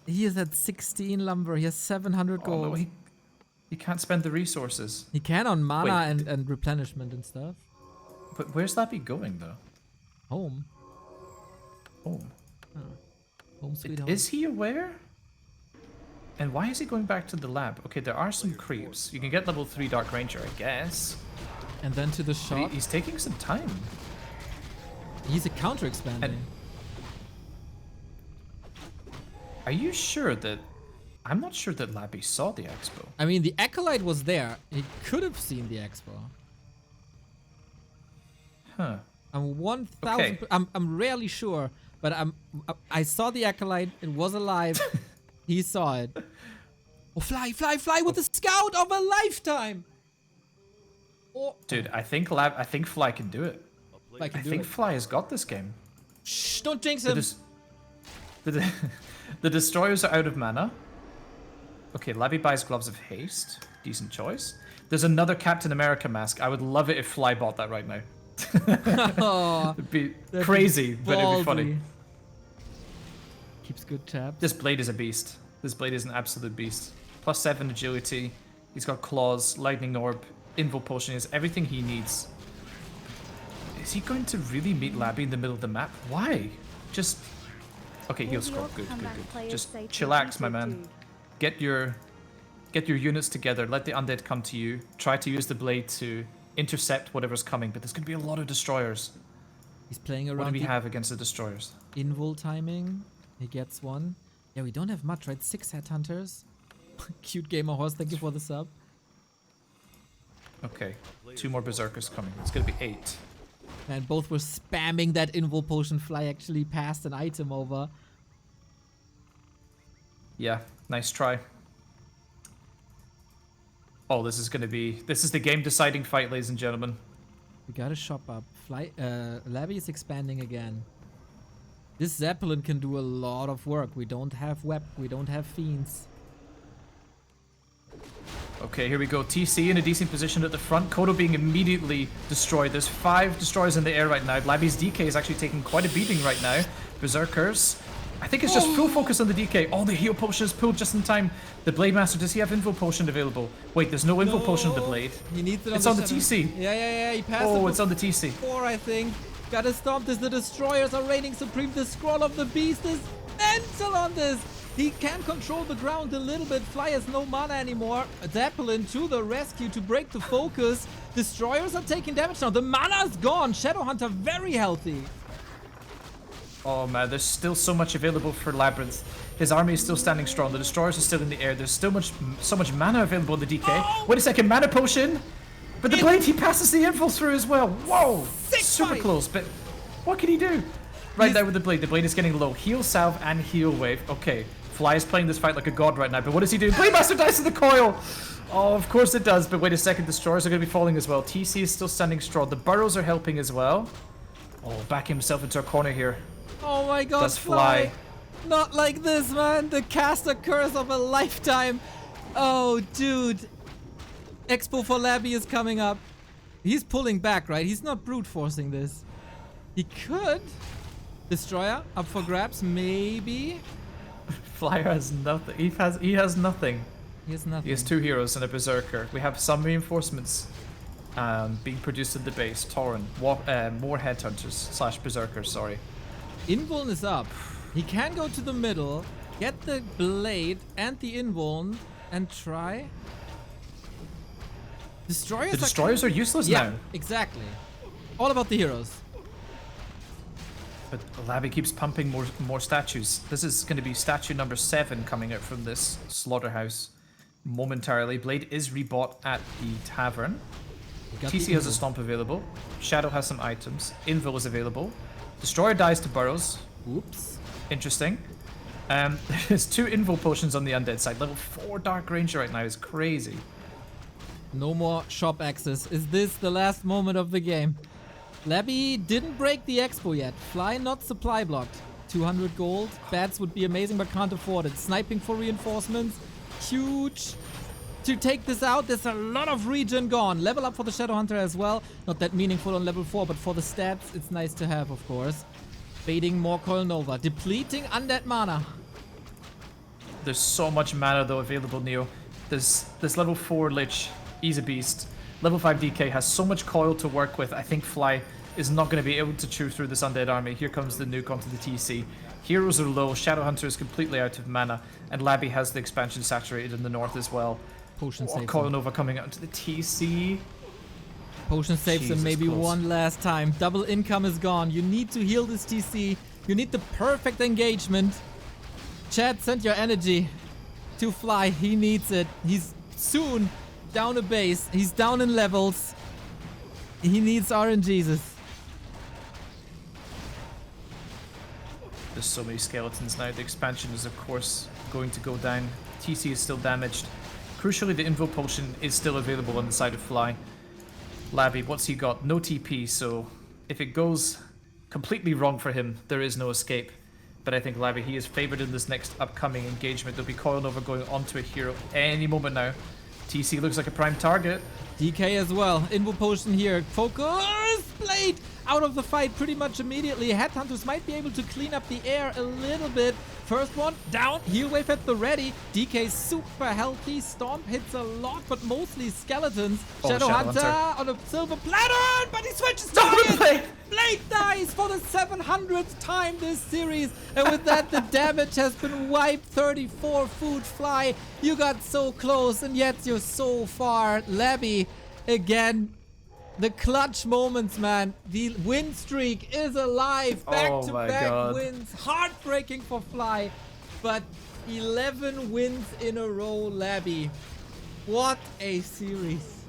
He is at 16 lumber. He has 700 gold. Oh, no, he can't spend the resources. He can on mana Wait, and replenishment and stuff. But where's Labby going, though? Home. Home. Oh. Home sweet home. Is he aware? And why is he going back to the lab? Okay, there are some creeps. You can get level 3 Dark Ranger, I guess. And then to the shop. He's taking some time. He's a counter expanding. Are you sure that... I'm not sure that Labby saw the expo. I mean, the Acolyte was there. He could have seen the expo. Huh. I'm 1000. Okay. I'm rarely sure, but I saw the Acolyte. It was alive. He saw it. Oh, fly with the scout of a lifetime. Oh. Dude, I think Fly can do it. I think Fly has got this game. Shh! Don't jinx him. The destroyers are out of mana. Okay, Labby buys Gloves of Haste. Decent choice. There's another Captain America mask. I would love it if Fly bought that right now. Oh, it'd be crazy, but it'd be funny. Keeps good tabs. This blade is a beast. This blade is an absolute beast. +7 agility. He's got claws, lightning orb, invo potion. He has everything he needs. Is he going to really meet Labby in the middle of the map? Why? Just... Okay, heal scroll. Good. Just chillax, my man. Get your units together. Let the undead come to you. Try to use the blade to intercept whatever's coming. But there's going to be a lot of destroyers. He's playing around. What do we have against the destroyers? Invul timing. He gets one. Yeah, we don't have much, right? 6 headhunters. Cute gamer horse. Thank you for the sub. Okay, 2 more berserkers coming. It's going to be 8. And both were spamming that invul potion. Fly actually passed an item over. Yeah, nice try. Oh, this is the game deciding fight, ladies and gentlemen. We gotta shop up. Labby is expanding again. This Zeppelin can do a lot of work. We don't have we don't have fiends. Okay, here we go. TC in a decent position at the front. Kodo being immediately destroyed. There's 5 destroyers in the air right now. Labby's DK is actually taking quite a beating right now. Berserkers. I think it's just full focus on the DK. Oh, the heal potion is pulled just in time. The Blade Master, does he have info potion available? Wait, there's no info potion on the Blade. He needs it it's on the TC. Yeah, he passed it. Oh, it's on the TC. 4, I think. Gotta stop this. The destroyers are reigning supreme. The scroll of the beast is mental on this. He can control the ground a little bit. Fly has no mana anymore. Zeppelin to the rescue to break the focus. Destroyers are taking damage now. The mana's gone. Shadowhunter very healthy. Oh man, there's still so much available for LabyRinth. His army is still standing strong. The destroyers are still in the air. There's still so much mana available in the DK. Oh! Wait a second, mana potion. But the blade, he passes the info through as well. Whoa, super close. But what can he do? Right there with the blade. The blade is getting low. Heal salve and heal wave. Okay, Fly is playing this fight like a god right now. But what is he doing? Blade Master dies to the coil. Oh, of course it does. But wait a second, destroyers are going to be falling as well. TC is still standing strong. The burrows are helping as well. Oh, backing himself into a corner here. Oh my god, does Fly. Not like this, man. The caster curse of a lifetime. Oh, dude. Expo for Labby is coming up. He's pulling back, right? He's not brute forcing this. He could. Destroyer up for grabs, maybe. Flyer has nothing. He has nothing. He has nothing. He has 2 heroes and a berserker. We have some reinforcements being produced at the base. Tauren, more headhunters / berserkers. Sorry. Invuln is up. He can go to the middle, get the blade and the Invuln, and try. The destroyers are useless now. Exactly. All about the heroes. But Labby keeps pumping more statues. This is going to be statue number 7 coming out from this slaughterhouse momentarily. Blade is rebought at the tavern. TC has a stomp available. Shadow has some items. Invul is available. Destroyer dies to burrows. Oops. Interesting. There's 2 invul potions on the undead side. Level 4 Dark Ranger right now is crazy. No more shop access. Is this the last moment of the game? Labby didn't break the expo yet. Fly not supply blocked. 200 gold. Bats would be amazing, but can't afford it. Sniping for reinforcements. Huge. To take this out, there's a lot of regen gone. Level up for the Shadowhunter as well. Not that meaningful on level 4, but for the stats, it's nice to have, of course. Baiting more Coil Nova. Depleting undead mana. There's so much mana, though, available, Neo. There's this level 4 Lich. He's a beast. Level 5 DK has so much coil to work with. I think Fly is not going to be able to chew through this undead army. Here comes the nuke onto the TC. Heroes are low. Shadowhunter is completely out of mana. And Labby has the expansion saturated in the north as well. Potion saves Coil him. Nova coming out to the TC. Potion saves him maybe close. one last time. Double income is gone. You need to heal this TC. You need the perfect engagement. Chat, send your energy to Fly. He needs it. He's soon down a base. He's down in levels. He needs RNGesus. There's so many skeletons now. The expansion is, of course, going to go down. TC is still damaged. Crucially, the Invo Potion is still available on the side of Fly. Labby, what's he got? No TP, so if it goes completely wrong for him, there is no escape. But I think Labby, he is favored in this next upcoming engagement. There'll be Coil Nova going onto a hero any moment now. TC looks like a prime target. DK as well. Invo Potion here. Focus! Blade! Out of the fight pretty much immediately. Headhunters might be able to clean up the air a little bit. First one down. Heal wave at the ready. DK super healthy. Stomp hits a lot, but mostly skeletons. Shadowhunter on a silver platter, but he switches target. Blade dies for the 700th time this series. And with that, the damage has been wiped. 34 food Fly. You got so close, and yet you're so far. Labby, again, the clutch moments, man. The win streak is alive. Back-to-back wins. Heartbreaking for Fly. But 11 wins in a row, Labby. What a series.